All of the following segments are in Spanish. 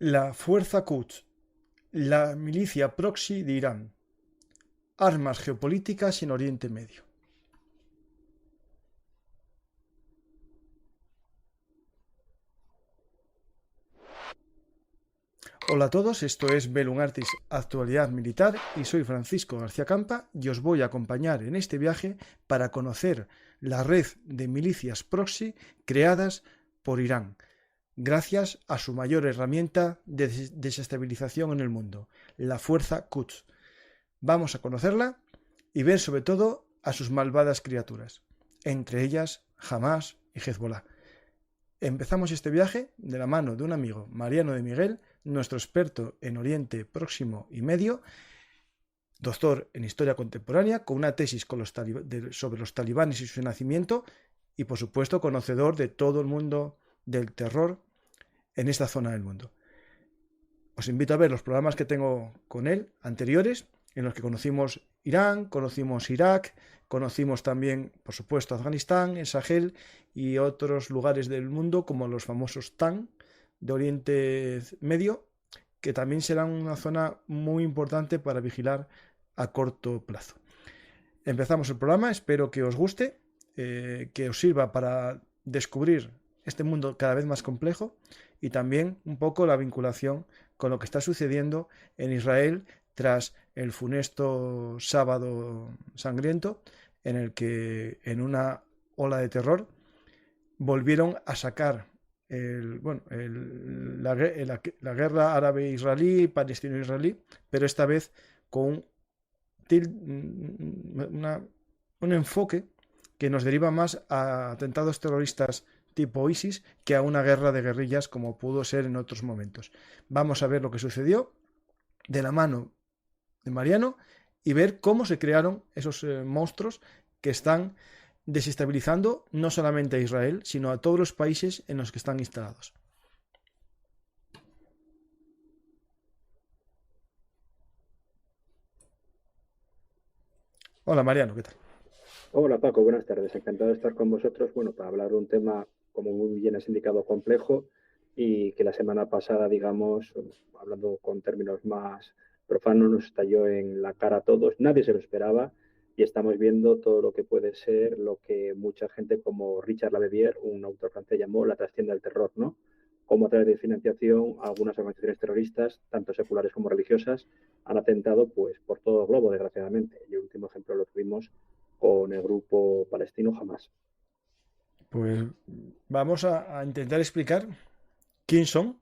La Fuerza Quds, la milicia proxy de Irán, armas geopolíticas en Oriente Medio. Hola a todos, esto es Bellum Artis Actualidad Militar y soy Francisco García Campa y os voy a acompañar en este viaje para conocer la red de milicias proxy creadas por Irán, gracias a su mayor herramienta de desestabilización en el mundo, la Fuerza Quds. Vamos a conocerla y ver sobre todo a sus malvadas criaturas, entre ellas Hamás y Hezbollah. Empezamos este viaje de la mano de un amigo, Mariano de Miguel, nuestro experto en Oriente Próximo y Medio, doctor en Historia Contemporánea, con una tesis sobre los talibanes y su nacimiento, y por supuesto conocedor de todo el mundo del terror en esta zona del mundo. Os invito a ver los programas que tengo con él anteriores, en los que conocimos Irán, conocimos Irak, conocimos también, por supuesto, Afganistán, el Sahel y otros lugares del mundo como los famosos TAN de Oriente Medio, que también serán una zona muy importante para vigilar a corto plazo. Empezamos el programa, espero que os guste, que os sirva para descubrir este mundo cada vez más complejo y también un poco la vinculación con lo que está sucediendo en Israel tras el funesto sábado sangriento en el que en una ola de terror volvieron a sacar la guerra árabe-israelí, palestino-israelí, pero esta vez con un enfoque que nos deriva más a atentados terroristas tipo ISIS que a una guerra de guerrillas como pudo ser en otros momentos. Vamos a ver lo que sucedió de la mano de Mariano y ver cómo se crearon esos monstruos que están desestabilizando no solamente a Israel, sino a todos los países en los que están instalados. Hola Mariano, ¿qué tal? Hola Paco, buenas tardes. Encantado de estar con vosotros. Bueno, para hablar de un tema, como muy bien has indicado, complejo y que la semana pasada, digamos, hablando con términos más profanos, nos estalló en la cara a todos. Nadie se lo esperaba y estamos viendo todo lo que puede ser lo que mucha gente como Richard Lavevier, un autor francés, llamó la trastienda del terror, ¿no? Como a través de financiación, algunas organizaciones terroristas, tanto seculares como religiosas, han atentado pues por todo el globo, desgraciadamente. Y el último ejemplo lo tuvimos con el grupo palestino Hamas. Pues vamos a intentar explicar quién son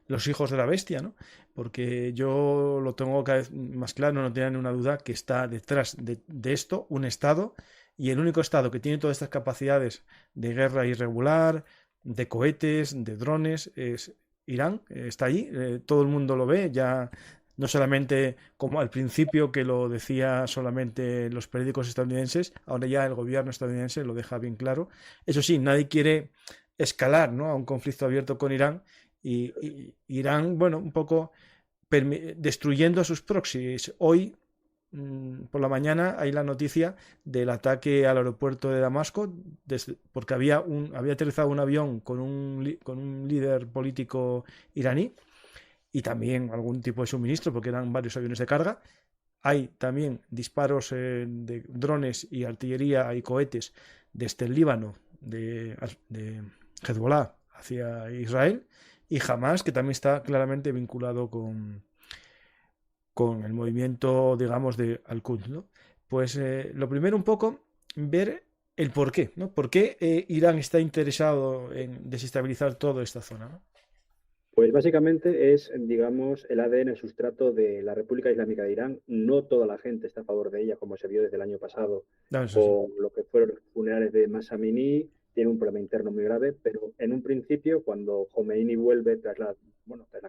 los hijos de la bestia, ¿no? Porque yo lo tengo cada vez más claro, no tenía ninguna duda que está detrás de esto un Estado y el único Estado que tiene todas estas capacidades de guerra irregular, de cohetes, de drones, es Irán. Está allí, todo el mundo lo ve, ya no solamente como al principio que lo decía solamente los periódicos estadounidenses, ahora ya el gobierno estadounidense lo deja bien claro. Eso sí, nadie quiere escalar, ¿no?, a un conflicto abierto con Irán y Irán, bueno, un poco destruyendo a sus proxies. Hoy, por la mañana, hay la noticia del ataque al aeropuerto de Damasco, porque había aterrizado un avión con un líder político iraní y también algún tipo de suministro, porque eran varios aviones de carga. Hay también disparos de drones y artillería y cohetes desde el Líbano, de Hezbollah hacia Israel, y Hamas, que también está claramente vinculado con el movimiento, digamos, de Al-Quds, ¿no? Pues lo primero un poco, ver el por qué, ¿no? ¿Por qué Irán está interesado en desestabilizar toda esta zona, ¿no? Pues básicamente es, digamos, el ADN, el sustrato de la República Islámica de Irán. No toda la gente está a favor de ella, como se vio desde el año pasado No, eso sí. con lo que fueron los funerales de Mahsa Amini. Tiene un problema interno muy grave, pero en un principio, cuando Khomeini vuelve tras la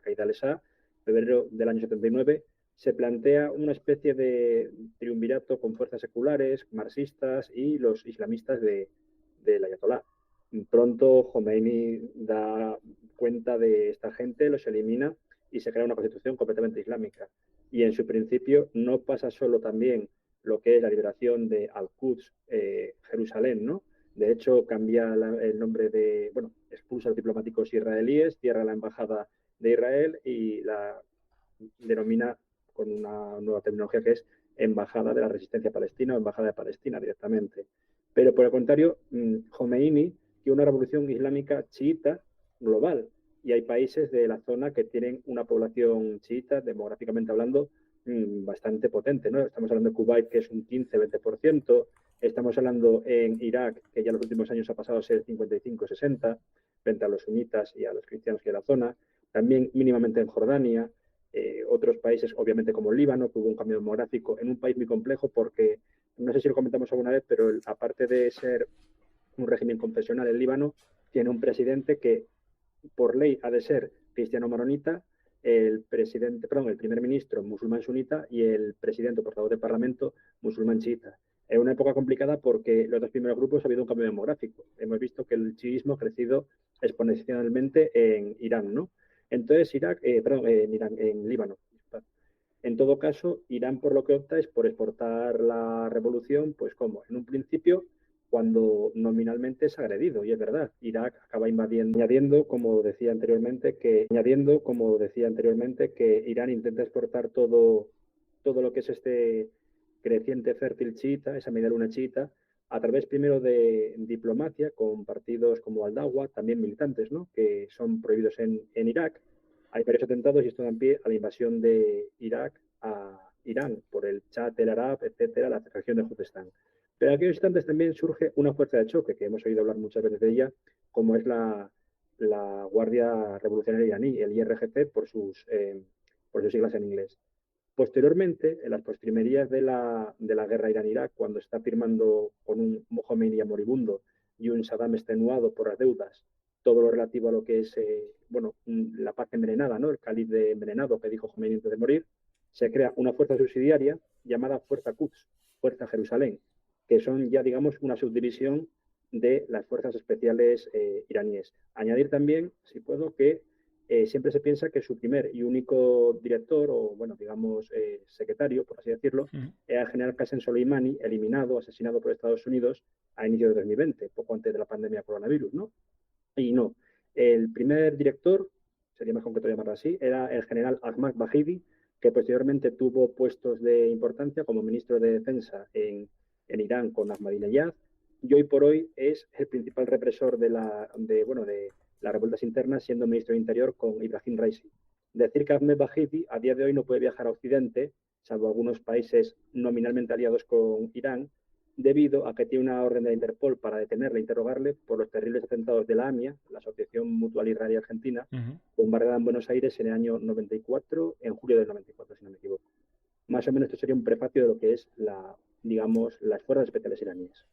caída del Shah, en febrero del año 79, se plantea una especie de triunvirato con fuerzas seculares, marxistas y los islamistas del Ayatolá. Pronto Khomeini da cuenta de esta gente, los elimina y se crea una constitución completamente islámica. Y en su principio no pasa solo también lo que es la liberación de Al-Quds, Jerusalén, ¿no? De hecho, cambia el nombre de, bueno, expulsa a los diplomáticos israelíes, cierra la embajada de Israel y la denomina con una nueva terminología que es Embajada de la Resistencia Palestina o Embajada de Palestina directamente. Pero por el contrario, Khomeini quiere una revolución islámica chiita global y hay países de la zona que tienen una población chiita, demográficamente hablando, bastante potente, ¿no? Estamos hablando de Kuwait, que es un 15-20%, estamos hablando en Irak, que ya en los últimos años ha pasado a ser 55-60, frente a los sunitas y a los cristianos que hay en la zona, también mínimamente en Jordania, otros países, obviamente como el Líbano, que hubo un cambio demográfico en un país muy complejo porque, no sé si lo comentamos alguna vez, pero aparte de ser un régimen confesional, el Líbano tiene un presidente que por ley ha de ser cristiano maronita, el primer ministro musulmán sunita y el presidente o portavoz del parlamento musulmán chiita. Es una época complicada porque los dos primeros grupos ha habido un cambio demográfico. Hemos visto que el chiismo ha crecido exponencialmente en Irán, ¿no? Entonces, en Líbano. En todo caso, Irán por lo que opta es por exportar la revolución, pues como en un principio, cuando nominalmente es agredido, y es verdad, Irak acaba invadiendo, añadiendo, como decía anteriormente, que Irán intenta exportar todo lo que es este creciente fértil chiita, esa media luna chiita, a través primero de diplomacia con partidos como Al-Dawa, también militantes, ¿no? Que son prohibidos en Irak. Hay varios atentados y esto da pie a la invasión de Irak a Irán por el Chat el Arab, etcétera, la región de Juzestán. Pero en aquellos instantes también surge una fuerza de choque, que hemos oído hablar muchas veces de ella, como es la Guardia Revolucionaria iraní, el IRGC, por sus siglas en inglés. Posteriormente, en las postrimerías de la guerra Irán-Irak, cuando está firmando con un Khomeini moribundo y un Saddam extenuado por las deudas, todo lo relativo a lo que es la paz envenenada, ¿no? El cáliz de envenenado que dijo Khomeini antes de morir, se crea una fuerza subsidiaria llamada Fuerza Quds, Fuerza Jerusalén, que son ya, digamos, una subdivisión de las fuerzas especiales iraníes. Añadir también, si puedo, que siempre se piensa que su primer y único director, o bueno, digamos, secretario, por así decirlo, era el general Qasem Soleimani, eliminado, asesinado por Estados Unidos a inicios de 2020, poco antes de la pandemia coronavirus, ¿no? Y no, el primer director, sería más concreto llamarlo así, era el general Ahmad Bahidi, que posteriormente tuvo puestos de importancia como ministro de Defensa en Irán con Ahmadinejad, y hoy por hoy es el principal represor de las revueltas internas, siendo ministro de Interior con Ibrahim Raisi. Decir que Ahmed Bahidi a día de hoy no puede viajar a Occidente, salvo algunos países nominalmente aliados con Irán, debido a que tiene una orden de Interpol para detenerle e interrogarle por los terribles atentados de la AMIA, la Asociación Mutual Israelí Argentina, bombardeada en Buenos Aires en el año 94, en julio del 94, si no me equivoco. Más o menos esto sería un prefacio de lo que es las fuerzas especiales iraníes.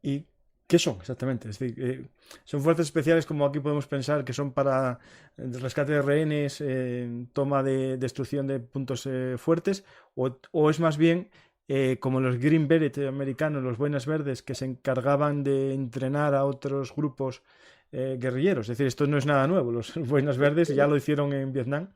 ¿Y qué son exactamente? Es decir, ¿son fuerzas especiales como aquí podemos pensar que son para el rescate de rehenes, toma de destrucción de puntos fuertes? ¿O es más bien como los Green Beret americanos, los Buenas Verdes, que se encargaban de entrenar a otros grupos guerrilleros? Es decir, esto no es nada nuevo. Los Buenas Verdes ya lo hicieron en Vietnam.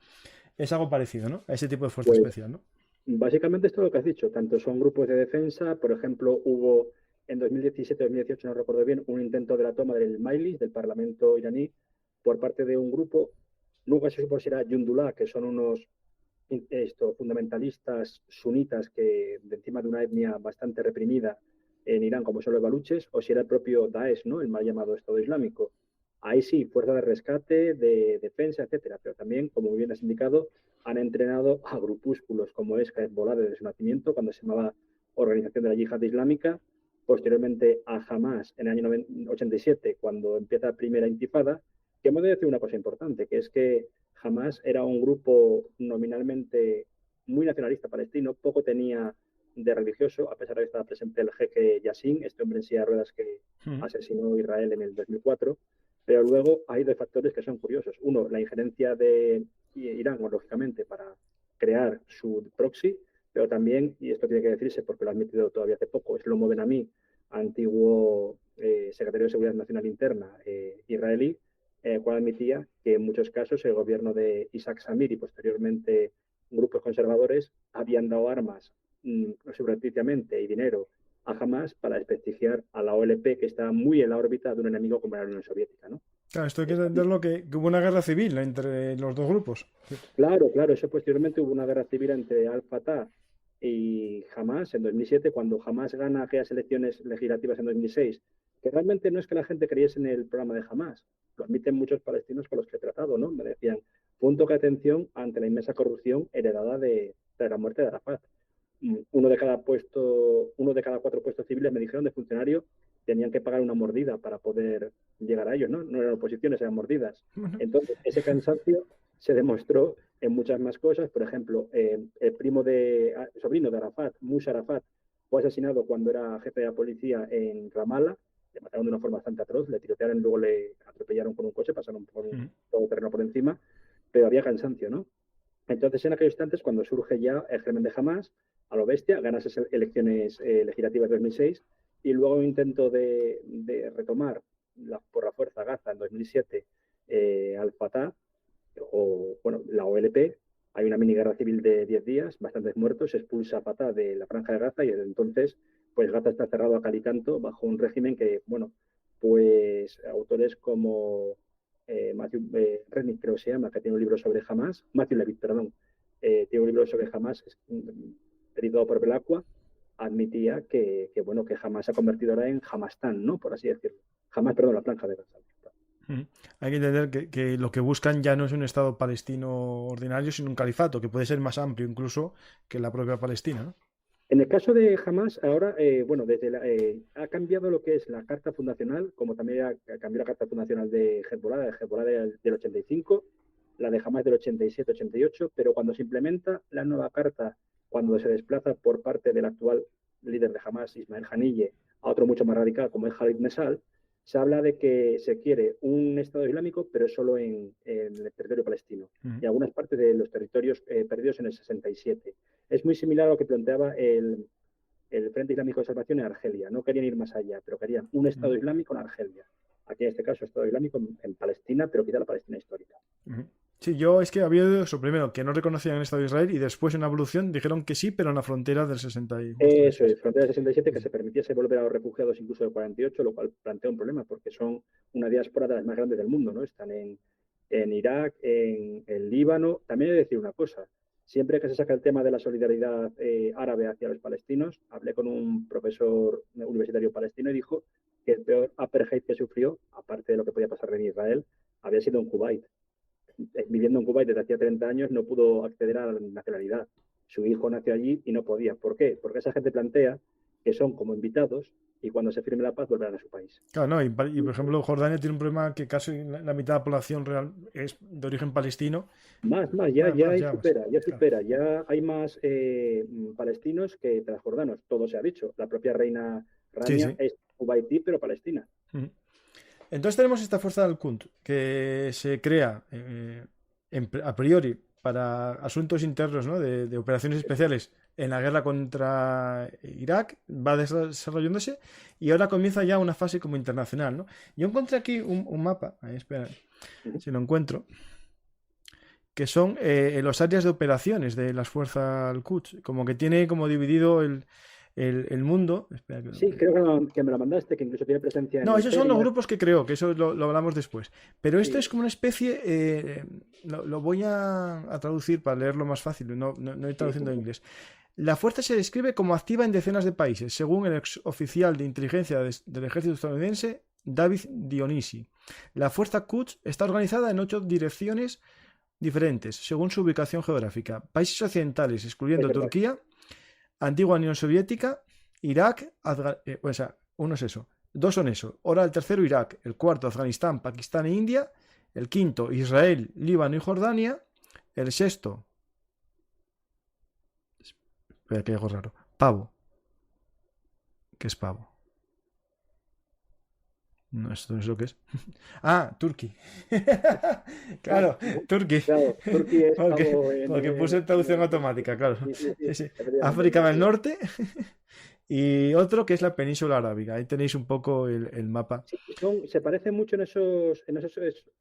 Es algo parecido, ¿no? A ese tipo de fuerza Pues especial, ¿no? básicamente esto es lo que has dicho. Tanto son grupos de defensa, por ejemplo, hubo en 2017-2018, no recuerdo bien, un intento de la toma del Majlis, del Parlamento iraní, por parte de un grupo, nunca se supo si era Yundullah, que son unos fundamentalistas sunitas que de encima de una etnia bastante reprimida en Irán, como son los baluches, o si era el propio Daesh, ¿no? El mal llamado Estado Islámico. Ahí sí, fuerza de rescate, de defensa, etcétera, pero también, como muy bien has indicado, han entrenado a grupúsculos como es Hezbollah desde su nacimiento, cuando se llamaba Organización de la Yihad Islámica, posteriormente a Hamas en el año 87, cuando empieza la primera intifada, que hemos de decir una cosa importante, que es que Hamas era un grupo nominalmente muy nacionalista palestino, poco tenía de religioso, a pesar de que estaba presente el jeque Yassin, este hombre en silla de ruedas que asesinó a Israel en el 2004, pero luego hay dos factores que son curiosos. Uno, la injerencia de Irán, lógicamente, para crear su proxy, pero también, y esto tiene que decirse porque lo ha admitido todavía hace poco, es Shlomo Ben-Ami, antiguo secretario de Seguridad Nacional Interna israelí, cual admitía que en muchos casos el gobierno de Isaac Samir y posteriormente grupos conservadores habían dado armas subrepticiamente y dinero a Hamas para desprestigiar a la OLP, que está muy en la órbita de un enemigo como era la Unión Soviética, ¿no? Claro, esto hay que entenderlo que hubo una guerra civil, ¿no?, entre los dos grupos. Claro, claro, eso posteriormente hubo una guerra civil entre Al-Fatah y Hamas en 2007, cuando Hamas gana aquellas elecciones legislativas en 2006, que realmente no es que la gente creyese en el programa de Hamas, lo admiten muchos palestinos con los que he tratado, ¿no? Me decían, fue un toque de atención ante la inmensa corrupción heredada de la muerte de Arafat. Uno de cada 4 puestos civiles, me dijeron, de funcionario, tenían que pagar una mordida para poder llegar a ellos, ¿no? No eran oposiciones, eran mordidas. Bueno, Entonces, ese cansancio se demostró en muchas más cosas. Por ejemplo, el sobrino de Arafat, Musa Arafat, fue asesinado cuando era jefe de la policía en Ramallah. Le mataron de una forma bastante atroz, le tirotearon, luego le atropellaron con un coche, pasaron por un todoterreno por encima, pero había cansancio, ¿no? Entonces, en aquellos instantes, cuando surge ya el germen de Hamas, a lo bestia, gana esas elecciones legislativas de 2006, y luego un intento de retomar por la fuerza Gaza en 2007 al Fatah, o bueno, la OLP, hay una mini guerra civil de 10 días, bastantes muertos, se expulsa a Fatah de la franja de Gaza y desde entonces pues Gaza está cerrado a cal y canto bajo un régimen que, bueno, pues autores como Matthew Resnick, creo que se llama, que tiene un libro sobre Hamas, Matthew Levitt, perdón, tiene un libro sobre Hamas, editado por Belacqua, admitía bueno, que Hamas se ha convertido ahora en Hamastán, ¿no? Por así decirlo. Hamas, perdón, la franja de Gaza. Hay que entender que lo que buscan ya no es un Estado palestino ordinario, sino un califato, que puede ser más amplio incluso que la propia Palestina, ¿no? En el caso de Hamas, ahora, bueno, ha cambiado lo que es la carta fundacional, como también ha cambiado la carta fundacional de Hezbollah del 85, la de Hamas del 87-88, pero cuando se implementa la nueva carta, cuando se desplaza por parte del actual líder de Hamas, Ismael Haniyeh, a otro mucho más radical, como es Khalid Mesal, se habla de que se quiere un Estado islámico, pero solo en el territorio palestino y algunas partes de los territorios perdidos en el 67. Es muy similar a lo que planteaba el Frente Islámico de Salvación en Argelia. No querían ir más allá, pero querían un Estado islámico en Argelia. Aquí en este caso Estado Islámico en Palestina, pero quizá la Palestina histórica. Sí, yo es que había oído eso primero, que no reconocían el Estado de Israel y después en una evolución dijeron que sí, pero en la frontera del 60 y... Eso es, frontera del 67, que se permitiese volver a los refugiados incluso del 48, lo cual plantea un problema porque son una diáspora de las más grandes del mundo, ¿no? Están en Irak, en Líbano. También he de decir una cosa, siempre que se saca el tema de la solidaridad árabe hacia los palestinos, hablé con un profesor universitario palestino y dijo que el peor apartheid que sufrió, aparte de lo que podía pasar en Israel, había sido en Kuwait. Viviendo en Kuwait desde hacía 30 años no pudo acceder a la nacionalidad. Su hijo nació allí y no podía. ¿Por qué? Porque esa gente plantea que son como invitados y cuando se firme la paz volverán a su país. Claro, no, y por ejemplo Jordania tiene un problema que casi la mitad de la población real es de origen palestino. Más, supera. Ya hay más palestinos que transjordanos, todo se ha dicho. La propia reina Rania es kuwaití, pero palestina. Entonces tenemos esta fuerza del Quds que se crea a priori para asuntos internos, ¿no?, de operaciones especiales en la guerra contra Irak, va desarrollándose y ahora comienza ya una fase como internacional, ¿no? Yo encontré aquí un mapa, espera, si lo encuentro, que son los áreas de operaciones de las fuerzas al Quds, como que tiene como dividido el mundo. Espera, sí, creo que me lo mandaste, que incluso tiene presencia en... No, esos son los grupos que creó, que eso lo hablamos después. Pero esto es como una especie, lo voy a traducir para leerlo más fácil, no he traduciendo en inglés. La fuerza se describe como activa en decenas de países, según el ex oficial de inteligencia del ejército estadounidense, David Dionisi. La fuerza Quds está organizada en 8 direcciones diferentes, según su ubicación geográfica. Países occidentales, excluyendo Turquía, antigua Unión Soviética, Irak, uno es eso, 2 son eso. Ahora el tercero Irak, el cuarto Afganistán, Pakistán e India, el quinto Israel, Líbano y Jordania, el sexto, espera que hay algo raro, pavo. ¿Qué es pavo? No, esto no es lo que es. Turquía. Claro, Turquía. Claro, Turquía es porque puse traducción automática, claro. Sí. África del Norte y otro que es la península arábiga. Ahí tenéis un poco el mapa. Sí, se parecen mucho en esos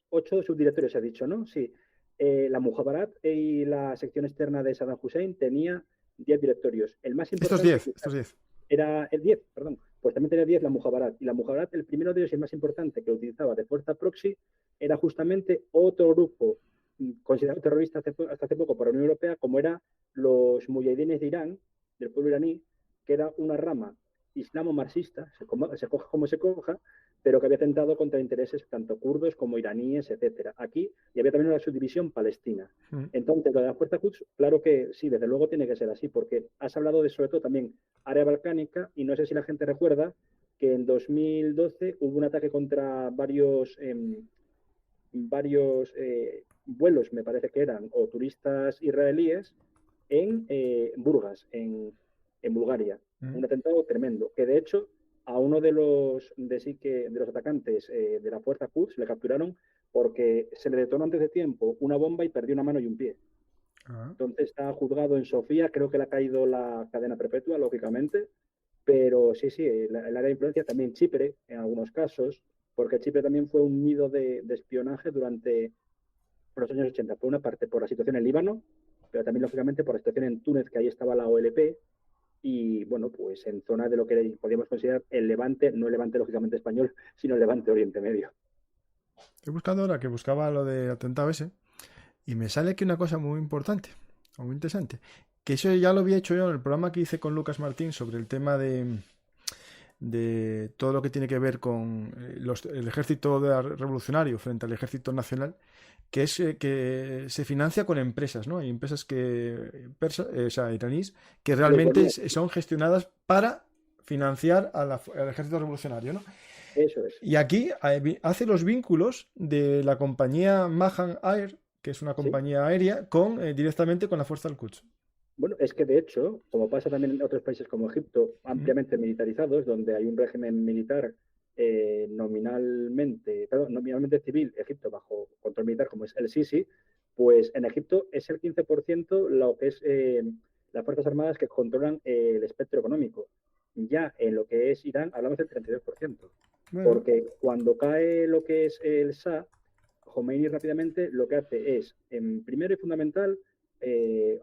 8 subdirectorios, se ha dicho, ¿no? Sí. La Mujabarat y la sección externa de Saddam Hussein tenía 10 directorios. El más importante Estos 10. era el 10, perdón. pues también tenía 10 la Mujabarat. Y la Mujabarat, el primero de ellos y el más importante que utilizaba de fuerza proxy, era justamente otro grupo considerado terrorista hasta hace poco por la Unión Europea, como era los mujahidines de Irán, del pueblo iraní, que era una rama islamo-marxista, se coja como se coja, pero que había atentado contra intereses tanto kurdos como iraníes, etcétera. Aquí, y había también una subdivisión palestina. Entonces, lo de la Fuerza Quds, claro que sí, desde luego tiene que ser así, porque has hablado de, sobre todo, también área balcánica, y no sé si la gente recuerda que en 2012 hubo un ataque contra varios vuelos, me parece que eran, o turistas israelíes, en Burgas, en Bulgaria. Un atentado tremendo, que de hecho a uno de los atacantes de la Fuerza Quds le capturaron porque se le detonó antes de tiempo una bomba y perdió una mano y un pie. Entonces está juzgado en Sofía, creo que le ha caído la cadena perpetua, lógicamente, pero sí, el área de influencia también Chipre, en algunos casos, porque Chipre también fue un nido de espionaje durante los años 80, por una parte por la situación en Líbano, pero también lógicamente por la situación en Túnez, que ahí estaba la OLP, y bueno, pues en zona de lo que podríamos considerar el Levante, no el Levante lógicamente español, sino el Levante Oriente Medio. Estoy buscando ahora que buscaba lo del atentado ese y me sale aquí una cosa muy importante, muy interesante, que eso ya lo había hecho yo en el programa que hice con Lucas Martín sobre el tema de todo lo que tiene que ver con el ejército revolucionario frente al ejército nacional, que es que se financia con empresas, ¿no? Hay empresas iraníes que realmente son gestionadas para financiar al ejército revolucionario, ¿no? Eso es. Y aquí hace los vínculos de la compañía Mahan Air, que es una compañía aérea, directamente con la Fuerza al Quds. Bueno, es que de hecho, como pasa también en otros países como Egipto, ampliamente militarizados, donde hay un régimen militar nominalmente civil, Egipto bajo control militar, como es el Sisi, pues en Egipto es el 15% lo que es las Fuerzas Armadas que controlan el espectro económico. Ya en lo que es Irán hablamos del 32%. Bueno. Porque cuando cae lo que es el Shah, Khomeini rápidamente lo que hace es, primero y fundamental,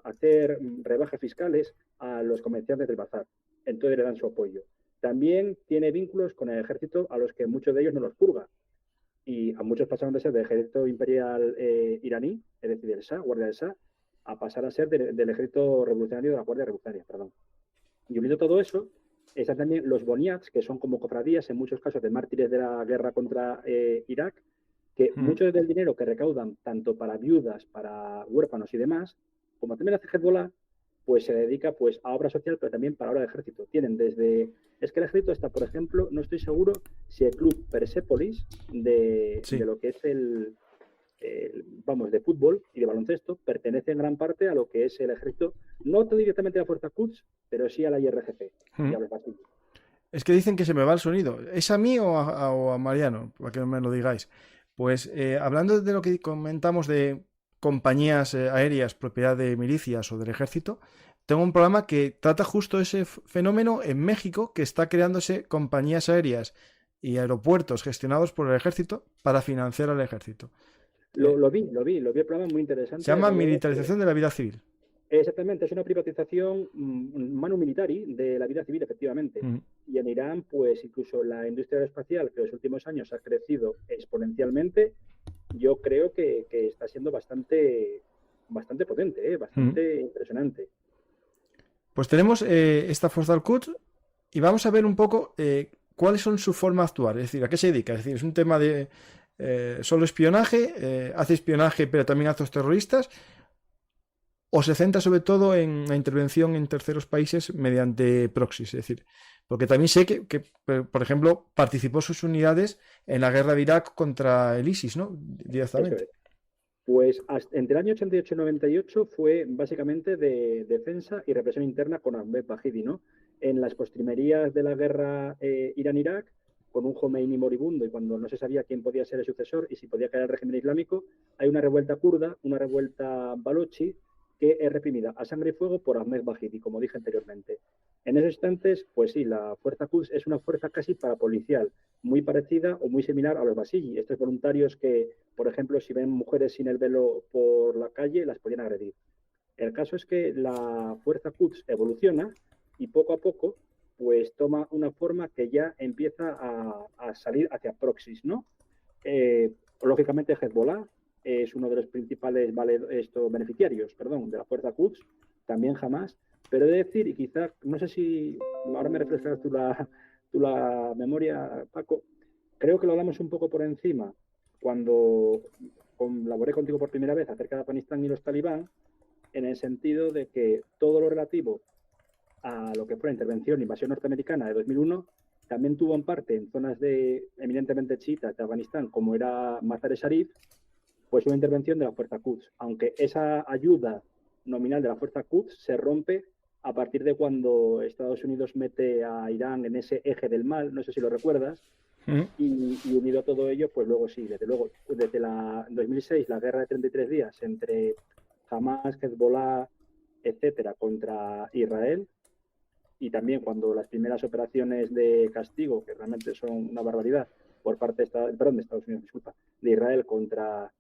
hacer rebajas fiscales a los comerciantes del bazar. Entonces le dan su apoyo. También tiene vínculos con el ejército a los que muchos de ellos no los purga. Y a muchos pasaron de ser del ejército imperial iraní, es decir, del Shah, guardia del Shah, a pasar a ser del ejército revolucionario, de la guardia revolucionaria, perdón. Y unido todo eso, están también los boniats, que son como cofradías, en muchos casos de mártires de la guerra contra Irak, que mucho del dinero que recaudan, tanto para viudas, para huérfanos y demás, como también hace Hezbollah, pues se dedica pues a obra social, pero también para obra de ejército. Tienen desde... Es que el ejército está, por ejemplo, no estoy seguro si el club Persepolis de lo que es de fútbol y de baloncesto, pertenece en gran parte a lo que es el ejército, no directamente a la Fuerza Quds, pero sí a la IRGC. Es que dicen que se me va el sonido. ¿Es a mí o a Mariano? Para que me lo digáis. Pues hablando de lo que comentamos de compañías aéreas, propiedad de milicias o del ejército, tengo un programa que trata justo ese fenómeno en México, que está creándose compañías aéreas y aeropuertos gestionados por el ejército para financiar al ejército. Lo vi el programa, muy interesante. Se llama Militarización de la Vida Civil. Exactamente, es una privatización manu militari de la vida civil, efectivamente. Y en Irán, pues incluso la industria aeroespacial, que en los últimos años ha crecido exponencialmente, yo creo que está siendo bastante potente, bastante impresionante. Pues tenemos esta Fuerza al Quds y vamos a ver un poco cuáles son su forma de actuar, es decir, a qué se dedica. Es decir, es un tema de solo espionaje, hace espionaje pero también actos terroristas, o se centra sobre todo en la intervención en terceros países mediante proxies, es decir, porque también sé que, por ejemplo, participó sus unidades en la guerra de Irak contra el ISIS, ¿no? Directamente. Pues entre el año 88 y 98 fue básicamente de defensa y represión interna con Ahmed Bahidi, ¿no? En las postrimerías de la guerra Irán-Irak, con un Khomeini moribundo y cuando no se sabía quién podía ser el sucesor y si podía caer el régimen islámico, hay una revuelta kurda, una revuelta balochi, que es reprimida a sangre y fuego por Ahmed Bahidi, como dije anteriormente. En esos instantes, pues sí, la Fuerza Quds es una fuerza casi parapolicial, muy parecida o muy similar a los Basiji, estos voluntarios que, por ejemplo, si ven mujeres sin el velo por la calle, las podían agredir. El caso es que la Fuerza Quds evoluciona y poco a poco pues toma una forma que ya empieza a salir hacia proxies, ¿no? Lógicamente Hezbollah es uno de los principales beneficiarios, de la fuerza Quds, también Hamas, pero he de decir, y quizá, no sé si ahora me refrescas tú la memoria, Paco, creo que lo hablamos un poco por encima cuando colaboré contigo por primera vez acerca de Afganistán y los talibán, en el sentido de que todo lo relativo a lo que fue la intervención e invasión norteamericana de 2001 también tuvo en parte en zonas eminentemente chiitas de Afganistán, como era Mazar-e-Sharif, pues una intervención de la fuerza Quds, aunque esa ayuda nominal de la fuerza Quds se rompe a partir de cuando Estados Unidos mete a Irán en ese eje del mal, no sé si lo recuerdas, y unido a todo ello, pues luego sí, desde luego, desde 2006, la guerra de 33 días entre Hamas, Hezbollah, etcétera, contra Israel, y también cuando las primeras operaciones de castigo, que realmente son una barbaridad, por parte de Estados Unidos, disculpa, de Israel contra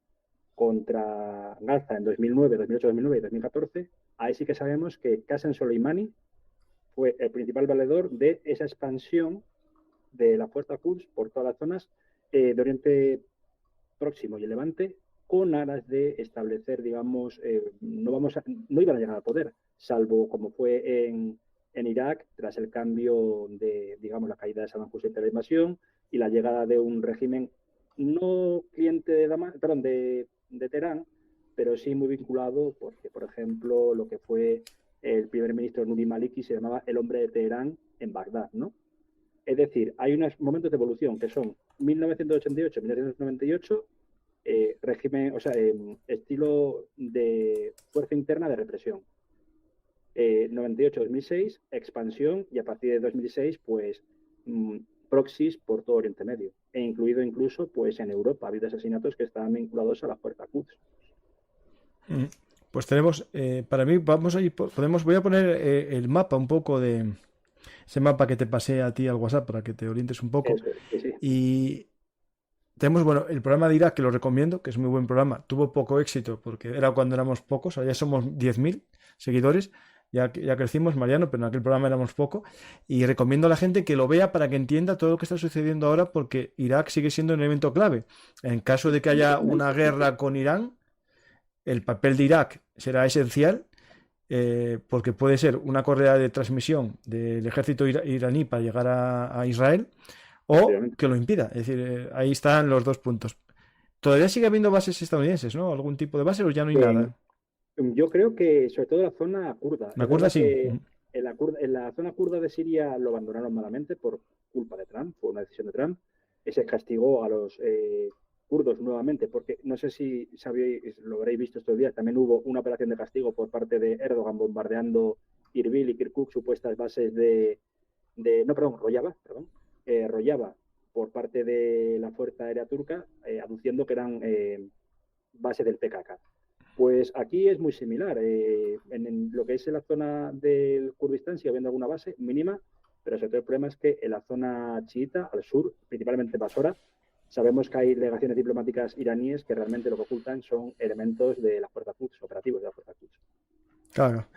Gaza en 2009, 2008, 2009 y 2014, ahí sí que sabemos que Qasem Soleimani fue el principal valedor de esa expansión de la fuerza Quds por todas las zonas de Oriente Próximo y el Levante, con aras de establecer, digamos, no iban a llegar al poder, salvo como fue en Irak, tras el cambio de, digamos, la caída de Saddam Hussein de la invasión y la llegada de un régimen no cliente de Teherán, pero sí muy vinculado, porque, por ejemplo, lo que fue el primer ministro Nuri Maliki se llamaba el hombre de Teherán en Bagdad, ¿no? Es decir, hay unos momentos de evolución que son 1988-1998, régimen, estilo de fuerza interna de represión. 98-2006, expansión, y a partir de 2006, pues proxies por todo Oriente Medio, e incluido incluso, pues en Europa, ha habido asesinatos que estaban vinculados a la fuerza Quds. Pues tenemos, para mí, vamos a ir, voy a poner el mapa un poco de ese mapa que te pasé a ti al WhatsApp para que te orientes un poco. Eso es, sí. Y tenemos, bueno, el programa de Irak, que lo recomiendo, que es muy buen programa. Tuvo poco éxito porque era cuando éramos pocos, ahora ya somos 10.000 seguidores. Ya crecimos, Mariano, pero en aquel programa éramos poco. Y recomiendo a la gente que lo vea para que entienda todo lo que está sucediendo ahora, porque Irak sigue siendo un elemento clave. En caso de que haya una guerra con Irán, el papel de Irak será esencial, porque puede ser una correa de transmisión del ejército iraní para llegar a Israel, o que lo impida. Es decir, ahí están los dos puntos. Todavía sigue habiendo bases estadounidenses, ¿no? ¿Algún tipo de base o ya no hay nada? Yo creo que sobre todo la zona kurda. La kurda sí. En la zona kurda de Siria lo abandonaron malamente por culpa de Trump, fue una decisión de Trump, y se castigó a los kurdos nuevamente, porque no sé si sabéis, lo habréis visto estos días, también hubo una operación de castigo por parte de Erdogan bombardeando Irbil y Kirkuk, supuestas bases Rojava, por parte de la Fuerza Aérea Turca, aduciendo que eran bases del PKK. Pues aquí es muy similar. En lo que es en la zona del Kurdistán sigue habiendo alguna base mínima, pero sobre todo el problema es que en la zona chiita, al sur, principalmente Basora, sabemos que hay delegaciones diplomáticas iraníes que realmente lo que ocultan son elementos de la Fuerza Quds, operativos de la Fuerza Quds. Claro.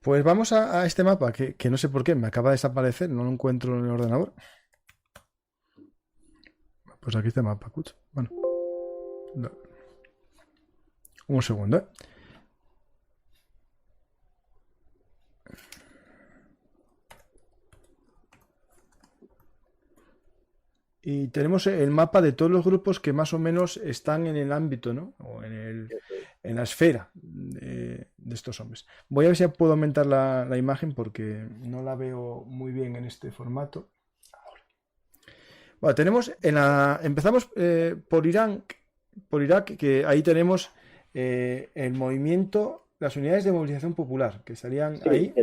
Pues vamos a este mapa, que no sé por qué, me acaba de desaparecer, no lo encuentro en el ordenador. Pues aquí está el mapa Quds. Bueno. No. Un segundo, ¿eh? Y tenemos el mapa de todos los grupos que más o menos están en el ámbito, ¿no? O en la esfera de estos hombres. Voy a ver si puedo aumentar la imagen porque no la veo muy bien en este formato. Ahora. Bueno, tenemos empezamos por Irak, que ahí tenemos el movimiento, las unidades de movilización popular, que estarían ahí.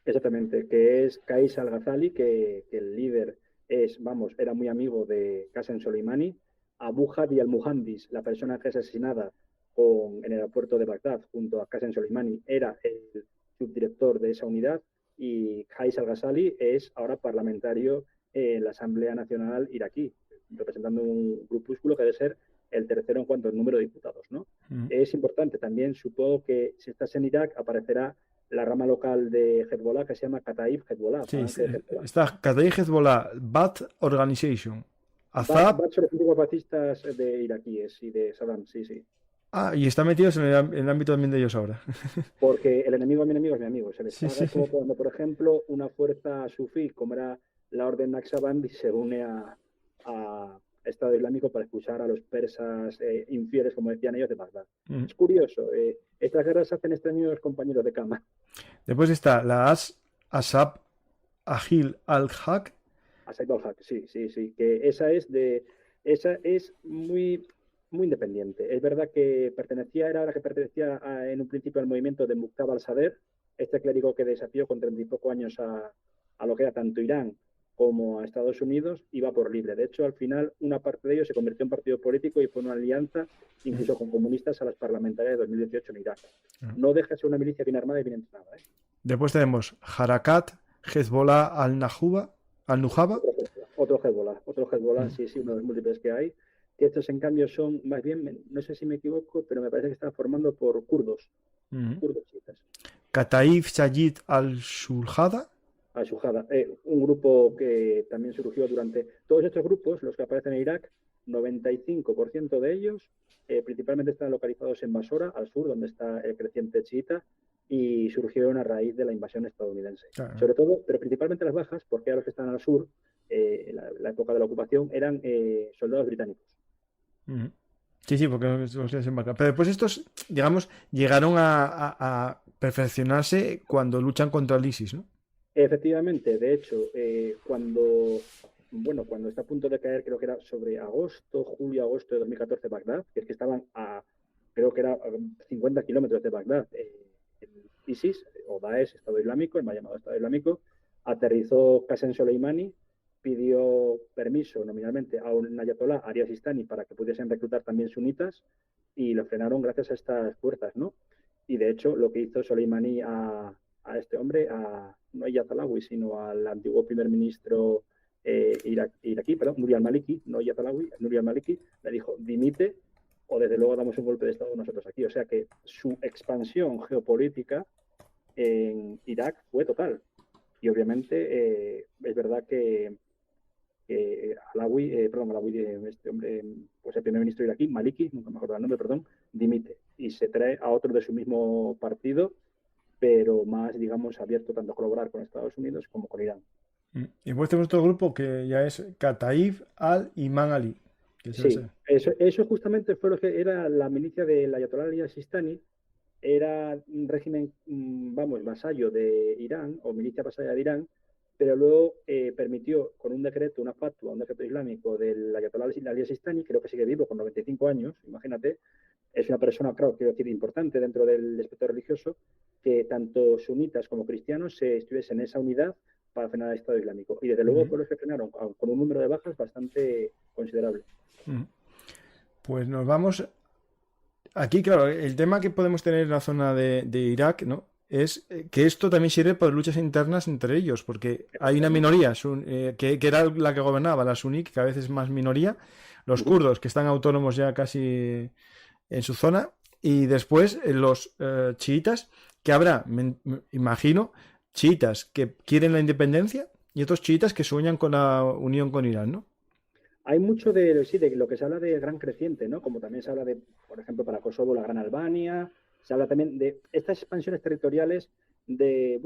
Exactamente, que es Qais al-Ghazali, que el líder era muy amigo de Qasem Soleimani. Abu Hadi al-Muhandis, la persona que es asesinada en el aeropuerto de Bagdad junto a Qasem Soleimani, era el subdirector de esa unidad, y Qais al-Ghazali es ahora parlamentario en la Asamblea Nacional iraquí, representando un grupúsculo que debe ser el tercero en cuanto al número de diputados, ¿no? Es importante también, supongo que si estás en Irak aparecerá la rama local de Hezbollah que se llama Kataib Hezbollah, Sí, Falange de Hezbollah. está Kataib Hezbollah, Ba'ath Organization, Azab. Bach son los grupos batistas de iraquíes y de Saddam, sí, sí. Y está metidos en el ámbito también de ellos ahora. Porque el enemigo de mi enemigo es mi amigo. Se les Sí, paga sí, es como cuando, por ejemplo, una fuerza sufí, como era la Orden Naqshbandi, se une a Estado Islámico para expulsar a los persas infieles, como decían ellos, de Bagdad. Mm. Es curioso. Estas guerras hacen extraños compañeros de cama. Después está la Asab Ahil al-Haq. A Said al-Haq, sí, sí, sí. Que esa es muy, muy independiente. Es verdad que era la que pertenecía en un principio al movimiento de Muqtada al-Sadr, este clérigo que desafió con 30 y poco años a lo que era tanto Irán como a Estados Unidos, iba por libre. De hecho, al final, una parte de ellos se convirtió en partido político y fue una alianza, incluso con comunistas, a las parlamentarias de 2018 en Irak. No deja de ser una milicia bien armada y bien entrenada. Después tenemos Harakat Hezbollah al-Nujaba. Otro Hezbollah, sí, uno de los múltiples que hay. Que estos, en cambio, son más bien, no sé si me equivoco, pero me parece que están formando por kurdos. Kurdos chiitas. Kataib Sajid al-Shulhada. Al-Shujada, un grupo que también surgió durante todos estos grupos, los que aparecen en Irak, 95% de ellos principalmente están localizados en Basora, al sur, donde está el creciente chiita, y surgieron a raíz de la invasión estadounidense. Claro. Sobre todo, pero principalmente las bajas, porque a los que están al sur, la época de la ocupación, eran soldados británicos. Sí, sí, porque los desembarcan. Pero después estos, digamos, llegaron a perfeccionarse cuando luchan contra el ISIS, ¿no? Efectivamente, de hecho, cuando está a punto de caer, creo que era sobre julio-agosto de 2014, Bagdad, que es que estaban creo que era a 50 kilómetros de Bagdad, el ISIS, o Daesh, Estado Islámico, el mal llamado Estado Islámico, aterrizó Qasem Soleimani, pidió permiso nominalmente a un ayatolá, Arias Sistani, para que pudiesen reclutar también sunitas, y lo frenaron gracias a estas fuerzas, ¿no? Y de hecho, lo que hizo Soleimani a este hombre, no a Yazalawi, sino al antiguo primer ministro iraquí, Nuri al-Maliki, no Yazalawi, Nuri al-Maliki, le dijo, dimite o desde luego damos un golpe de Estado nosotros aquí. O sea que su expansión geopolítica en Irak fue total. Y obviamente es verdad que Alawi, este hombre, pues el primer ministro iraquí, Maliki, nunca me acuerdo el nombre, dimite y se trae a otro de su mismo partido, pero más, digamos, abierto tanto a colaborar con Estados Unidos como con Irán. Y después tenemos otro grupo que ya es Kataib al-Imam Ali. Sí, eso justamente fue lo que era la milicia del Ayatollah Ali al-Sistani. Era un régimen, vasallo de Irán, o milicia vasalla de Irán, pero luego permitió con un decreto, un decreto islámico del Ayatollah Ali al-Sistani, creo que sigue vivo con 95 años, imagínate, es una persona, claro, quiero decir, importante dentro del espectro religioso, que tanto sunitas como cristianos se estuviesen en esa unidad para frenar al Estado Islámico. Y desde luego fue los que frenaron, con un número de bajas bastante considerable. Pues nos vamos... Aquí, claro, el tema que podemos tener en la zona de Irak, ¿no?, es que esto también sirve para luchas internas entre ellos, porque hay una minoría que era la que gobernaba, la suní, que cada vez es más minoría, los kurdos, que están autónomos ya casi en su zona, y después los chiitas, que habrá, me imagino, chiitas que quieren la independencia y otros chiitas que sueñan con la unión con Irán, ¿no? Hay mucho de lo que se habla de gran creciente, ¿no? Como también se habla de, por ejemplo, para Kosovo, la Gran Albania. Se habla también de estas expansiones territoriales de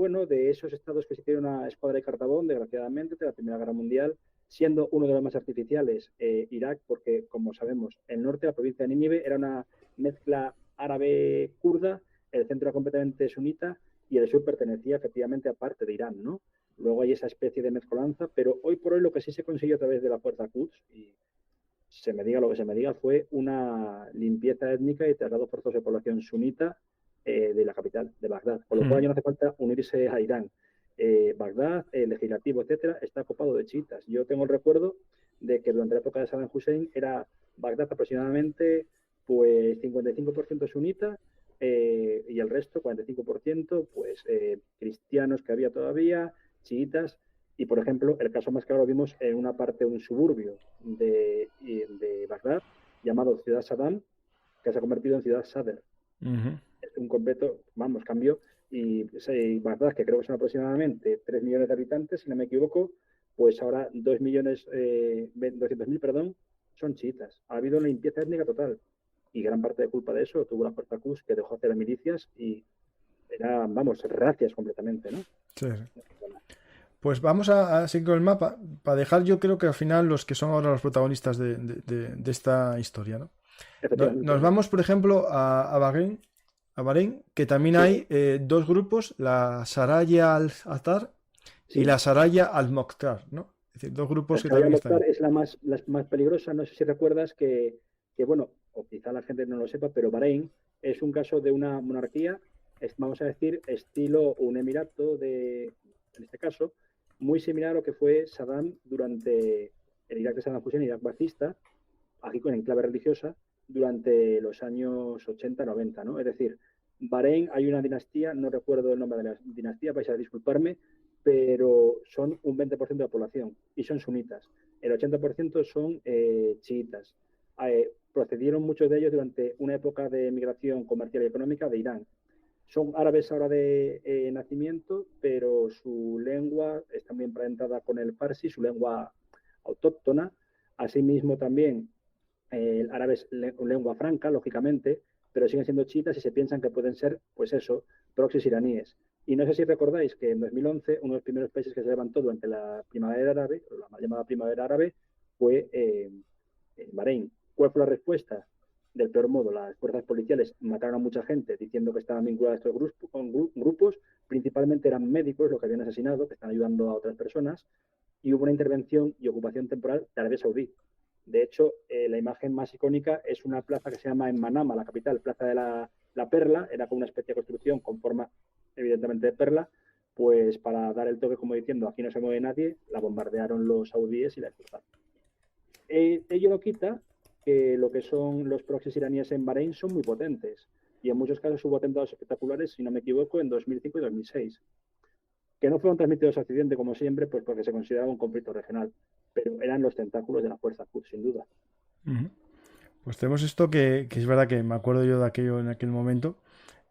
esos estados que se hicieron a escuadra y cartabón, desgraciadamente, de la Primera Guerra Mundial, siendo uno de los más artificiales Irak, porque, como sabemos, el norte, la provincia de Nínive, era una mezcla árabe-kurda, el centro era completamente sunita y el sur pertenecía efectivamente a parte de Irán, ¿no? Luego hay esa especie de mezcolanza, pero hoy por hoy lo que sí se consiguió a través de la Fuerza Quds, y se me diga lo que se me diga, fue una limpieza étnica y traslado forzoso de población sunita de la capital, de Bagdad. Con lo cual ya no hace falta unirse a Irán. Bagdad, el legislativo, etcétera, está copado de chiitas. Yo tengo el recuerdo de que durante la época de Saddam Hussein era Bagdad aproximadamente pues 55% sunita y el resto, 45%, pues cristianos que había todavía, chiitas, y por ejemplo, el caso más claro lo vimos en una parte, un suburbio de Bagdad, llamado Ciudad Saddam, que se ha convertido en Ciudad Sadr. Es un completo, cambio y Bagdad, que creo que son aproximadamente 3 millones de habitantes, si no me equivoco, pues ahora 2 millones, 200.000, perdón, son chiitas. Ha habido una limpieza étnica total y gran parte de culpa de eso tuvo la Fuerza Quds, que dejó hacer las milicias y eran, vamos, racias completamente, ¿no? Sí. Pues vamos a seguir con el mapa para dejar, yo creo que al final los que son ahora los protagonistas de esta historia, ¿no? Efectivamente. Nos vamos, por ejemplo, a Bahrein, que también Sí, hay dos grupos, la Saraya al-Attar y sí. la Saraya al-Mokhtar, ¿no? Es decir, dos grupos La que Sharia también están Mokhtar ahí. es la más peligrosa. No sé si recuerdas que, bueno, o quizá la gente no lo sepa, pero Bahrein es un caso de una monarquía, vamos a decir, estilo un emirato en este caso, muy similar a lo que fue Saddam durante el Irak de Saddam Hussein, Irak bacista, aquí con enclave religiosa, durante los años 80-90, ¿no? Es decir, Bahrein hay una dinastía, no recuerdo el nombre de la dinastía, vais a disculparme, pero son un 20% de la población y son sunitas. El 80% son chiitas. Procedieron muchos de ellos durante una época de migración comercial y económica de Irán. Son árabes ahora de nacimiento, pero su lengua está muy emparentada con el farsi, su lengua autóctona. Asimismo, también el árabe es lengua franca, lógicamente, pero siguen siendo chiitas y se piensan que pueden ser, pues eso, proxies iraníes. Y no sé si recordáis que en 2011 uno de los primeros países que se levantó durante la primavera árabe, la mal llamada primavera árabe, fue Bahrein. ¿Cuál fue la respuesta? Del peor modo, las fuerzas policiales mataron a mucha gente diciendo que estaban vinculadas a estos grupos, principalmente eran médicos los que habían asesinado, que están ayudando a otras personas, y hubo una intervención y ocupación temporal de Arabia Saudí. De hecho, la imagen más icónica es una plaza que se llama en Manama, la capital, Plaza de la Perla, era como una especie de construcción con forma evidentemente de perla, pues para dar el toque como diciendo aquí no se mueve nadie, la bombardearon los saudíes y la expulsaron. Ello no quita que lo que son los proxies iraníes en Bahrein son muy potentes y en muchos casos hubo atentados espectaculares, si no me equivoco, en 2005 y 2006, que no fueron transmitidos a Occidente como siempre, pues porque se consideraba un conflicto regional, pero eran los tentáculos de la fuerza Quds, sin duda. Ujú. Pues tenemos esto que es verdad que me acuerdo yo de aquello en aquel momento,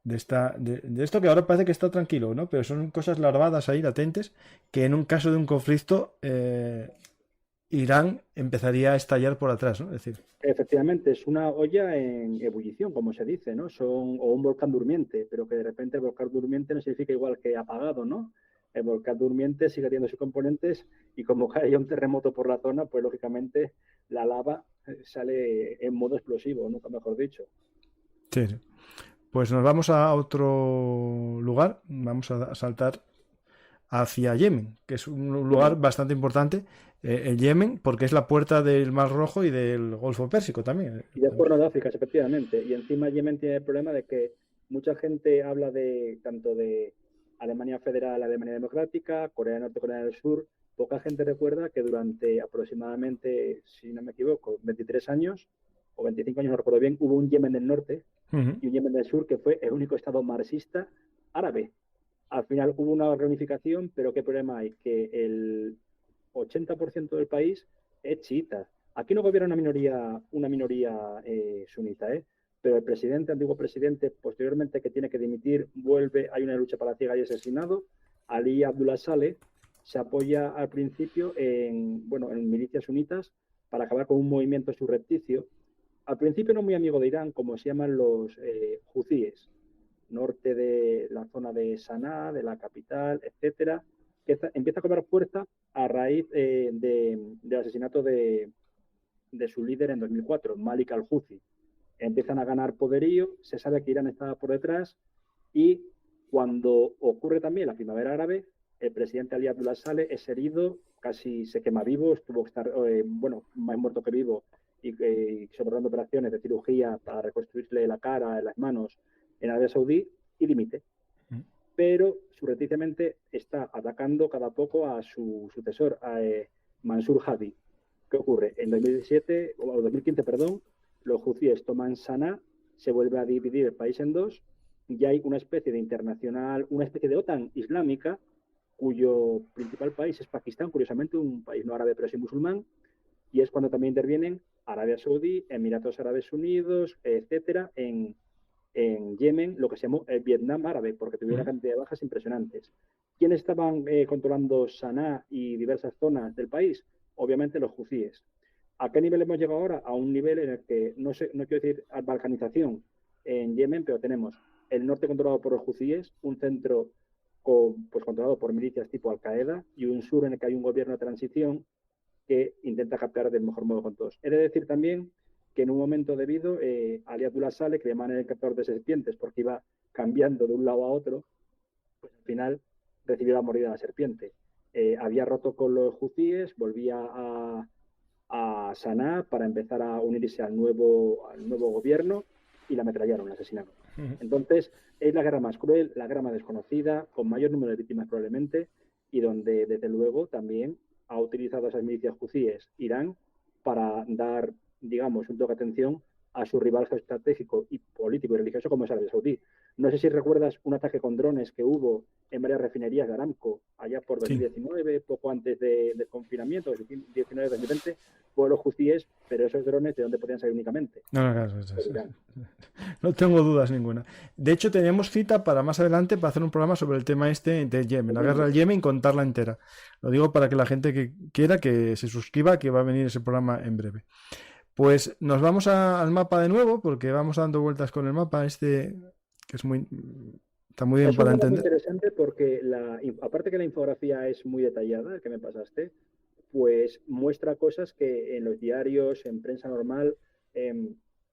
de esto que ahora parece que está tranquilo, ¿no? Pero son cosas larvadas ahí, latentes, que en un caso de un conflicto, Irán empezaría a estallar por atrás, ¿no? Es decir, Efectivamente, es una olla en ebullición, como se dice, ¿no? O un volcán durmiente, pero que de repente el volcán durmiente no significa igual que apagado, ¿no? El volcán durmiente sigue teniendo sus componentes y como haya un terremoto por la zona, pues lógicamente la lava sale en modo explosivo, nunca mejor dicho. sí, sí. Pues nos vamos a otro lugar, vamos a saltar hacia Yemen, que es un lugar Yemen. bastante importante, el Yemen, porque es la puerta del Mar Rojo y del Golfo Pérsico también. Y del También. Cuerno de África, efectivamente. Y encima Yemen tiene el problema de que mucha gente habla de tanto de Alemania Federal, Alemania Democrática, Corea del Norte, Corea del Sur. Poca gente recuerda que durante aproximadamente, si no me equivoco, 23 años o 25 años, no recuerdo bien, hubo un Yemen del Norte Ujú. y un Yemen del Sur que fue el único estado marxista árabe. Al final hubo una reunificación, pero ¿qué problema hay? Que el 80% del país es chiita. Aquí no gobierna una minoría sunita, ¿eh? Pero el presidente, antiguo presidente, posteriormente que tiene que dimitir, vuelve, hay una lucha palaciega y es asesinado. Ali Abdullah Saleh se apoya al principio bueno, en milicias sunitas para acabar con un movimiento surrepticio. Al principio no muy amigo de Irán, como se llaman los huzíes, norte de la zona de Sanaa, de la capital, etcétera, que empieza a cobrar fuerza a raíz del asesinato de su líder en 2004, Malik al-Houthi. Empiezan a ganar poderío, se sabe que Irán estaba por detrás y cuando ocurre también la primavera árabe, el presidente Ali Abdullah Saleh es herido, casi se quema vivo, estuvo estar, bueno, más muerto que vivo y soportando operaciones de cirugía para reconstruirle la cara, las manos en Arabia Saudí y dimite. Pero surrepticiamente está atacando cada poco a su sucesor, a Mansur Hadi. ¿Qué ocurre? En 2017, o 2015, perdón, los hutíes toman Sanaa, se vuelve a dividir el país en dos y hay una especie de internacional, una especie de OTAN islámica, cuyo principal país es Pakistán, curiosamente un país no árabe pero sí musulmán, y es cuando también intervienen Arabia Saudí, Emiratos Árabes Unidos, etcétera, en Yemen lo que se llamó el Vietnam árabe, porque tuvieron una cantidad de bajas impresionantes. ¿Quiénes estaban controlando Sanaa y diversas zonas del país? Obviamente los hutíes. ¿A qué nivel hemos llegado ahora? A un nivel en el que, no quiero decir balcanización en Yemen, pero tenemos el norte controlado por los hutíes, un centro pues, controlado por milicias tipo Al-Qaeda y un sur en el que hay un gobierno de transición que intenta captar del mejor modo con todos. He de decir también que en un momento debido, Ali Abdullah Saleh, que le llaman el captor de serpientes porque iba cambiando de un lado a otro, pues al final recibió la mordida de la serpiente. Había roto con los hutíes, volvía a Sanaa para empezar a unirse al nuevo gobierno y la ametrallaron, la asesinaron. Entonces, es la guerra más cruel, la guerra más desconocida, con mayor número de víctimas probablemente, y donde, desde luego, también ha utilizado esas milicias hutíes Irán para dar, digamos, un toque de atención a su rival geoestratégico y político y religioso como es Arabia Saudí. No sé si recuerdas un ataque con drones que hubo en varias refinerías de Aramco allá por 2019, poco antes del confinamiento, 2019-2020, por los hutíes, pero esos drones, ¿de dónde podían salir únicamente? No tengo dudas ninguna. De hecho, tenemos cita para más adelante para hacer un programa sobre el tema este de Yemen, la guerra del Yemen, contarla entera. Lo digo para que la gente que quiera que se suscriba, que va a venir ese programa en breve. Pues nos vamos al mapa de nuevo, porque vamos dando vueltas con el mapa este, que está muy bien para entender. Es muy interesante porque, aparte que la infografía es muy detallada, que me pasaste, pues muestra cosas que en los diarios, en prensa normal,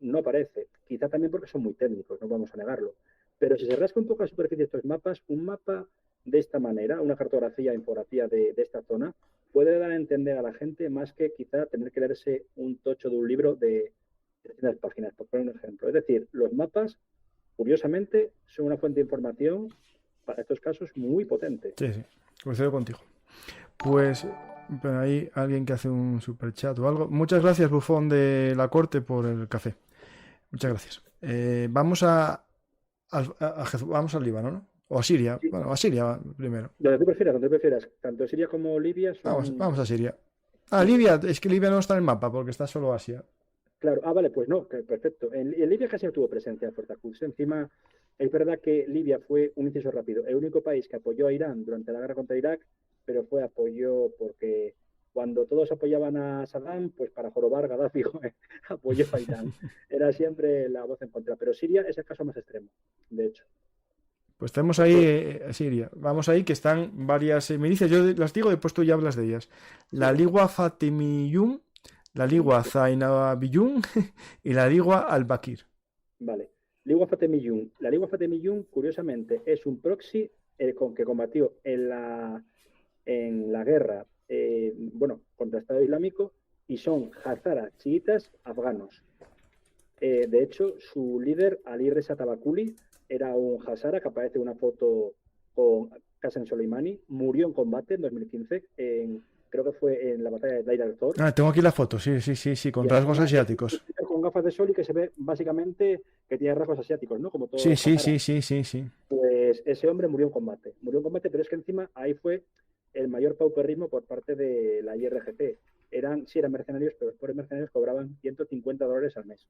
no aparece. Quizá también porque son muy técnicos, no vamos a negarlo. Pero si se rasca un poco la superficie de estos mapas, un mapa de esta manera, una cartografía, infografía de esta zona, puede dar a entender a la gente más que quizá tener que leerse un tocho de un libro de 300 páginas, por poner un ejemplo. Es decir, los mapas, curiosamente, son una fuente de información para estos casos muy potente. Sí, coincido contigo. Pues pero hay alguien que hace un super chat o algo. Muchas gracias, Bufón de la Corte, por el café. Muchas gracias. Vamos vamos al Líbano, ¿no? O a Siria. Sí. Bueno, a Siria primero. Donde tú prefieras. Tanto Siria como Libia son... Vamos a Siria. Libia. Es que Libia no está en el mapa porque está solo Asia. Claro. Vale, pues no. Perfecto. En Libia casi no tuvo presencia Fuerza Quds. Encima, es verdad que Libia fue un inciso rápido. El único país que apoyó a Irán durante la guerra contra Irak, pero fue apoyo porque cuando todos apoyaban a Saddam, pues para jorobar, Gaddafi apoyó a Irán. Era siempre la voz en contra. Pero Siria es el caso más extremo, de hecho. Pues tenemos ahí Siria. Vamos ahí que están varias milicias. Yo las digo, después tú ya hablas de ellas. La Ligwa Fatemiyun, la Ligwa Zainabiyun y la Ligwa al-Bakir. Vale. Ligwa Fatemiyun. La Ligwa Fatemiyun, curiosamente, es un proxy que combatió en la guerra contra el Estado Islámico y son hazara chiitas afganos. De hecho, su líder, Ali Reza Tabakuli, era un hazara que aparece en una foto con Qasem Soleimani. Murió en combate en 2015, creo que fue en la batalla de Deir al-Zor. Tengo aquí la foto, sí, con rasgos asiáticos. Con gafas de sol y que se ve básicamente que tiene rasgos asiáticos, ¿no? Como todo. Sí. Pues ese hombre murió en combate, pero es que encima ahí fue el mayor pauperismo por parte de la IRGC. Eran mercenarios, pero los pobres mercenarios cobraban $150 al mes.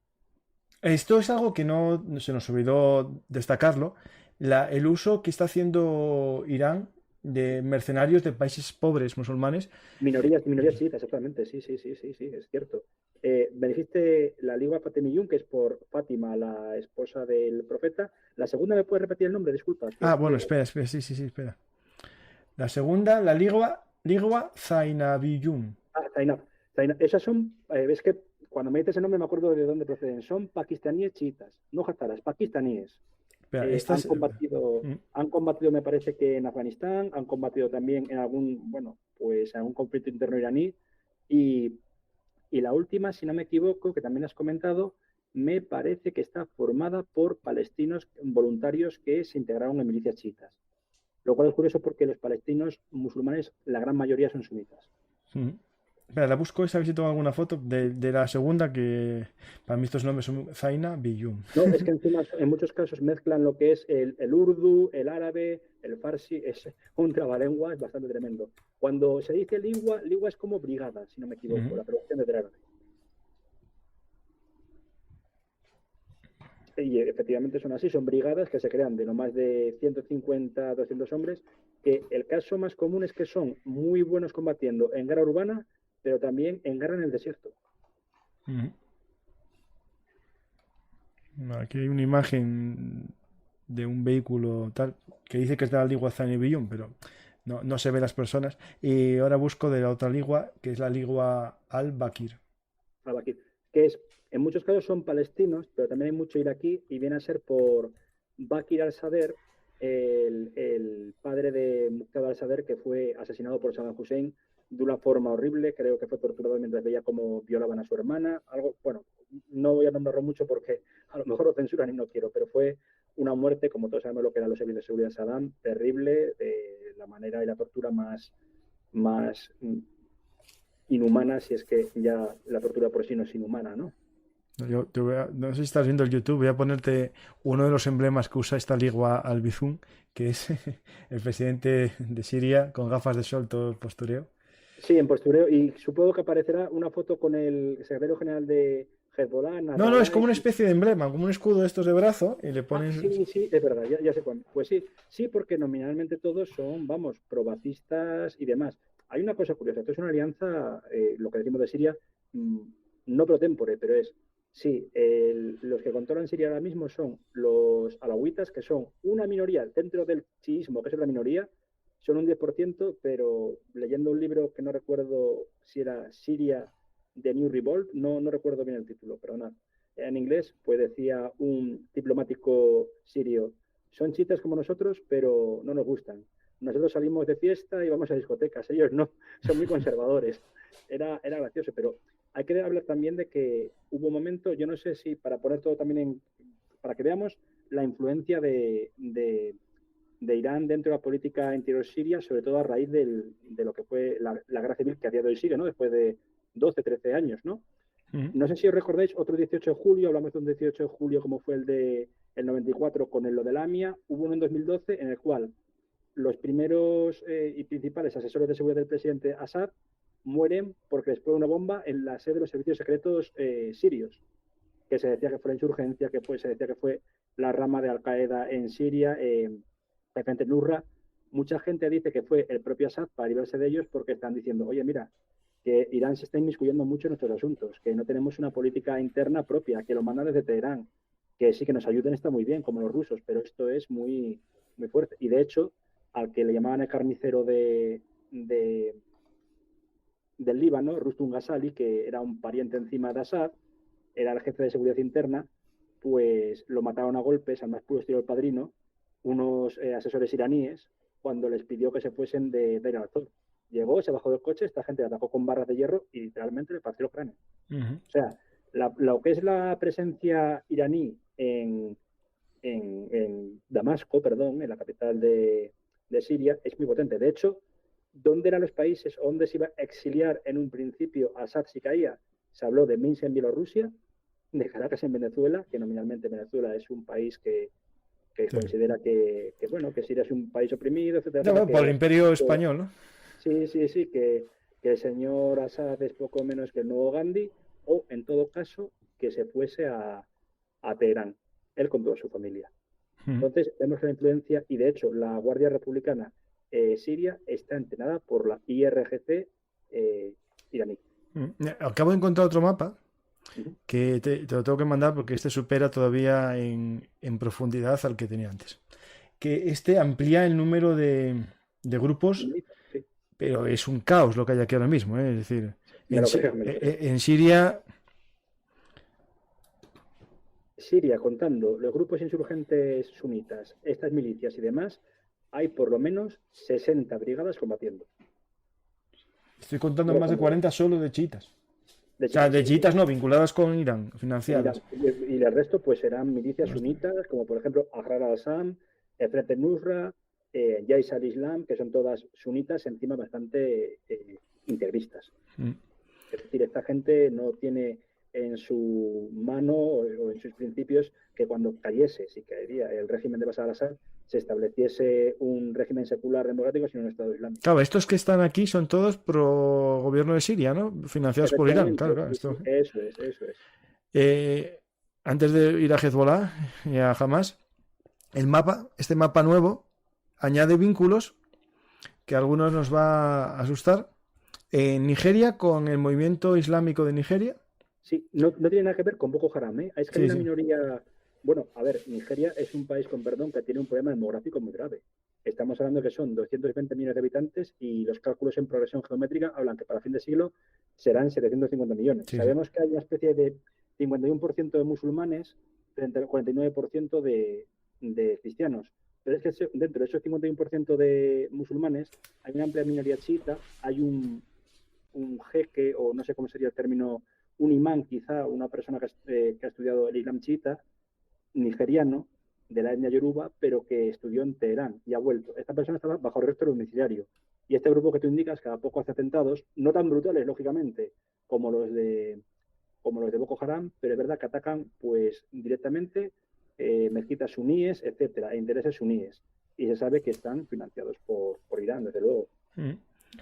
Esto es algo que no se nos olvidó destacarlo. El uso que está haciendo Irán de mercenarios de países pobres musulmanes. Minorías chiitas, exactamente. Sí, es cierto. Me dijiste la Ligwa Fatemiyun, que es por Fátima, la esposa del profeta. La segunda, ¿me puedes repetir el nombre? Disculpa. Bueno, espera. Sí, espera. La segunda, la Ligwa Zainabiyun. Zainab. Esas son, ves que cuando me dices el nombre me acuerdo de dónde proceden. Son pakistaníes chiitas, no hazaras, pakistaníes. Han combatido, me parece que en Afganistán, han combatido también en algún conflicto interno iraní. Y la última, si no me equivoco, que también has comentado, me parece que está formada por palestinos voluntarios que se integraron en milicias chiitas. Lo cual es curioso porque los palestinos musulmanes, la gran mayoría son sunitas. Espera, la busco esa, a ver si tengo alguna foto de la segunda, que para mí estos nombres son Zainabiyun. No, es que encima en muchos casos mezclan lo que es el urdu, el árabe, el farsi, es un trabalengua, es bastante tremendo. Cuando se dice ligua es como brigada, si no me equivoco, la traducción del árabe. Y efectivamente son así, son brigadas que se crean de no más de 150 a 200 hombres, que el caso más común es que son muy buenos combatiendo en guerra urbana, pero también en guerra en el desierto. Aquí hay una imagen de un vehículo tal que dice que es de la Ligua Zanebillón, pero no se ve las personas. Y ahora busco de la otra Ligua, que es la Ligua Al-Bakir. Al-Bakir, que es, en muchos casos son palestinos, pero también hay mucho iraquí y viene a ser por Bakir al-Sadr, el padre de Muqtada al-Sadr, que fue asesinado por Saddam Hussein de una forma horrible, creo que fue torturado mientras veía cómo violaban a su hermana, algo, bueno, no voy a nombrarlo mucho porque a lo mejor lo censuran y no quiero, pero fue una muerte, como todos sabemos lo que eran los servicios de seguridad de Saddam, terrible, de la manera y la tortura más inhumana, si es que ya la tortura por sí no es inhumana, ¿no? Yo no sé si estás viendo el YouTube, voy a ponerte uno de los emblemas que usa esta Ligua Al-Bizum, que es el presidente de Siria con gafas de sol, todo el postureo. Sí, en postureo, y supongo que aparecerá una foto con el secretario general de Hezbollah, No, es Nasrallah. como una especie de emblema, como un escudo de estos de brazo, y le ponen... Sí, es verdad, ya sé cuándo. Pues sí, porque nominalmente todos son, vamos, probacistas y demás. Hay una cosa curiosa, esto es una alianza, lo que decimos de Siria, no pro tempore, pero sí, los que controlan Siria ahora mismo son los alawitas, que son una minoría dentro del chiismo, que es la minoría, son un 10%, pero leyendo un libro que no recuerdo si era Siria The New Revolt, no recuerdo bien el título, perdonad, en inglés, pues decía un diplomático sirio, son chiitas como nosotros, pero no nos gustan. Nosotros salimos de fiesta y vamos a discotecas, ellos no, son muy conservadores. Era gracioso, pero hay que hablar también de que hubo un momento, yo no sé si para poner todo también para que veamos la influencia de Irán dentro de la política interior siria, sobre todo a raíz de lo que fue la guerra civil que a día de hoy sigue, ¿no? Después de 12, 13 años, ¿no? No sé si os recordáis otro 18 de julio, hablamos de un 18 de julio como fue el de el 94 con lo de la AMIA, hubo uno en 2012 en el cual los primeros y principales asesores de seguridad del presidente Assad mueren porque les pone una bomba en la sede de los servicios secretos sirios, que se decía que fue la insurgencia, se decía que fue la rama de Al-Qaeda en Siria, el frente Nusra. Mucha gente dice que fue el propio Assad para librarse de ellos porque están diciendo, oye, mira, que Irán se está inmiscuyendo mucho en nuestros asuntos, que no tenemos una política interna propia, que lo mandan desde Teherán, que sí que nos ayuden está muy bien, como los rusos, pero esto es muy, muy fuerte. Y de hecho, al que le llamaban el carnicero del Líbano, Rustum Ghazali, que era un pariente encima de Assad, era el jefe de seguridad interna, pues lo mataron a golpes, al más puro estilo del Padrino, unos asesores iraníes, cuando les pidió que se fuesen de Deir al-Zor. Llegó, se bajó del coche, esta gente le atacó con barras de hierro y literalmente le partió el cráneo. O sea, lo que es la presencia iraní en Damasco, en la capital de Siria, es muy potente. De hecho, ¿dónde eran los países donde se iba a exiliar en un principio Assad si caía? Se habló de Minsk en Bielorrusia, de Caracas en Venezuela, que nominalmente Venezuela es un país que sí, considera que Siria es un país oprimido, etcétera. No, por el Imperio Español, ¿no? Sí, que el señor Assad es poco menos que el nuevo Gandhi, o en todo caso, que se fuese a Teherán, él con toda su familia. Entonces, vemos la influencia, y de hecho, la Guardia Republicana Siria está entrenada por la IRGC iraní. Acabo de encontrar otro mapa que te lo tengo que mandar porque este supera todavía en profundidad al que tenía antes. Que este amplía el número de grupos, sí, pero es un caos lo que hay aquí ahora mismo, ¿eh? Es decir, en Siria... Siria, contando los grupos insurgentes sunitas, estas milicias y demás, hay por lo menos 60 brigadas combatiendo. Estoy contando más de 40 solo de chiitas. O sea, de chiitas no, vinculadas con Irán, financiadas. Y el resto pues serán milicias sunitas, como por ejemplo Ahrar al-Sham, el Frente Nusra, Jais al-Islam, que son todas sunitas, encima bastante integristas. Es decir, esta gente no tiene en su mano o en sus principios que cuando cayese, si caería el régimen de Bashar al-Assad, se estableciese un régimen secular democrático, sino un Estado Islámico. Claro, estos que están aquí son todos pro gobierno de Siria, ¿no? Financiados por Irán, claro. Eso es. antes de ir a Hezbollah y a Hamas, este mapa nuevo añade vínculos que a algunos nos va a asustar. En Nigeria, con el movimiento islámico de Nigeria. Sí, no tiene nada que ver con Boko Haram, ¿eh? Es que hay Sí, una sí. minoría. Bueno, a ver, Nigeria es un país, con perdón, que tiene un problema demográfico muy grave. Estamos hablando que son 220 millones de habitantes y los cálculos en progresión geométrica hablan que para fin de siglo serán 750 millones. Sí, sí. Sabemos que hay una especie de 51% de musulmanes frente al 49% de cristianos. Pero es que dentro de esos 51% de musulmanes hay una amplia minoría chiita, hay un jeque, o no sé cómo sería el término, un imán quizá, una persona que ha estudiado el Islam chiita, nigeriano, de la etnia yoruba, pero que estudió en Teherán y ha vuelto. Esta persona estaba bajo arresto domiciliario. Y este grupo que tú indicas, cada poco hace atentados, no tan brutales, lógicamente, como los de Boko Haram, pero es verdad que atacan pues directamente mezquitas suníes, etcétera, e intereses suníes. Y se sabe que están financiados por Irán, desde luego.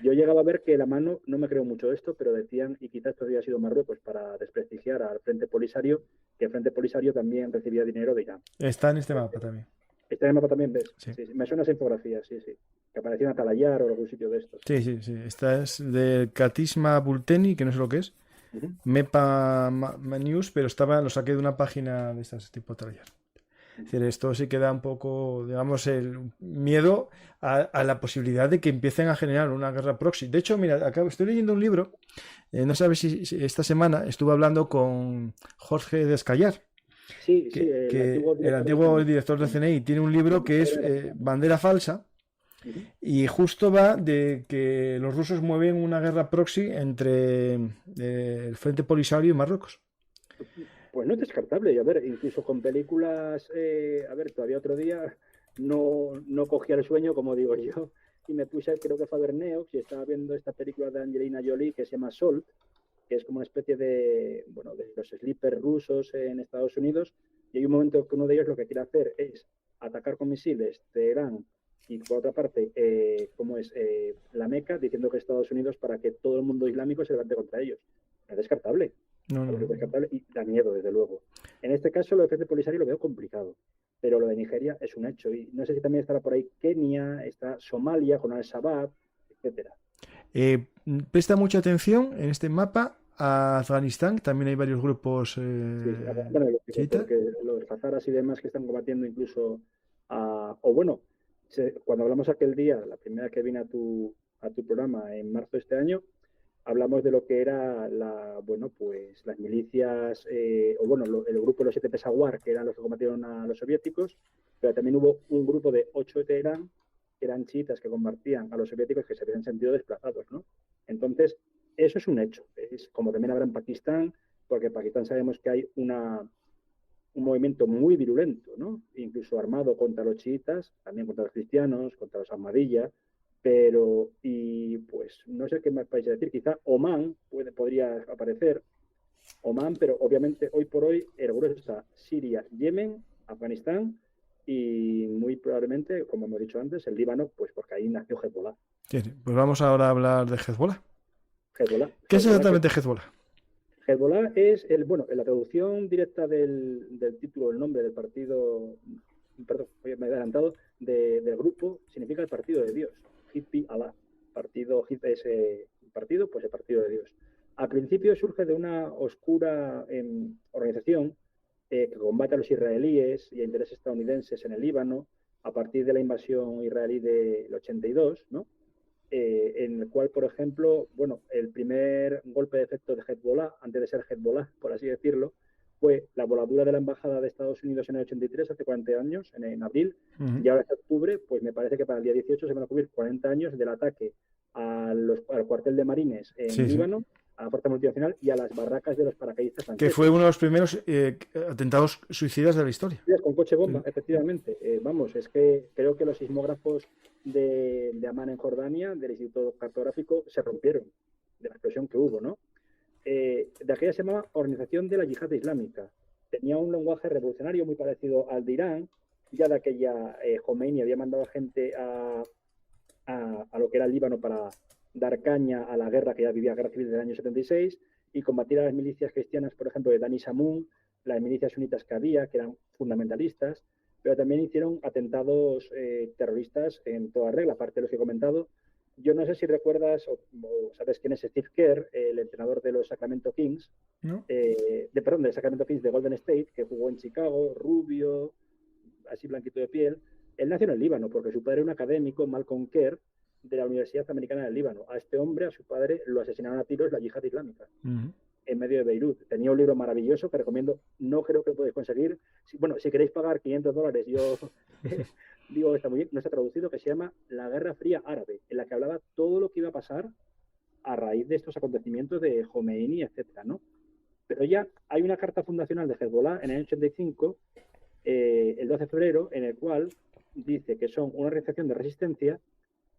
Yo llegaba a ver que la mano, no me creo mucho esto, pero decían, y quizás esto había sido Marruecos para desprestigiar al Frente Polisario, que el Frente Polisario también recibía dinero de Irán. Está en este mapa también. Este mapa también ves. Sí. Sí, sí. Me suena esa infografía, sí, sí. Que aparecía en Atalayar o algún sitio de estos. Sí, sí, sí. Esta es de Katisma Bulteni, que no sé lo que es. Mepa News, pero lo saqué de una página de estas tipo Talayar. Es decir, esto sí que da un poco, digamos, el miedo a la posibilidad de que empiecen a generar una guerra proxy. De hecho, mira, estoy leyendo un libro, no sabes si esta semana estuve hablando con Jorge Descallar, Sí, sí, el antiguo director de CNI, tiene un libro que es Bandera Falsa, y justo va de que los rusos mueven una guerra proxy entre el Frente Polisario y Marruecos. Pues no es descartable. Y a ver, incluso con películas, a ver, todavía otro día no cogía el sueño, como digo yo, y me puse, creo que fue a ver Neox, y estaba viendo esta película de Angelina Jolie que se llama Salt, que es como una especie de, bueno, de los sleepers rusos en Estados Unidos, y hay un momento que uno de ellos lo que quiere hacer es atacar con misiles Teherán y por otra parte, como es la Meca, diciendo que Estados Unidos para que todo el mundo islámico se levante contra ellos. Es descartable. No. Es descartable y da miedo, desde luego. En este caso, lo de Frente Polisario lo veo complicado, pero lo de Nigeria es un hecho. Y no sé si también estará por ahí Kenia, está Somalia con Al-Shabaab, etcétera. Presta mucha atención en este mapa a Afganistán, también hay varios grupos Sí, bueno, porque los hazaras y demás que están combatiendo incluso cuando hablamos aquel día, la primera que vine a tu programa en marzo de este año, hablamos de lo que era pues las milicias, el grupo de los 7 Peshawar, que eran los que combatieron a los soviéticos, pero también hubo un grupo de 8 de Teherán, que eran chiitas que combatían a los soviéticos que se habían sentido desplazados, ¿no? Entonces, eso es un hecho. Es como también habrá en Pakistán, porque en Pakistán sabemos que hay un movimiento muy virulento, ¿no? Incluso armado contra los chiitas, también contra los cristianos, contra los ahmadiyya, y pues no sé qué más país decir, quizá Omán podría aparecer, Omán, pero obviamente hoy por hoy el grueso está Siria, Yemen, Afganistán y muy probablemente, como hemos dicho antes, el Líbano, pues porque ahí nació Hezbollah. Sí, pues vamos ahora a hablar de Hezbollah. ¿Qué es exactamente Hezbollah? Hezbollah es la traducción directa del título, el nombre del partido, perdón, me he adelantado, del grupo, significa el partido de Dios, Hizbi Allah, Hizb es partido, pues el partido de Dios. Al principio surge de una oscura organización que combate a los israelíes y a intereses estadounidenses en el Líbano a partir de la invasión israelí del 82, ¿no? En el cual, por ejemplo, el primer golpe de efecto de Hezbollah, antes de ser Hezbollah, por así decirlo, fue la voladura de la Embajada de Estados Unidos en el 83, hace 40 años, en abril, y ahora en octubre, pues me parece que para el día 18 se van a cubrir 40 años del ataque al cuartel de Marines en Líbano, a la Fuerza Multinacional y a las barracas de los paracaidistas franceses. Que fue uno de los primeros atentados suicidas de la historia. Con coche bomba, efectivamente. Es que creo que los sismógrafos de Amán en Jordania, del Instituto Cartográfico, se rompieron de la explosión que hubo, ¿no? De aquella se llamaba Organización de la Yihad Islámica. Tenía un lenguaje revolucionario muy parecido al de Irán. Ya de aquella Khomeini había mandado gente a lo que era el Líbano para dar caña a la guerra que ya vivía, guerra civil del año 76, y combatir a las milicias cristianas, por ejemplo, de Dani Samun, las milicias sunitas que había, que eran fundamentalistas, pero también hicieron atentados terroristas en toda regla, aparte de los que he comentado. Yo no sé si recuerdas o sabes quién es Steve Kerr, el entrenador de los Sacramento Kings, ¿no? de Sacramento Kings de Golden State, que jugó en Chicago, rubio, así blanquito de piel. Él nació en el Líbano porque su padre era un académico, Malcolm Kerr, de la Universidad Americana del Líbano. A este hombre, a su padre, lo asesinaron a tiros la yihad islámica en medio de Beirut. Tenía un libro maravilloso que recomiendo, no creo que lo podéis conseguir. Si queréis pagar $500, yo digo que está muy bien, no está traducido, que se llama La Guerra Fría Árabe, en la que hablaba todo lo que iba a pasar a raíz de estos acontecimientos de Khomeini, etcétera, ¿no? Pero ya hay una carta fundacional de Hezbollah en el 85, el 12 de febrero, en el cual dice que son una organización de resistencia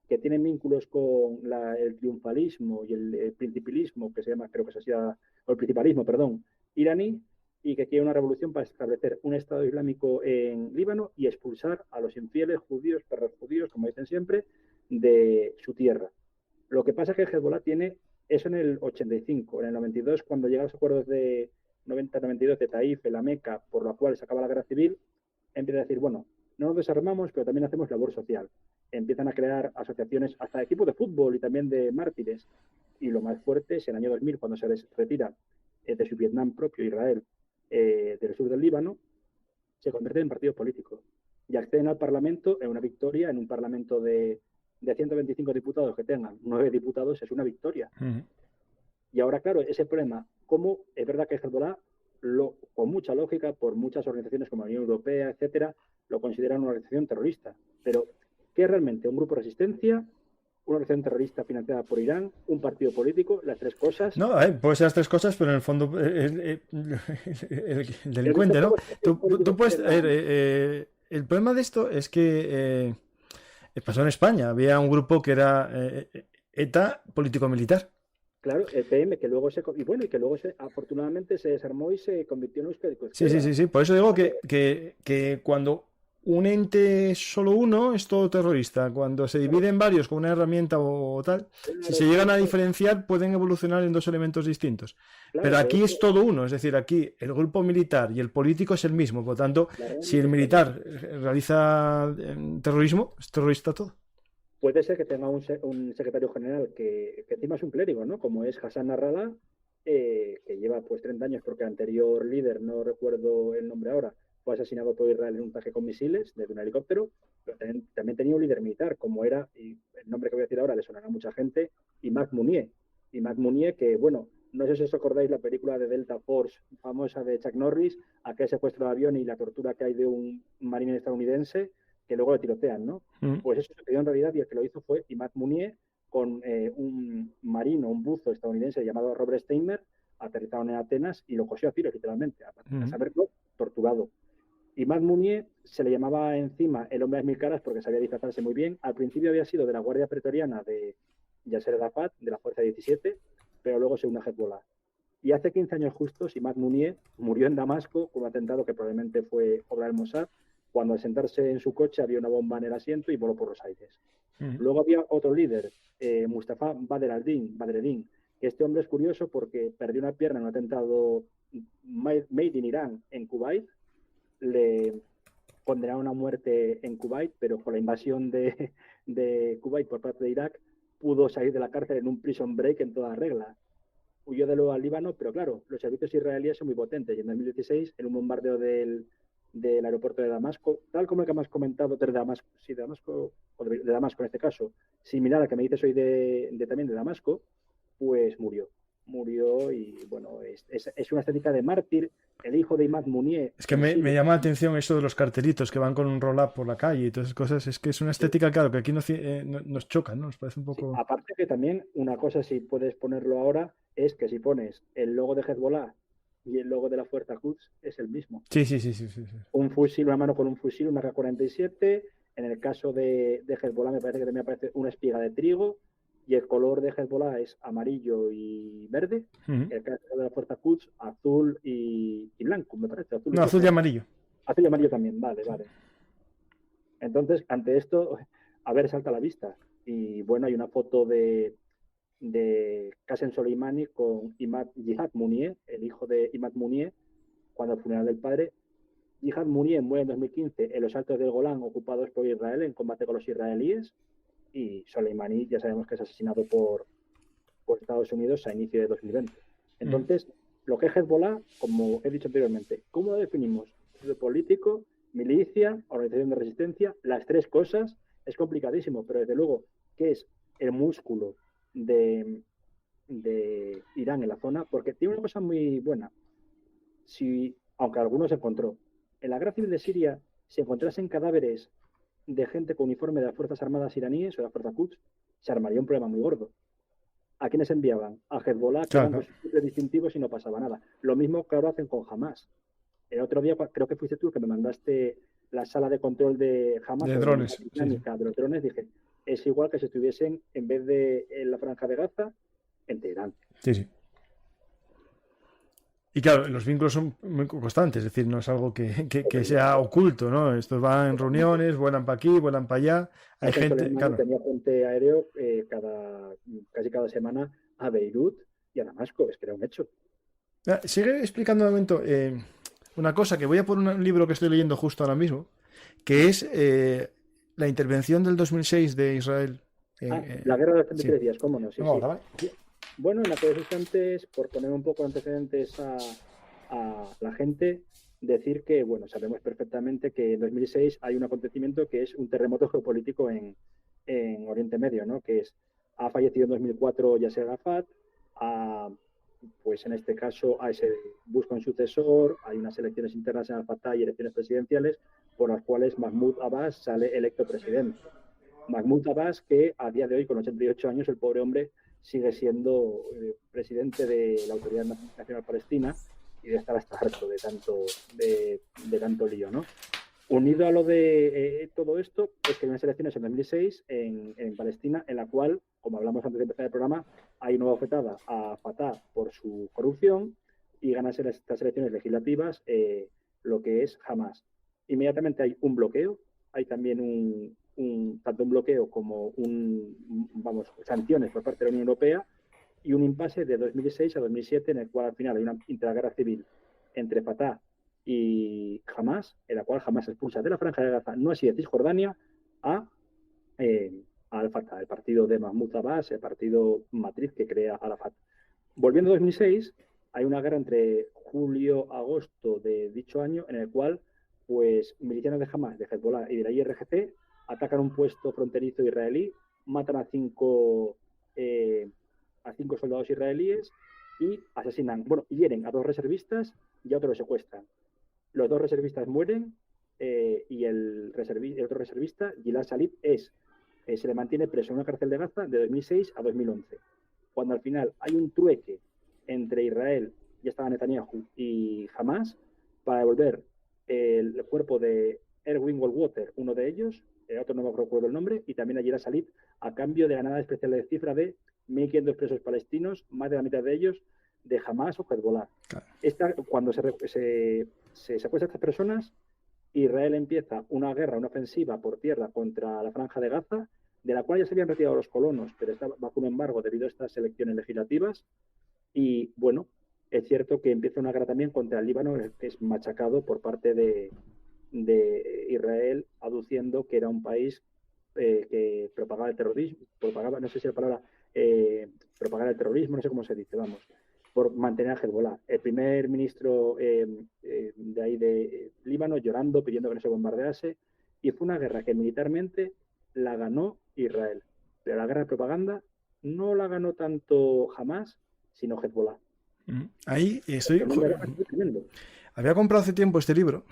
que tienen vínculos con el triunfalismo y el principilismo, que se llama, creo que se llama, o el principalismo, perdón, iraní, y que quiere una revolución para establecer un Estado islámico en Líbano y expulsar a los infieles judíos, perros judíos, como dicen siempre, de su tierra. Lo que pasa es que Hezbollah tiene eso en el 85. En el 92, cuando llegan los acuerdos de 90-92 de Taif, la Meca, por la cual se acaba la guerra civil, empieza a decir, bueno, no nos desarmamos, pero también hacemos labor social. Empiezan a crear asociaciones, hasta equipos de fútbol y también de mártires. Y lo más fuerte es en el año 2000, cuando se les retira de su Vietnam propio, Israel, del sur del Líbano, se convierten en partidos políticos y acceden al Parlamento en una victoria, en un Parlamento de 125 diputados que tengan 9 diputados, es una victoria. Y ahora, claro, ese problema, ¿cómo es verdad que Hezbollah, con mucha lógica, por muchas organizaciones como la Unión Europea, etcétera, lo consideran una organización terrorista? Pero, ¿qué es realmente? ¿Un grupo de resistencia? ¿Una organización terrorista financiada por Irán? ¿Un partido político? Las tres cosas. No, puede ser las tres cosas, pero en el fondo el delincuente, ¿no? Tú puedes... el problema de esto es que pasó en España. Había un grupo que era ETA político-militar. Claro, el PM, que luego afortunadamente se desarmó y se convirtió en euskadi. Sí. Por eso digo que cuando un ente es solo uno, es todo terrorista. Cuando se divide en varios con una herramienta o tal, si se llegan a diferenciar, pueden evolucionar en dos elementos distintos. Pero aquí es todo uno, es decir, aquí el grupo militar y el político es el mismo. Por lo tanto, si el militar realiza terrorismo, es terrorista todo. Puede ser que tenga un secretario general que encima es un clérigo, ¿no? Como es Hassan Nasrallah, que lleva pues 30 años, porque el anterior líder, no recuerdo el nombre ahora, fue asesinado por Israel en un ataque con misiles desde un helicóptero, pero también tenía un líder militar, como era, y el nombre que voy a decir ahora le sonará a mucha gente, Imad Munier. Imad Munier, que bueno, no sé si os acordáis la película de Delta Force, famosa de Chuck Norris, aquel secuestro de avión y la tortura que hay de un marine estadounidense, que luego lo tirotean, ¿no? Pues eso sucedió en realidad y el que lo hizo fue Imad Munier con un marino, un buzo estadounidense llamado Robert Steinmer, aterrizaron en Atenas y lo cosió a tiros, literalmente, a saberlo, torturado. Imad Munier se le llamaba encima el hombre de mil caras porque sabía disfrazarse muy bien. Al principio había sido de la Guardia Pretoriana de Yasser Arafat, de la Fuerza 17, pero luego se unió a Hezbollah. Y hace 15 años justos, Imad Munier murió en Damasco con un atentado que probablemente fue obra del Mossad, cuando al sentarse en su coche había una bomba en el asiento y voló por los aires. Luego había otro líder, Mustafa Badreddin, que este hombre es curioso porque perdió una pierna en un atentado made in Irán en Kuwait, le condenaron a muerte en Kuwait, pero por la invasión de Kuwait por parte de Irak pudo salir de la cárcel en un prison break en toda regla. Huyó de nuevo al Líbano, pero claro, los servicios israelíes son muy potentes y en 2016, en un bombardeo del aeropuerto de Damasco, tal como el que me has comentado de Damasco, de Damasco en este caso, similar al que me dices hoy también de Damasco, pues murió y bueno, es una estética de mártir, el hijo de Imad Munier. Es que me llama la atención eso de los cartelitos que van con un roll-up por la calle y todas esas cosas, es que es una estética, claro, que aquí nos choca, ¿no? Nos parece un poco... Sí, aparte que también una cosa, si puedes ponerlo ahora, es que si pones el logo de Hezbollah y el logo de la Fuerza Quds es el mismo. Sí. Un fusil, una mano con un fusil, una AK-47. En el caso de Hezbollah me parece que también aparece una espiga de trigo y el color de Hezbollah es amarillo y verde. En el caso de la Fuerza Quds, azul y blanco, me parece. Azul y amarillo. Azul y amarillo también, vale. Entonces, ante esto, a ver, salta a la vista. Y bueno, hay una foto de Qasem Soleimani con Jihad Munier, el hijo de Imad Munier, cuando el funeral del padre, Jihad Munir muere en 2015 en los Altos del Golán ocupados por Israel en combate con los israelíes, y Soleimani ya sabemos que es asesinado por Estados Unidos a inicio de 2020. Entonces, lo que es Hezbollah, como he dicho anteriormente, ¿cómo lo definimos? Político, milicia, organización de resistencia, las tres cosas, es complicadísimo, pero desde luego, ¿qué es el músculo de Irán en la zona? Porque tiene una cosa muy buena. Aunque algunos se encontró, en la guerra civil de Siria, si encontrasen cadáveres de gente con uniforme de las Fuerzas Armadas iraníes o de la Fuerza Quds, se armaría un problema muy gordo. ¿A quiénes enviaban? A Hezbollah, que eran con sus propios distintivos y no pasaba nada. Lo mismo que ahora hacen con Hamas. El otro día, creo que fuiste tú que me mandaste la sala de control de Hamas, de drones, de los drones, dije, es igual que si estuviesen, en vez de en la Franja de Gaza, en Teherán. Sí. Y claro, los vínculos son muy constantes, es decir, no es algo que sea oculto, ¿no? Estos van en reuniones, vuelan para aquí, vuelan para allá. Hay gente, claro. Tenía puente aéreo casi cada semana a Beirut y a Damasco, es que era un hecho. Sigue explicando un momento una cosa, que voy a por un libro que estoy leyendo justo ahora mismo, que es la intervención del 2006 de Israel. La guerra de los 33 días, ¿cómo no? Sí. Vale. Bueno, en aquellos instantes, por poner un poco antecedentes a la gente, decir que, bueno, sabemos perfectamente que en 2006 hay un acontecimiento que es un terremoto geopolítico en Oriente Medio, ¿no? Que ha fallecido en 2004 Yasser Arafat, pues en este caso se busca un sucesor, hay unas elecciones internas en Al-Fatah y elecciones presidenciales por las cuales Mahmoud Abbas sale electo presidente. Mahmoud Abbas, que a día de hoy, con 88 años, el pobre hombre sigue siendo presidente de la Autoridad Nacional Palestina y de estar hasta harto de tanto lío, ¿no? Unido a lo de todo esto, es que hay unas elecciones en 2006 en Palestina, en la cual, como hablamos antes de empezar el programa, hay una bofetada a Fatah por su corrupción y ganas en estas elecciones legislativas lo que es Hamas. Inmediatamente hay un bloqueo, hay también tanto un bloqueo como sanciones por parte de la Unión Europea y un impasse de 2006 a 2007 en el cual al final hay una interguerra civil entre Fatah y Hamas, en la cual Hamas expulsa de la Franja de Gaza, no así de Cisjordania, a Al-Fatah, el partido de Mahmoud Abbas, el partido matriz que crea Arafat. Volviendo a 2006, hay una guerra entre julio-agosto de dicho año en el cual pues milicianos de Hamas, de Hezbollah y de la IRGC atacan un puesto fronterizo israelí, matan a cinco soldados israelíes y hieren a 2 reservistas y a otro lo secuestran. Los 2 reservistas mueren y el otro reservista, Gilad Shalit, se le mantiene preso en una cárcel de Gaza de 2006 a 2011. Cuando al final hay un trueque entre Israel, ya estaba Netanyahu, y Hamas para devolver el cuerpo de Erwin Goldwater, uno de ellos, el otro no me recuerdo el nombre, y también a Gilad Shalit, a cambio de ganada especial de cifra de 1.500 presos palestinos, más de la mitad de ellos de Hamas o Hezbollah. Claro. Cuando se secuestran estas personas, Israel empieza una guerra, una ofensiva por tierra contra la Franja de Gaza, de la cual ya se habían retirado los colonos, pero estaba bajo un embargo debido a estas elecciones legislativas. Y bueno, es cierto que empieza una guerra también contra el Líbano, que es machacado por parte de Israel, aduciendo que era un país que propagaba el terrorismo, no sé si la palabra, propagar el terrorismo, no sé cómo se dice, vamos, por mantener a Hezbollah. El primer ministro de ahí de Líbano llorando, pidiendo que no se bombardease, y fue una guerra que militarmente la ganó Israel, pero la guerra de propaganda no la ganó tanto Hamas, sino Hezbollah. Ahí estoy. Había comprado hace tiempo este libro.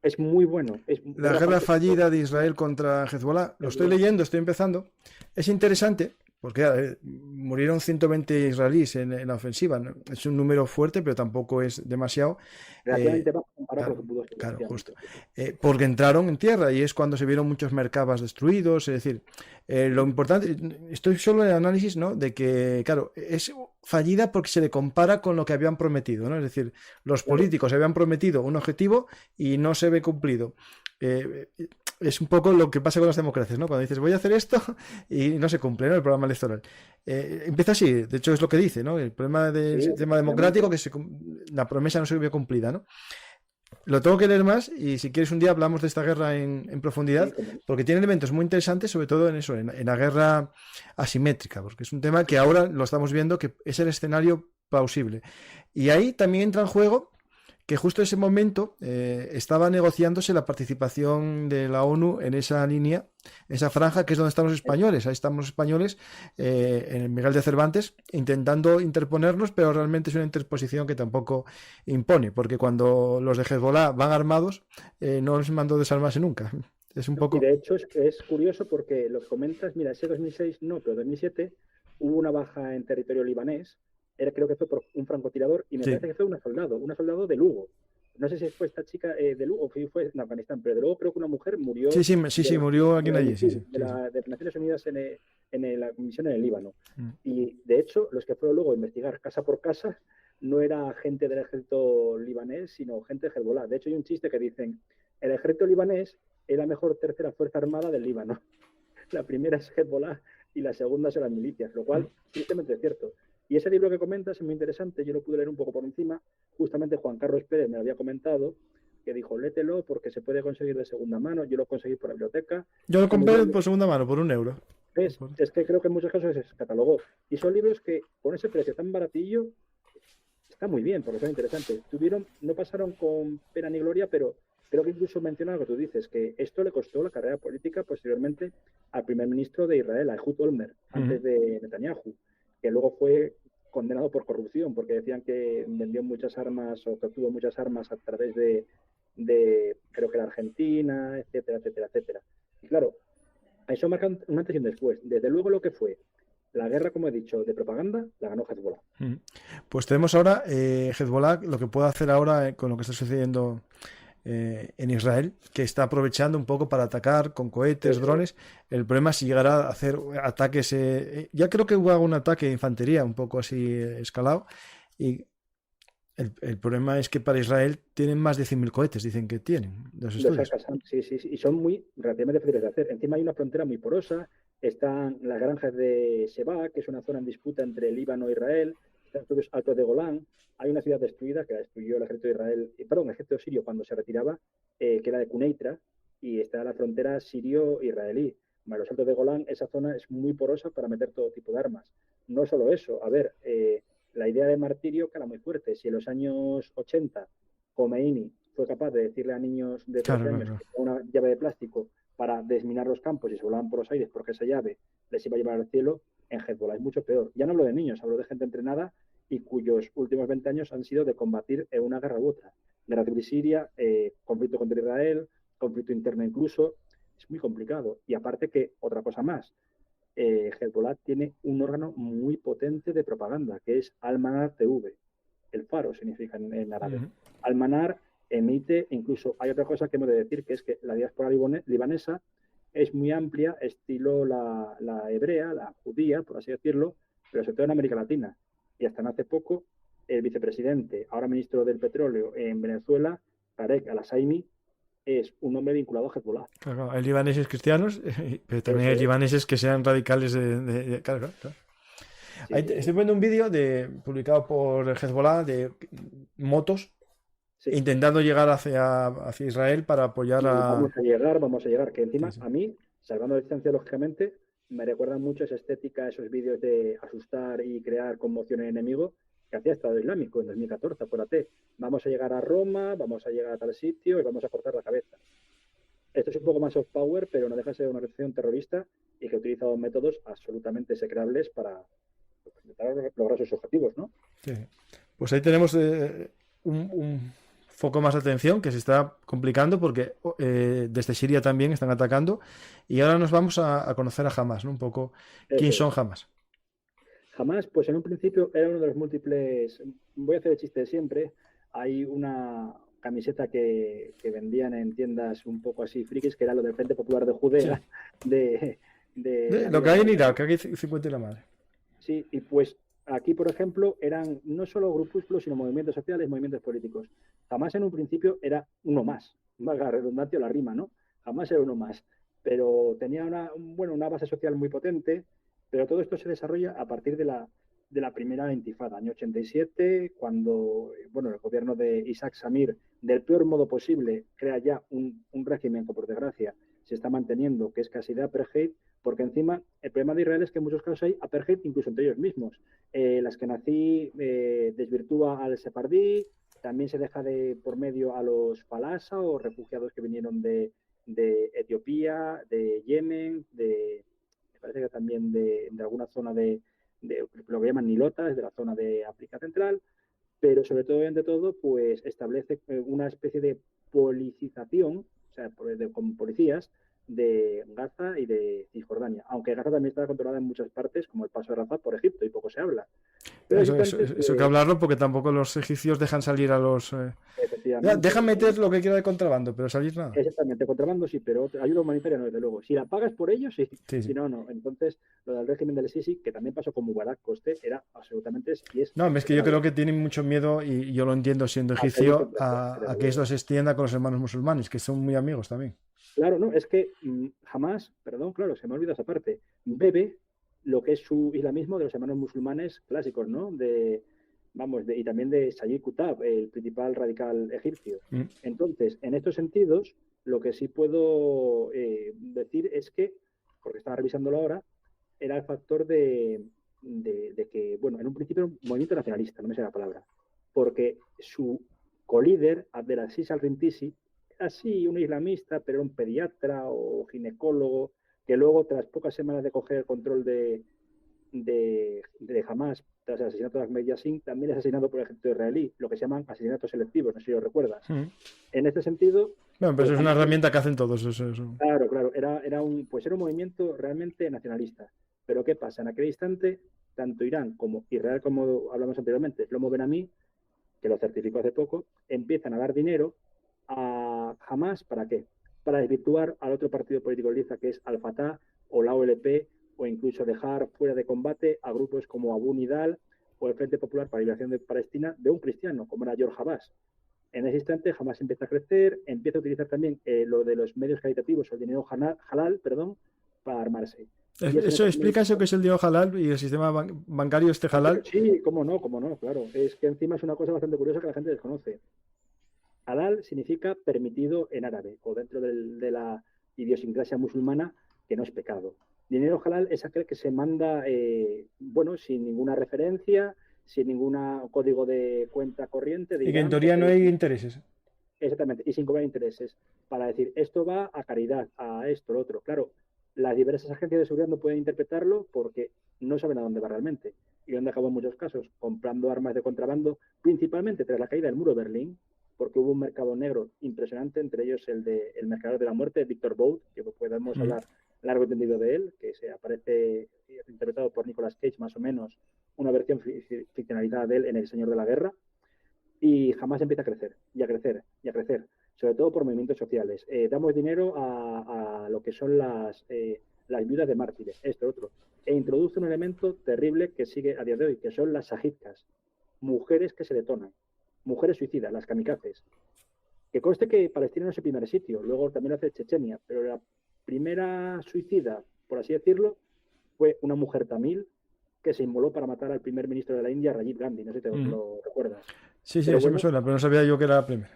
Es muy bueno. La guerra fallida de Israel contra Hezbollah. Lo estoy leyendo, estoy empezando. Es interesante porque murieron 120 israelíes en la ofensiva. Es un número fuerte, pero tampoco es demasiado. Claro, justo. Porque entraron en tierra y es cuando se vieron muchos merkabas destruidos. Es decir, lo importante, estoy solo en el análisis, ¿no? De que, claro, es fallida porque se le compara con lo que habían prometido, ¿no? Es decir, los políticos habían prometido un objetivo y no se ve cumplido. es un poco lo que pasa con las democracias, ¿no? Cuando dices voy a hacer esto y no se cumple, ¿no? El programa electoral. Empieza así, de hecho es lo que dice, ¿no? El problema del Sí, sistema democrático, que la promesa no se vio cumplida, ¿no? Lo tengo que leer más y si quieres un día hablamos de esta guerra en profundidad, sí, como, porque tiene elementos muy interesantes, sobre todo en eso, en la guerra asimétrica, porque es un tema que ahora lo estamos viendo que es el escenario plausible. Y ahí también entra en juego que justo en ese momento estaba negociándose la participación de la ONU en esa línea, esa franja que es donde están los españoles. Ahí estamos los españoles en el Miguel de Cervantes intentando interponernos, pero realmente es una interposición que tampoco impone, porque cuando los de Hezbollah van armados, no les mandó desarmarse nunca. Es un y poco... de hecho es curioso porque lo que comentas, mira, ese 2006 no, pero 2007 hubo una baja en territorio libanés, creo que fue por un francotirador y me Sí, parece que fue una soldado de Lugo. No sé si fue esta chica de Lugo o fue en Afganistán, pero de luego creo que una mujer sí, murió sí, sí, sí, murió de alguien la allí, sí, UNIFIL, sí, sí, sí. de Naciones Unidas en la misión en el Líbano. Mm. Y de hecho, los que fueron luego a investigar casa por casa no era gente del ejército libanés, sino gente de Hezbollah. De hecho, hay un chiste que dicen, el ejército libanés es la mejor tercera fuerza armada del Líbano. La primera es Hezbollah y la segunda son las milicias, lo cual tristemente es cierto. Y ese libro que comentas es muy interesante, yo lo pude leer un poco por encima, justamente Juan Carlos Pérez me lo había comentado, que dijo, lételo porque se puede conseguir de segunda mano, yo lo conseguí por la biblioteca, Yo lo está muy compré bien. por segunda mano, por €1. Es que creo que en muchos casos es catalogó. Y son libros que con ese precio tan baratillo está muy bien, porque son interesantes. No pasaron con pena ni gloria, pero creo que incluso menciona lo que tú dices, que esto le costó la carrera política posteriormente al primer ministro de Israel, a Ehud Olmert, antes de Netanyahu, que luego fue condenado por corrupción, porque decían que vendió muchas armas o que obtuvo muchas armas a través creo que la Argentina, etcétera, etcétera, etcétera. Y claro, eso marca un antes y un después. Desde luego lo que fue la guerra, como he dicho, de propaganda, la ganó Hezbollah. Pues tenemos ahora Hezbollah, lo que puede hacer ahora con lo que está sucediendo en Israel, que está aprovechando un poco para atacar con cohetes, Eso drones. El problema es si llegará a hacer ataques. Ya creo que hubo algún ataque de infantería un poco así escalado. Y el problema es que para Israel tienen más de 100.000 cohetes, dicen que tienen los lo estudios. sacas, sí, sí, sí, y son muy relativamente fáciles de hacer. Encima hay una frontera muy porosa, están las granjas de Sheba, que es una zona en disputa entre Líbano e Israel, están los altos de Golán, hay una ciudad destruida que la destruyó el ejército de Israel, perdón, el ejército sirio cuando se retiraba, que era de Quneitra, y está la frontera sirio-israelí. Los altos de Golán, esa zona es muy porosa para meter todo tipo de armas. No solo eso, a ver, la idea de martirio cala muy fuerte. Si en los años 80 Khomeini fue capaz de decirle a niños de 13 Claro, años claro. que una llave de plástico para desminar los campos y se volaban por los aires porque esa llave les iba a llevar al cielo, en Hezbollah es mucho peor. Ya no hablo de niños, hablo de gente entrenada y cuyos últimos 20 años han sido de combatir en una guerra u otra. Guerra civil siria, conflicto contra Israel, conflicto interno incluso. Es muy complicado. Y aparte que, otra cosa más, Hezbollah tiene un órgano muy potente de propaganda, que es Al-Manar TV. El faro significa en árabe. Al-Manar emite, incluso hay otra cosa que hemos de decir, que es que la diáspora libanesa es muy amplia, estilo la hebrea, la judía, por así decirlo, pero sobre todo en América Latina. Y hasta no hace poco, el vicepresidente, ahora ministro del Petróleo en Venezuela, Tarek Al-Hassami, es un hombre vinculado a Hezbollah. Claro, hay libaneses cristianos, pero también Eso hay es. libaneses que sean radicales claro, claro. Sí, sí, Estoy sí. viendo un vídeo publicado por Hezbollah de motos Sí. intentando llegar hacia Israel para apoyar Y a... vamos a llegar, que Sí, encima sí. a mí, salvando la distancia lógicamente, me recuerdan mucho esa estética, esos vídeos de asustar y crear conmoción en el enemigo que hacía Estado Islámico en 2014, acuérdate. Vamos a llegar a Roma, vamos a llegar a tal sitio y vamos a cortar la cabeza. Esto es un poco más soft power, pero no deja de ser una organización terrorista y que ha utilizado métodos absolutamente execrables para intentar lograr sus objetivos, ¿no? Sí. Pues ahí tenemos un foco más de atención que se está complicando porque desde Siria también están atacando y ahora nos vamos a conocer a Hamas, ¿no? Un poco quién Eso son es. Hamas. Jamás, pues en un principio era uno de los múltiples, voy a hacer el chiste de siempre, hay una camiseta que vendían en tiendas un poco así frikis, que era lo del Frente Popular de Sí. Judea, de Lo que David hay en al-Baghdadi. Irak, aquí 50 y la madre. Sí, y pues aquí, por ejemplo, eran no solo grupúsculos, sino movimientos sociales, movimientos políticos. Jamás en un principio era uno más, valga la redundancia o la rima, ¿no? Hamas era uno más, pero tenía una base social muy potente, pero todo esto se desarrolla a partir de la primera intifada, año 87, cuando el gobierno de Isaac Samir, del peor modo posible, crea ya un régimen que, por desgracia, se está manteniendo, que es casi de apartheid, porque encima el problema de Israel es que en muchos casos hay apartheid incluso entre ellos mismos. Las que nací desvirtúa al sefardí, también se deja de por medio a los falasa o refugiados que vinieron de Etiopía, de Yemen, me parece que también de alguna zona de lo que llaman nilotas, de la zona de África Central, pero sobre todo, entre todo, pues establece una especie de policización, o sea, con policías de Gaza y de Cisjordania, aunque Gaza también está controlada en muchas partes, como el paso de Rafah por Egipto, y poco se habla. Pero eso hay que hablarlo porque tampoco los egipcios dejan salir a los... dejan meter lo que quiera de contrabando, pero salir nada. Exactamente, contrabando sí, pero ayuda humanitaria no, desde luego. Si la pagas por ello, sí. Sí. Si no, no. Entonces, lo del régimen del Sisi, que también pasó con Mubarak Coste, era absolutamente... No, es que yo creo que tienen mucho miedo, y yo lo entiendo siendo egipcio, a que esto se extienda con los hermanos musulmanes, que son muy amigos también. Claro, no, es que jamás, perdón, claro, se me olvida esa parte, bebe lo que es su islamismo de los hermanos musulmanes clásicos, ¿no? Y también de Sayyid Qutb, el principal radical egipcio. Entonces, en estos sentidos, lo que sí puedo decir es que, porque estaba revisándolo ahora, era el factor de que, en un principio era un movimiento nacionalista, no me sé la palabra, porque su colíder, Abdelaziz al-Rintisi, así un islamista, pero era un pediatra o ginecólogo, que luego, tras pocas semanas de coger el control de Hamas, tras el asesinato de Ahmed Yassin, también es asesinado por el ejército israelí, lo que se llaman asesinatos selectivos, no sé si lo recuerdas. En este sentido... Bueno, pero eso es una herramienta que hacen todos. Eso. Claro, era un movimiento realmente nacionalista. Pero ¿qué pasa? En aquel instante, tanto Irán como Israel, como hablamos anteriormente, Shlomo Ben Ami, que lo certificó hace poco, empiezan a dar dinero a Hamas, ¿para qué? Para desvirtuar al otro partido político liza, que es Al-Fatah o la OLP, o incluso dejar fuera de combate a grupos como Abu Nidal o el Frente Popular para la Liberación de Palestina de un cristiano, como era George Abbas. En ese instante, Hamas empieza a crecer, empieza a utilizar también lo de los medios caritativos, o el dinero halal, para armarse. Eso explica eso que es el dinero halal y el sistema bancario halal. Sí, cómo no, claro. Es que encima es una cosa bastante curiosa que la gente desconoce. Halal significa permitido en árabe, o dentro de la idiosincrasia musulmana, que no es pecado. Dinero halal es aquel que se manda, sin ninguna referencia, sin ningún código de cuenta corriente. Y que en teoría no hay intereses. Exactamente, y sin cobrar intereses. Para decir, esto va a caridad, a esto, lo otro. Claro, las diversas agencias de seguridad no pueden interpretarlo porque no saben a dónde va realmente. Y donde acabó en muchos casos, comprando armas de contrabando, principalmente tras la caída del muro de Berlín, porque hubo un mercado negro impresionante, entre ellos el mercader de la muerte, Victor Bout, que podemos hablar largo y tendido de él, que se aparece interpretado por Nicolas Cage, más o menos, una versión ficcionalizada de él en El Señor de la Guerra, y jamás empieza a crecer, y a crecer, y a crecer, sobre todo por movimientos sociales. Damos dinero a lo que son las viudas de mártires, esto, otro, e introduce un elemento terrible que sigue a día de hoy, que son las sajidkas, mujeres que se detonan, mujeres suicidas, las kamikazes. Que conste que Palestina no es el primer sitio, luego también lo hace Chechenia, pero la primera suicida, por así decirlo, fue una mujer tamil que se inmoló para matar al primer ministro de la India, Rajiv Gandhi, no sé si te lo recuerdas. Sí, eso me suena, pero no sabía yo que era la primera.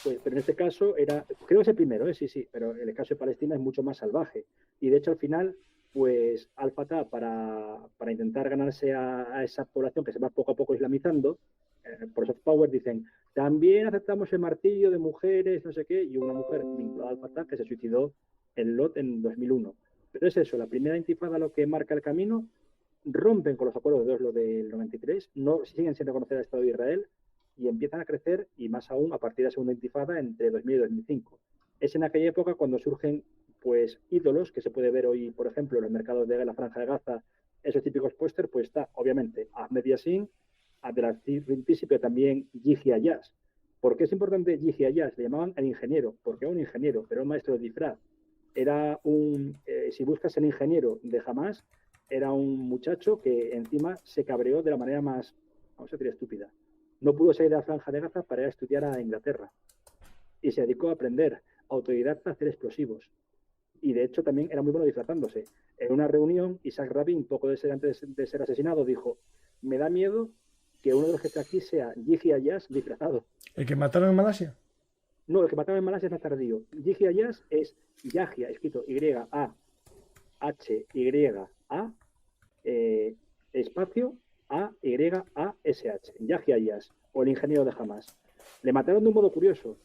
Pues, pero en este caso creo que es el primero, sí, pero en el caso de Palestina es mucho más salvaje. Y de hecho al final, pues Al-Fatah, para intentar ganarse a esa población que se va poco a poco islamizando, por soft power dicen, también aceptamos el martirio de mujeres, no sé qué, y una mujer vinculada al Fatah que se suicidó en Lot en 2001. Pero es eso, la primera intifada lo que marca el camino, rompen con los acuerdos de Oslo del 93, no siguen sin reconocer al Estado de Israel y empiezan a crecer, y más aún a partir de la segunda intifada entre 2000 y 2005. Es en aquella época cuando surgen pues ídolos que se puede ver hoy, por ejemplo, en los mercados de la Franja de Gaza, esos típicos póster, pues está obviamente Ahmed Yassin, Abdelaziz Rintisi, pero también Yihi Ayaz. ¿Por qué es importante Yihi Ayaz? Le llamaban el ingeniero, porque era un ingeniero, pero un maestro de disfraz. Era si buscas el ingeniero de Hamas, era un muchacho que encima se cabreó de la manera más, vamos a decir, estúpida. No pudo salir de la Franja de Gaza para ir a estudiar a Inglaterra. Y se dedicó a aprender autodidacta a hacer explosivos. Y de hecho también era muy bueno disfrazándose. En una reunión, Isaac Rabin, poco antes de ser asesinado, dijo: me da miedo que uno de los que está aquí sea Yihya Ayaz disfrazado. ¿El que mataron en Malasia? No, el que mataron en Malasia es más tardío. Yihya Ayaz es Yahya, escrito Y-A-H-Y-A, espacio A-Y-A-S-H. Yahya Ayaz, o el ingeniero de Hamas. Le mataron de un modo curioso.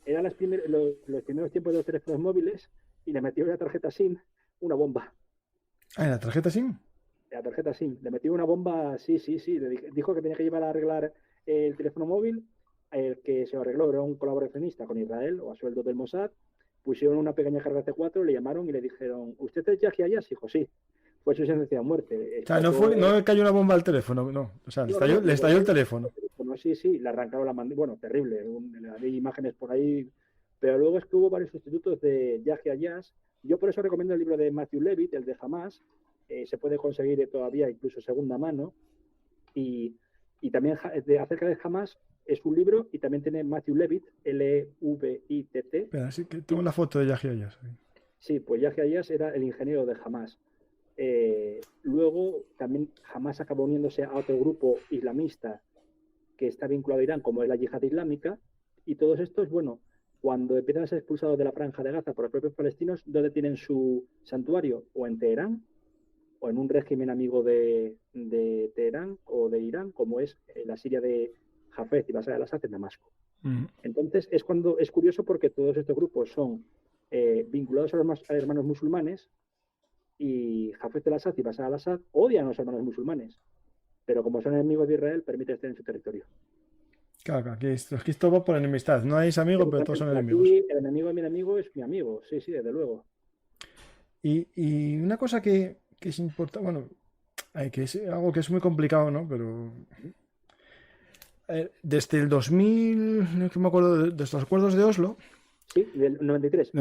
Eran los primeros tiempos de los teléfonos móviles y le metió en la tarjeta SIM una bomba. Ah, ¿en la tarjeta SIM? La tarjeta SIM. Le metió una bomba, sí. Le dijo que tenía que llevar a arreglar el teléfono móvil. El que se lo arregló era un colaboracionista con Israel o a sueldo del Mossad. Pusieron una pequeña carga C4, le llamaron y le dijeron: ¿usted es Yahya Ayaz? Dijo: sí. Fue su sentencia a muerte. O sea, no le cayó una bomba al teléfono, no. O sea, le estalló el teléfono. Sí, le arrancaron la mandíbula. Bueno, terrible. Hay imágenes por ahí. Pero luego es que hubo varios sustitutos de Yahya Ayaz. Yo por eso recomiendo el libro de Matthew Levitt, el de Hamas. Se puede conseguir todavía incluso segunda mano. Y también acerca de Hamas es un libro, y también tiene Matthew Levitt, L-V-I-T-T. Espera, sí que tengo la foto de Yahya Ayaz. Sí, pues Yahya Ayaz era el ingeniero de Hamas. Luego también Hamas acabó uniéndose a otro grupo islamista que está vinculado a Irán, como es la Yihad Islámica, y todos estos, bueno, cuando empiezan a ser expulsados de la Franja de Gaza por los propios palestinos, ¿dónde tienen su santuario? O en Teherán, o en un régimen amigo de Teherán o de Irán, como es la Siria de Hafez y Bashar al-Assad en Damasco. Entonces es curioso porque todos estos grupos son vinculados a los hermanos musulmanes, y Hafez al-Assad y Bashar al-Assad odian a los hermanos musulmanes, pero como son enemigos de Israel, permiten estar en su territorio. Claro, aquí esto va por enemistad. No hay amigos, pero todos son enemigos. Aquí el enemigo de mi enemigo es mi amigo, sí, desde luego. Y una cosa que es importante, bueno, que es algo que es muy complicado, ¿no? Pero desde el 2000, no me acuerdo, de los acuerdos de Oslo. Sí, del 93.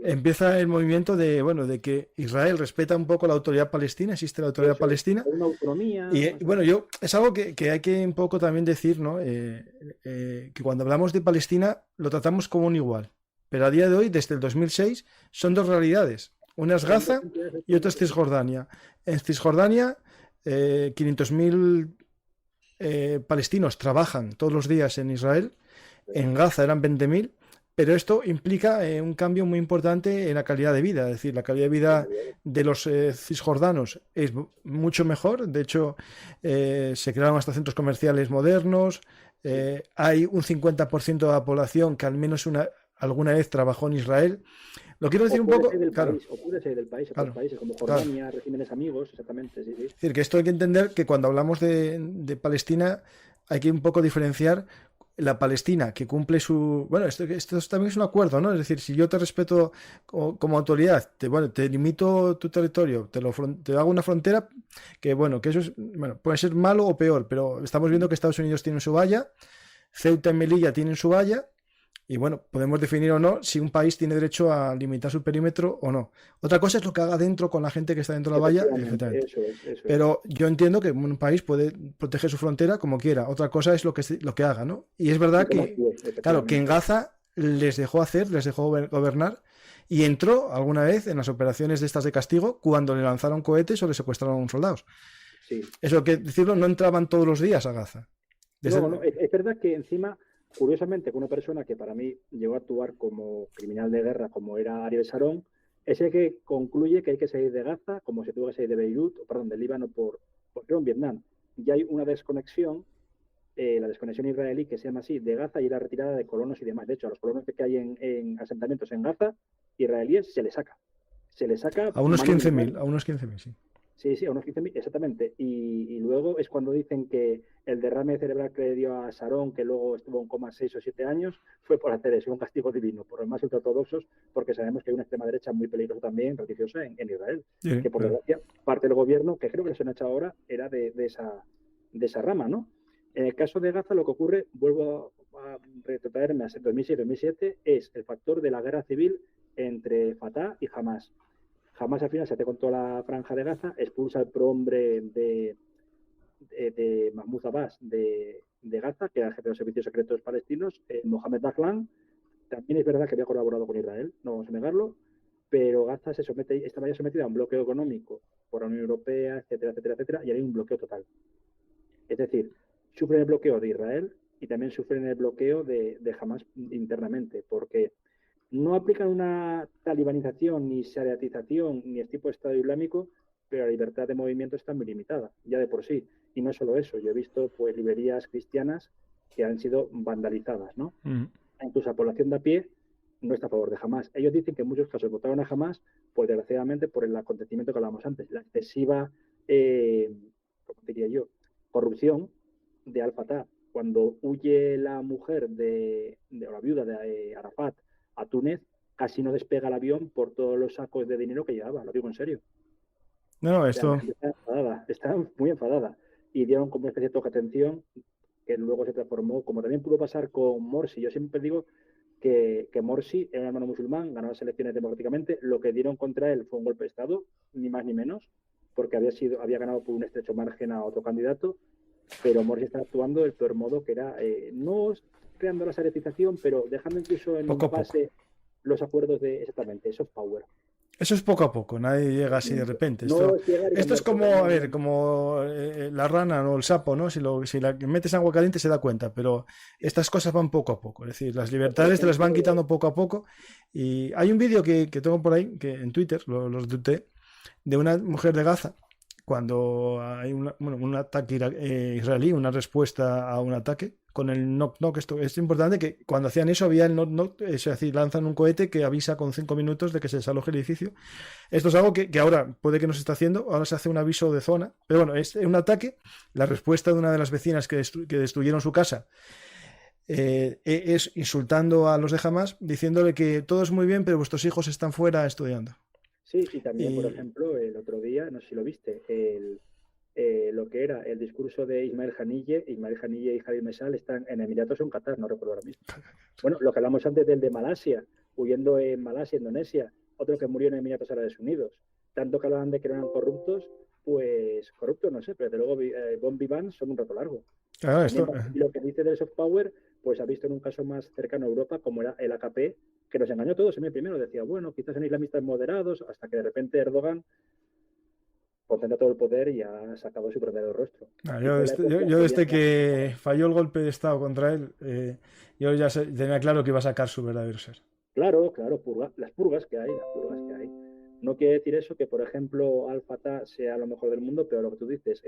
Empieza el movimiento de que Israel respeta un poco la autoridad palestina, existe la autoridad palestina. Una autonomía. Y bueno, es algo que hay que un poco también decir, ¿no? Que cuando hablamos de Palestina lo tratamos como un igual. Pero a día de hoy, desde el 2006, son dos realidades. Una es Gaza y otra es Cisjordania. En Cisjordania, 500.000 palestinos trabajan todos los días en Israel. En Gaza eran 20.000. Pero esto implica un cambio muy importante en la calidad de vida. Es decir, la calidad de vida de los cisjordanos es mucho mejor. De hecho, se crearon hasta centros comerciales modernos. Hay un 50% de la población que al menos alguna vez trabajó en Israel. Lo quiero decir un poco... O puede ser del país, otros países como Jordania, regímenes amigos, exactamente. Sí. Es decir, que esto hay que entender que cuando hablamos de Palestina hay que un poco diferenciar la Palestina que cumple su... Bueno, esto también es un acuerdo, ¿no? Es decir, si yo te respeto como autoridad, te limito tu territorio, te hago una frontera que eso es, puede ser malo o peor, pero estamos viendo que Estados Unidos tiene su valla, Ceuta y Melilla tienen su valla, y podemos definir o no si un país tiene derecho a limitar su perímetro o no. Otra cosa es lo que haga dentro con la gente que está dentro de la valla. Eso es. Pero yo entiendo que un país puede proteger su frontera como quiera. Otra cosa es lo que haga, ¿no? Y es verdad que en Gaza les dejó gobernar, y entró alguna vez en las operaciones de estas de castigo cuando le lanzaron cohetes o le secuestraron soldados. Sí. Eso que decirlo, no entraban todos los días a Gaza. No, es verdad que encima... Curiosamente, que una persona que para mí llegó a actuar como criminal de guerra, como era Ariel Sharon, es el que concluye que hay que salir de Gaza, como se tuvo que salir de Beirut, del Líbano por Vietnam. Y hay una desconexión, la desconexión israelí, que se llama así, de Gaza, y la retirada de colonos y demás. De hecho, a los colonos que hay en asentamientos en Gaza, israelíes, se les saca. A unos 15.000, sí. Sí, a unos 15.000, exactamente. Y luego es cuando dicen que el derrame cerebral que le dio a Sharon, que luego estuvo en coma 6 o 7 años, fue por hacer eso, un castigo divino, por los más ultraortodoxos, porque sabemos que hay una extrema derecha muy peligrosa también, religiosa, en Israel. Sí, que por desgracia, parte del gobierno, que creo que les han echado ahora, era de esa rama, ¿no? En el caso de Gaza, lo que ocurre, vuelvo a retrotraerme a 2006-2007, es el factor de la guerra civil entre Fatah y Hamas. Hamas al final se hace con toda la franja de Gaza, expulsa al prohombre de Mahmoud Abbas de Gaza, que era el jefe de los servicios secretos palestinos, Mohamed Dahlan, también es verdad que había colaborado con Israel, no vamos a negarlo, pero Gaza estaba ya sometida a un bloqueo económico por la Unión Europea, etcétera, etcétera, etcétera, y hay un bloqueo total. Es decir, sufren el bloqueo de Israel y también sufren el bloqueo de Hamas internamente, porque no aplican una talibanización, ni shariatización, ni el tipo de Estado Islámico, pero la libertad de movimiento está muy limitada, ya de por sí. Y no solo eso, yo he visto pues librerías cristianas que han sido vandalizadas, ¿no? Incluso la población de a pie no está a favor de Hamas. Ellos dicen que en muchos casos votaron a Hamas, pues desgraciadamente por el acontecimiento que hablábamos antes, la excesiva, ¿cómo diría yo?, corrupción de Al-Fatah. Cuando huye la mujer o la viuda de Arafat a Túnez, casi no despega el avión por todos los sacos de dinero que llevaba, lo digo en serio. No, esto... Está muy enfadada. Y dieron como una especie de toque de atención que luego se transformó, como también pudo pasar con Morsi. Yo siempre digo que Morsi era un hermano musulmán, ganó las elecciones democráticamente, lo que dieron contra él fue un golpe de Estado, ni más ni menos, porque había ganado por un estrecho margen a otro candidato, pero Morsi está actuando del peor modo, que era no creando la shariatización, pero dejando incluso en poco base los acuerdos de, exactamente, soft power. Eso es poco a poco, nadie llega así de repente. Esto es como, a ver, como la rana o el sapo, ¿no? Si la metes en agua caliente se da cuenta, pero estas cosas van poco a poco. Es decir, las libertades te las van quitando poco a poco. Y hay un vídeo que tengo por ahí, que en Twitter, los tuiteé, de una mujer de Gaza, cuando hay un ataque israelí, una respuesta a un ataque, con el knock-knock. Esto es importante, que cuando hacían eso había el knock-knock, es decir, lanzan un cohete que avisa con 5 minutos de que se desaloje el edificio. Esto es algo que ahora puede que no se está haciendo, ahora se hace un aviso de zona, pero bueno, es un ataque. La respuesta de una de las vecinas que destruyeron su casa es insultando a los de Hamas, diciéndole que todo es muy bien, pero vuestros hijos están fuera estudiando. Sí, y también, por ejemplo, el otro día, no sé si lo viste, lo que era el discurso de Ismael Haniyeh y Javier Mesal están en Emiratos o en Qatar, no recuerdo ahora mismo. Bueno, lo que hablamos antes del de Malasia, huyendo en Malasia, Indonesia, otro que murió en Emiratos Árabes Unidos. Tanto que hablaban de que eran corruptos, pues corruptos no sé, pero desde luego Bon Vivant son un rato largo. Y lo que dice del soft power, pues ha visto en un caso más cercano a Europa, como era el AKP, que nos engañó a todos en el primero. Decía, bueno, quizás son islamistas moderados, hasta que de repente Erdogan concentra todo el poder y ha sacado su verdadero rostro. Yo desde que falló el golpe de Estado contra él, yo ya tenía claro que iba a sacar su verdadero ser. Claro, las purgas que hay. No quiere decir eso que, por ejemplo, Al-Fatah sea lo mejor del mundo, pero lo que tú dices,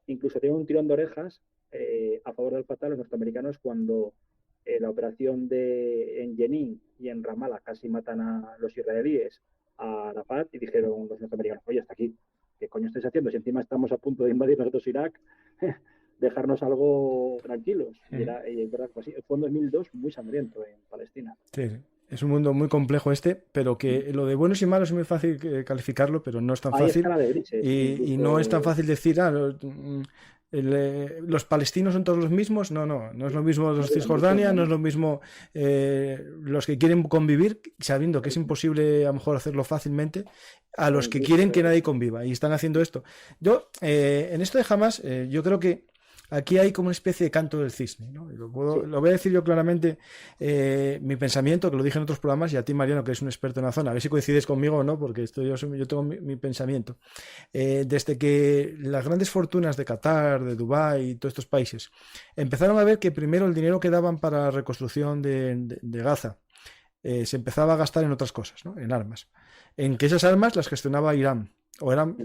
incluso tiene un tirón de orejas a favor de Al-Fatah los norteamericanos cuando la operación en Jenin y en Ramallah casi matan a los israelíes a Arafat, y dijeron los norteamericanos, oye, hasta aquí. ¿Qué coño estáis haciendo? Si encima estamos a punto de invadir nosotros Irak, dejarnos algo tranquilos. Y es verdad, pues sí, fue en 2002 muy sangriento en Palestina. Sí, es un mundo muy complejo pero que lo de buenos y malos es muy fácil calificarlo, pero no es tan fácil. Y no es tan fácil decir, los palestinos son todos los mismos. No es lo mismo los de Cisjordania, no es lo mismo los que quieren convivir, sabiendo que es imposible a lo mejor hacerlo fácilmente, a los que quieren que nadie conviva y están haciendo esto. Yo, en esto de Hamas, yo creo que aquí hay como una especie de canto del cisne, ¿no? Lo voy a decir yo claramente, mi pensamiento, que lo dije en otros programas, y a ti, Mariano, que eres un experto en la zona, a ver si coincides conmigo o no, porque yo tengo mi pensamiento. Desde que las grandes fortunas de Qatar, de Dubái y todos estos países empezaron a ver que primero el dinero que daban para la reconstrucción de Gaza se empezaba a gastar en otras cosas, ¿no? En armas. En que esas armas las gestionaba Irán. O eran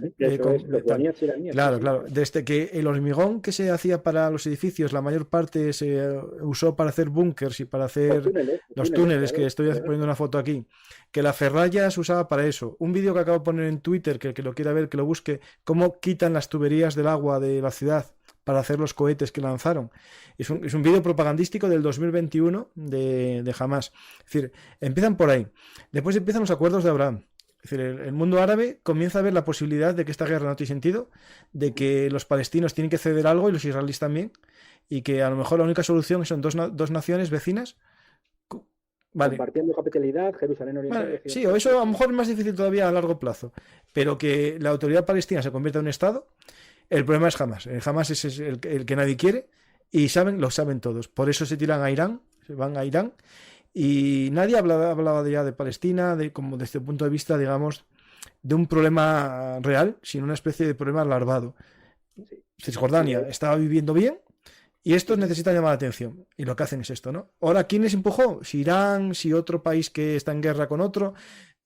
claro. Desde que el hormigón que se hacía para los edificios, la mayor parte se usó para hacer búnkers y para hacer los túneles, que estoy poniendo una foto aquí, que la ferralla se usaba para eso. Un vídeo que acabo de poner en Twitter, que lo quiera ver, que lo busque, cómo quitan las tuberías del agua de la ciudad para hacer los cohetes que lanzaron. Es un vídeo propagandístico del 2021 de Hamas. Es decir, empiezan por ahí. Después empiezan los acuerdos de Abraham. Es decir, el mundo árabe comienza a ver la posibilidad de que esta guerra no tiene sentido, de que los palestinos tienen que ceder algo y los israelíes también, y que a lo mejor la única solución son dos naciones vecinas. Vale. Compartiendo capitalidad, Jerusalén Oriental. Vale. Sí, o eso a lo mejor es más difícil todavía a largo plazo, pero que la autoridad palestina se convierta en un Estado. El problema es Hamas. Hamas es el que nadie quiere y lo saben todos. Por eso se tiran a Irán, se van a Irán. y nadie hablaba ya de Palestina como desde el punto de vista, digamos, de un problema real, sino una especie de problema larvado. Sí. Cisjordania estaba viviendo bien y estos necesitan llamar la atención. Y lo que hacen es esto, ¿no? Ahora, ¿quién les empujó? Si Irán, si otro país que está en guerra con otro.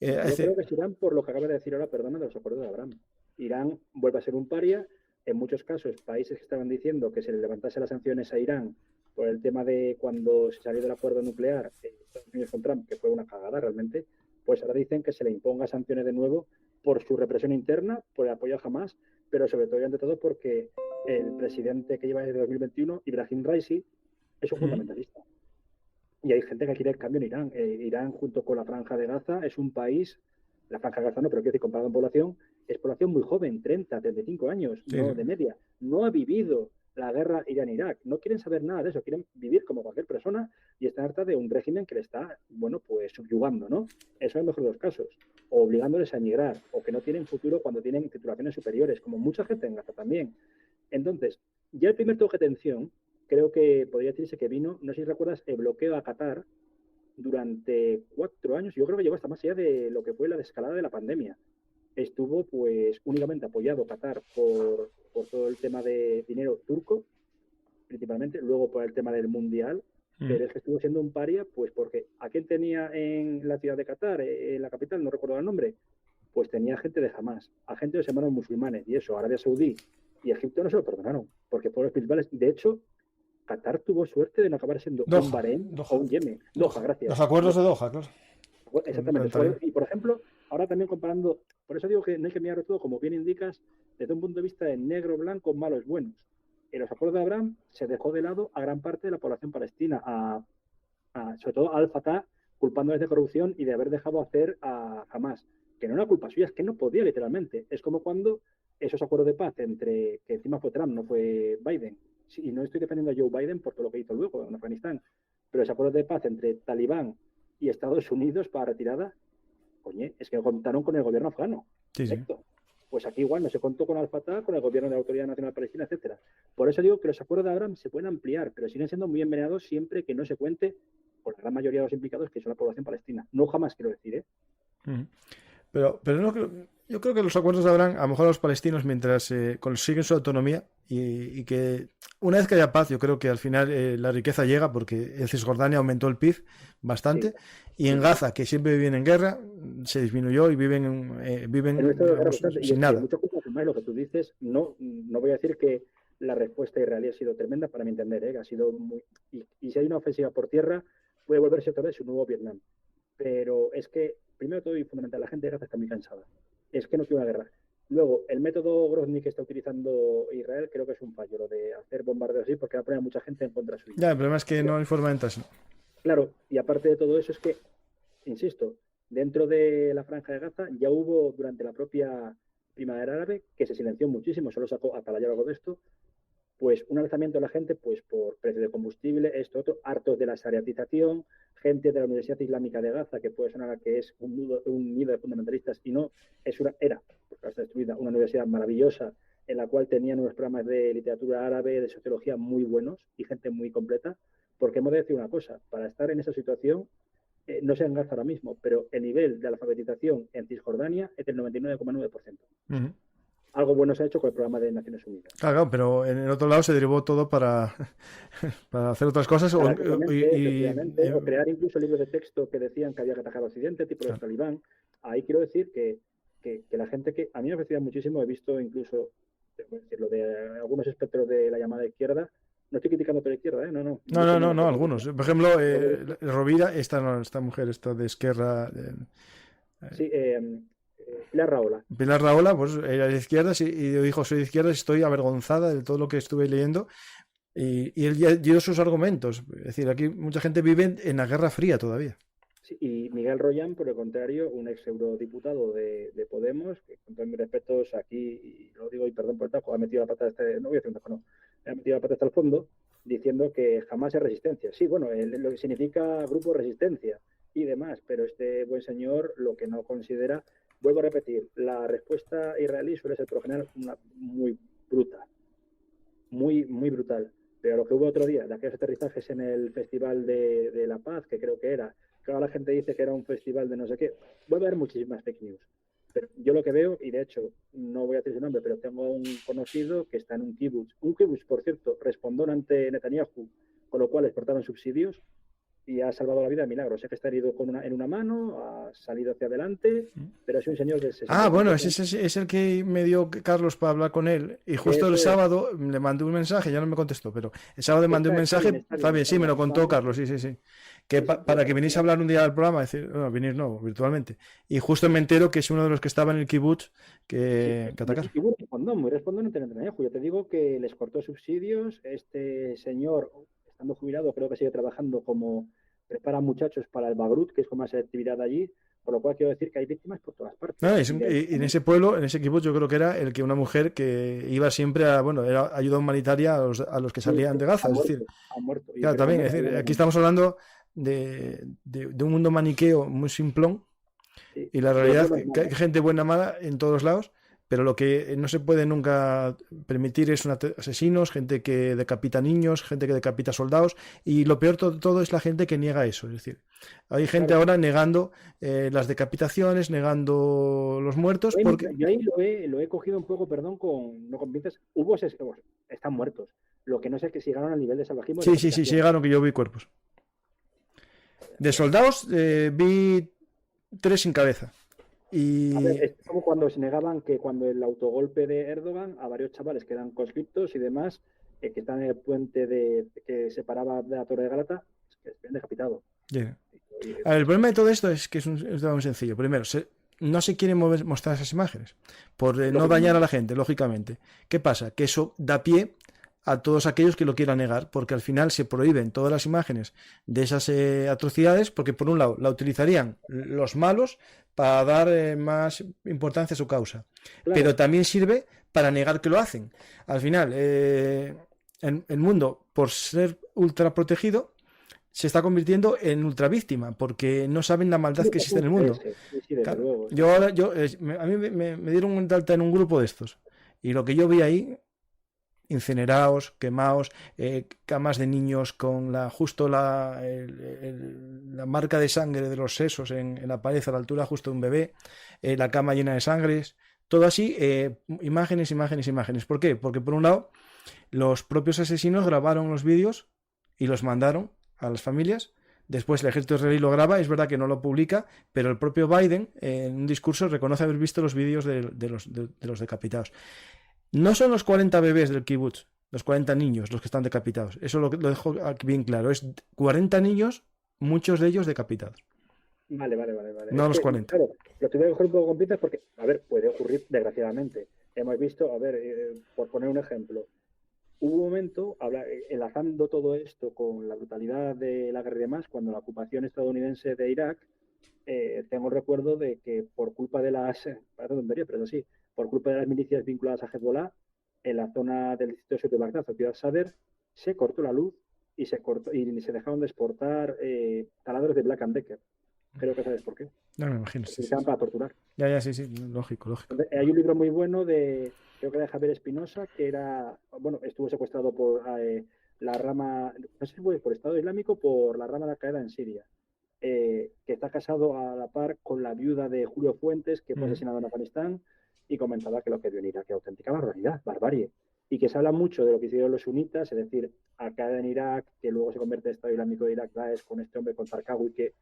Yo creo que es Irán, por lo que acaba de decir ahora, perdona, de los acuerdos de Abraham. Irán vuelve a ser un paria. En muchos casos, países que estaban diciendo que se le levantase las sanciones a Irán por el tema de cuando se salió del acuerdo nuclear Estados Unidos con Trump, que fue una cagada realmente, pues ahora dicen que se le imponga sanciones de nuevo por su represión interna, por el apoyo a Hamas, pero sobre todo y ante todo porque el presidente que lleva desde 2021, Ibrahim Raisi, es un fundamentalista. Y hay gente que quiere el cambio en Irán. Irán, junto con la Franja de Gaza, es un país, la Franja de Gaza no, pero quiero decir, comparado en población, es población muy joven, 30, 35 años, Sí, no sí. de media. No ha vivido la guerra Irán-Irak. No quieren saber nada de eso, quieren vivir como cualquier persona y están harta de un régimen que le está, bueno, pues subyugando, ¿no? Eso es el mejor de los casos. O obligándoles a emigrar, o que no tienen futuro cuando tienen titulaciones superiores, como mucha gente en Gaza también. Entonces, ya el primer toque de atención, creo que podría decirse que vino, no sé si recuerdas, el bloqueo a Qatar durante 4 años, yo creo que llegó hasta más allá de lo que fue la desescalada de la pandemia. Estuvo pues únicamente apoyado Qatar por todo el tema de dinero turco, principalmente, luego por el tema del mundial, pero es que estuvo siendo un paria, pues porque ¿a quién tenía en la ciudad de Qatar, en la capital, no recuerdo el nombre? Pues tenía gente de Hamas, a gente de los hermanos musulmanes, y eso, Arabia Saudí y Egipto no se lo perdonaron, porque fueron los principales. De hecho, Qatar tuvo suerte de no acabar siendo un Doha, Bahrein o Doha, un Yemen. Doha, Doha. gracias. Los acuerdos de Doha, claro. Exactamente. Y por ejemplo, ahora también comparando, por eso digo que no hay que mirarlo todo, como bien indicas, desde un punto de vista de negro, blanco, malos, buenos. En los acuerdos de Abraham se dejó de lado a gran parte de la población palestina, sobre todo al Fatah, culpándoles de corrupción y de haber dejado hacer a Hamas. Que no era culpa suya, es que no podía literalmente. Es como cuando esos acuerdos de paz entre, que encima fue Trump, no fue Biden, y no estoy defendiendo a Joe Biden por todo lo que hizo luego en Afganistán, pero ese acuerdo de paz entre Talibán y Estados Unidos para retirada, coño, es que contaron con el gobierno afgano. Sí, sí. Pues aquí igual no se contó con Al-Fatah, con el gobierno de la Autoridad Nacional Palestina, etcétera. Por eso digo que los acuerdos de Abraham se pueden ampliar, pero siguen siendo muy envenenados siempre que no se cuente con la gran mayoría de los implicados, que son la población palestina. No jamás quiero decir, ¿eh? Pero no yo creo que los acuerdos de Abraham, a lo mejor a los palestinos, mientras consiguen su autonomía y que una vez que haya paz, yo creo que al final la riqueza llega, porque en Cisjordania aumentó el PIB bastante, y en Gaza, que siempre viven en guerra, se disminuyó y viven digamos, sin nada. Muchas cosas más lo que tú dices, no voy a decir que la respuesta israelí ha sido tremenda, para mi entender, que ha sido muy... Y si hay una ofensiva por tierra, puede volverse otra vez un nuevo Vietnam. Pero es que, primero todo y fundamental, la gente de Gaza está muy cansada. Es que no quiere una guerra. Luego, el método Grozny que está utilizando Israel creo que es un fallo, lo de hacer bombardeos así, porque va a poner a mucha gente en contra suya. Ya, el problema es que no hay forma de entrar. Claro, y aparte de todo eso es que, insisto, dentro de la Franja de Gaza ya hubo durante la propia primavera árabe, que se silenció muchísimo, solo sacó Atalaya algo de esto, pues un alzamiento de la gente pues por precio de combustible, esto, otro, hartos de la shariatización, gente de la Universidad Islámica de Gaza, que puede sonar a que es un nido de fundamentalistas, y no, era, porque está destruida, una universidad maravillosa en la cual tenían unos programas de literatura árabe, de sociología muy buenos y gente muy completa, porque hemos de decir una cosa, para estar en esa situación, no sé en Gaza ahora mismo, pero el nivel de alfabetización en Cisjordania es del 99,9%. Algo bueno se ha hecho con el programa de Naciones Unidas. Claro, pero en el otro lado se derivó todo para hacer otras cosas. O crear incluso libros de texto que decían que había que atacar al Occidente, tipo los talibán. Ahí quiero decir que la gente que a mí me apetecía muchísimo, he visto incluso lo de algunos espectros de la llamada izquierda. No estoy criticando por la izquierda, ¿eh? No, algunos. Por ejemplo, Rovira, esta mujer, esta de Esquerra. Sí, Pilar Rahola. Pilar Rahola, pues era de izquierdas y dijo, soy de izquierdas, estoy avergonzada de todo lo que estuve leyendo. Y él ya dio sus argumentos. Es decir, aquí mucha gente vive en la Guerra Fría todavía. Sí, y Miguel Royan, por el contrario, un ex eurodiputado de Podemos, que con todos mis respetos aquí, y lo digo y perdón por el tajo, ha metido la pata no voy a decir un tajo, no, ha metido la pata hasta el fondo, diciendo que jamás es resistencia. Sí, bueno, lo que significa grupo de resistencia y demás, pero este buen señor lo que no considera, vuelvo a repetir, la respuesta israelí suele ser por lo general una muy bruta, muy, muy brutal. Pero lo que hubo otro día, de aquellos aterrizajes en el Festival de La Paz, que creo que era, que ahora la gente dice que era un festival de no sé qué, vuelve a haber muchísimas fake news. Pero yo lo que veo, y de hecho no voy a decir su nombre, pero tengo un conocido que está en un kibutz, por cierto, respondón ante Netanyahu, con lo cual exportaron subsidios y ha salvado la vida de milagro. Sé que está herido en una mano, ha salido hacia adelante, pero es un señor de Bueno, 65 ese años. es el que me dio Carlos para hablar con él. Y justo el Eso es. sábado le mandé un mensaje, ya no me contestó, pero el sábado le mandé un mensaje, Fabián, sí, me lo Está contó Carlos, muerto. sí, sí, sí. Que Sí, sí, para que viniese a hablar un día al programa, decir, no, venir no, virtualmente. Y justo me entero que es uno de los que estaba en el kibutz sí, que y ese atacaron. figura respondón, muy respondón en Netanyahu. Yo te digo que les cortó subsidios. Este señor, estando jubilado, creo que sigue trabajando como prepara muchachos para el Bagrut, que es como esa actividad allí, por lo cual quiero decir que hay víctimas por todas No, partes. Y y en ese pueblo, en ese kibutz, yo creo que era el que una mujer que iba siempre a, bueno, era ayuda humanitaria a los que sí, salían de Gaza. ha Es decir, muerto, ha muerto. Y claro, pero también, cuando es decir, era aquí estamos hablando de un mundo maniqueo muy simplón. sí, Y la los realidad buenos que hay mandan. gente buena mala en todos lados, pero lo que no se puede nunca permitir es asesinos, gente que decapita niños, gente que decapita soldados, y lo peor de todo es la gente que niega eso. Es decir, hay gente Claro, ahora negando las decapitaciones, negando los muertos, porque... yo ahí lo he cogido un poco, perdón, con, no con pinzas. Están muertos. Lo que no sé es que si llegaron al nivel de salvajismo de Sí, sí, sí, sí decapitación. llegaron que yo vi cuerpos. De soldados vi tres sin cabeza. A ver, Y... es como cuando se negaban que cuando el autogolpe de Erdogan a varios chavales que eran conscriptos y demás, que están en el puente que separaba de la Torre de Galata, que se habían decapitado. Yeah. Y, A ver, el problema de todo esto es que es muy sencillo. Primero, no se quieren mostrar esas imágenes por no dañar a lógicamente, la gente, lógicamente. ¿Qué pasa? Que eso da pie a todos aquellos que lo quieran negar, porque al final se prohíben todas las imágenes de esas atrocidades, porque por un lado la utilizarían los malos para dar más importancia a su causa, pero claro, también sirve para negar que lo hacen. Al final, el mundo, por ser ultra protegido, se está convirtiendo en ultra víctima, porque no saben la maldad que es existe un en el mundo. CS, sí, sí, desde Claro, luego, sí, yo sí. ahora, a mí me dieron un alta en un grupo de estos, y lo que yo vi ahí, incinerados, quemados, camas de niños con justo la marca de sangre de los sesos en la pared a la altura justo de un bebé, la cama llena de sangres, todo así, imágenes, imágenes, imágenes. ¿Por qué? Porque por un lado, los propios asesinos grabaron los vídeos y los mandaron a las familias. Después el ejército israelí lo graba, es verdad que no lo publica, pero el propio Biden en un discurso reconoce haber visto los vídeos de los decapitados. No son los 40 bebés del kibutz, los 40 niños los que están decapitados. Eso lo dejo aquí bien claro. Es 40 niños, muchos de ellos decapitados. Vale, vale, vale, vale. No Es los que, 40. claro, lo tuve que coger un poco con pinzas porque, a ver, puede ocurrir desgraciadamente. Hemos visto, a ver, por poner un ejemplo, hubo un momento, enlazando todo esto con la brutalidad de la guerra y demás, cuando la ocupación estadounidense de Irak, tengo el recuerdo de que por culpa de parece tontería, pero sí, por culpa de las milicias vinculadas a Hezbollah, en la zona del distrito sur de Bagdad, o ciudad Sadr, se cortó la luz y se dejaron de exportar taladros de Black and Decker. Creo que sabes por qué. No me imagino. Se Sí, sí. utilizaban para torturar. Ya, ya, sí, sí. Lógico, lógico. Entonces, hay un libro muy bueno creo que de Javier Espinosa, que era, bueno, estuvo secuestrado por la rama, no sé si fue por Estado Islámico, por la rama de Al-Qaeda en Siria, que está casado a la par con la viuda de Julio Fuentes, que fue asesinado en Afganistán, y comentaba que lo que vio en Irak era auténtica barbaridad, barbarie. Y que se habla mucho de lo que hicieron los sunitas, es decir, Al-Qaeda en Irak, que luego se convierte en Estado Islámico de Irak, Daesh, con este hombre, con Zarqawi, que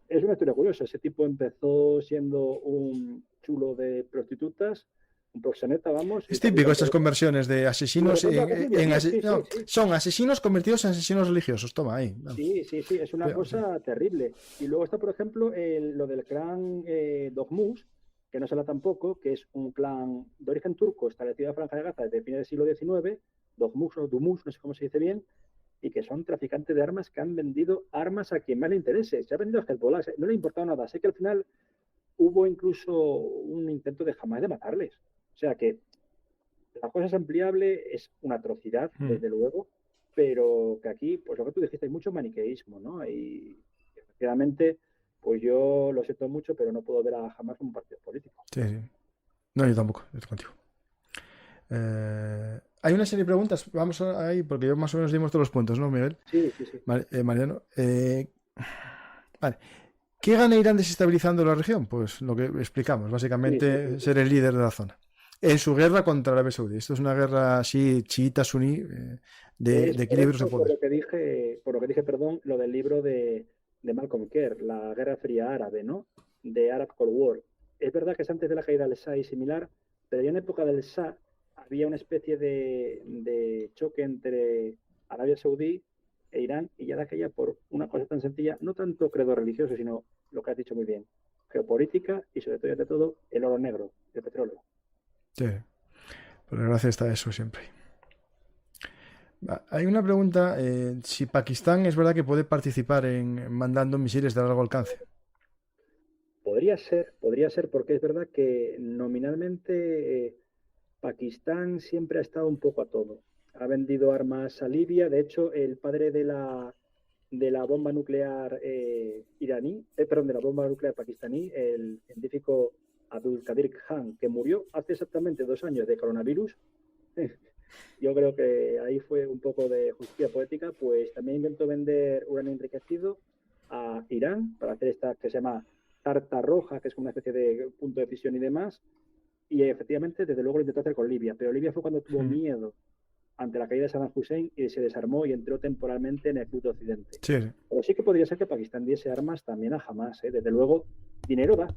es una historia curiosa. Ese tipo empezó siendo un chulo de prostitutas, un proxeneta, vamos, y Es cuando típico iban estas por... conversiones de Y de asesinos repente la familia, tío, sí, sí, no, sí. son asesinos convertidos en asesinos religiosos. Toma ahí. Vamos. Sí, sí, sí, es una Sí. cosa terrible. Y luego está, por ejemplo, lo del clan Dogmus, que no se habla tampoco, que es un clan de origen turco establecido en Franja de Gaza desde fines del siglo XIX, Dogmus o Dumus, no sé cómo se dice bien, y que son traficantes de armas que han vendido armas a quien más le interese. Se ha vendido a Hezbollah, no le ha importado nada. Sé que al final hubo incluso un intento de jamás de matarles. O sea que la cosa es ampliable, es una atrocidad, Mm. desde luego, pero que aquí, pues lo que tú dijiste, hay mucho maniqueísmo, ¿no? Y desgraciadamente, pues yo lo siento mucho, pero no puedo ver a jamás como un partido político. Sí, sí. No, yo tampoco. Estoy contigo. Hay una serie de preguntas, vamos ahí, porque yo más o menos dimos todos los puntos, ¿no, Miguel? Sí, sí, sí. Mariano. Vale. ¿Qué gana Irán desestabilizando la región? Pues lo que explicamos, Sí, sí, básicamente sí. ser el líder de la zona. En su guerra contra Arabia Saudí. Esto es una guerra así chiita-suní Es de por equilibrios de eso, poder. por lo que dije, perdón, lo del libro de Malcolm Kerr, la Guerra Fría Árabe, ¿no? De Arab Cold War. Es verdad que es antes de la caída del Shah y similar, pero ya en época del Shah había una especie de choque entre Arabia Saudí e Irán, y ya de aquella por una cosa tan sencilla, no tanto credo religioso, sino lo que has dicho muy bien, geopolítica y sobre todo, y ante todo, el oro negro, el petróleo. Sí, por desgracia está eso siempre. Hay una pregunta, si Pakistán es verdad que puede participar en mandando misiles de largo alcance. Podría ser porque es verdad que nominalmente Pakistán siempre ha estado un poco a todo. Ha vendido armas a Libia. De hecho, el padre de la bomba nuclear iraní, perdón, de la bomba nuclear pakistaní, el científico Abdul Qadir Khan, que murió hace exactamente 2 años de coronavirus. Yo creo que ahí fue un poco de justicia poética, pues también intentó vender uranio enriquecido a Irán para hacer esta que se llama tarta roja, que es una especie de punto de fisión y demás, y efectivamente, desde luego lo intentó hacer con Libia, pero Libia fue cuando tuvo Mm. miedo ante la caída de Saddam Hussein y se desarmó y entró temporalmente en el club de Occidente. Sí, sí. Pero sí que podría ser que Pakistán diese armas también a Hamas, ¿eh? Desde luego, dinero da.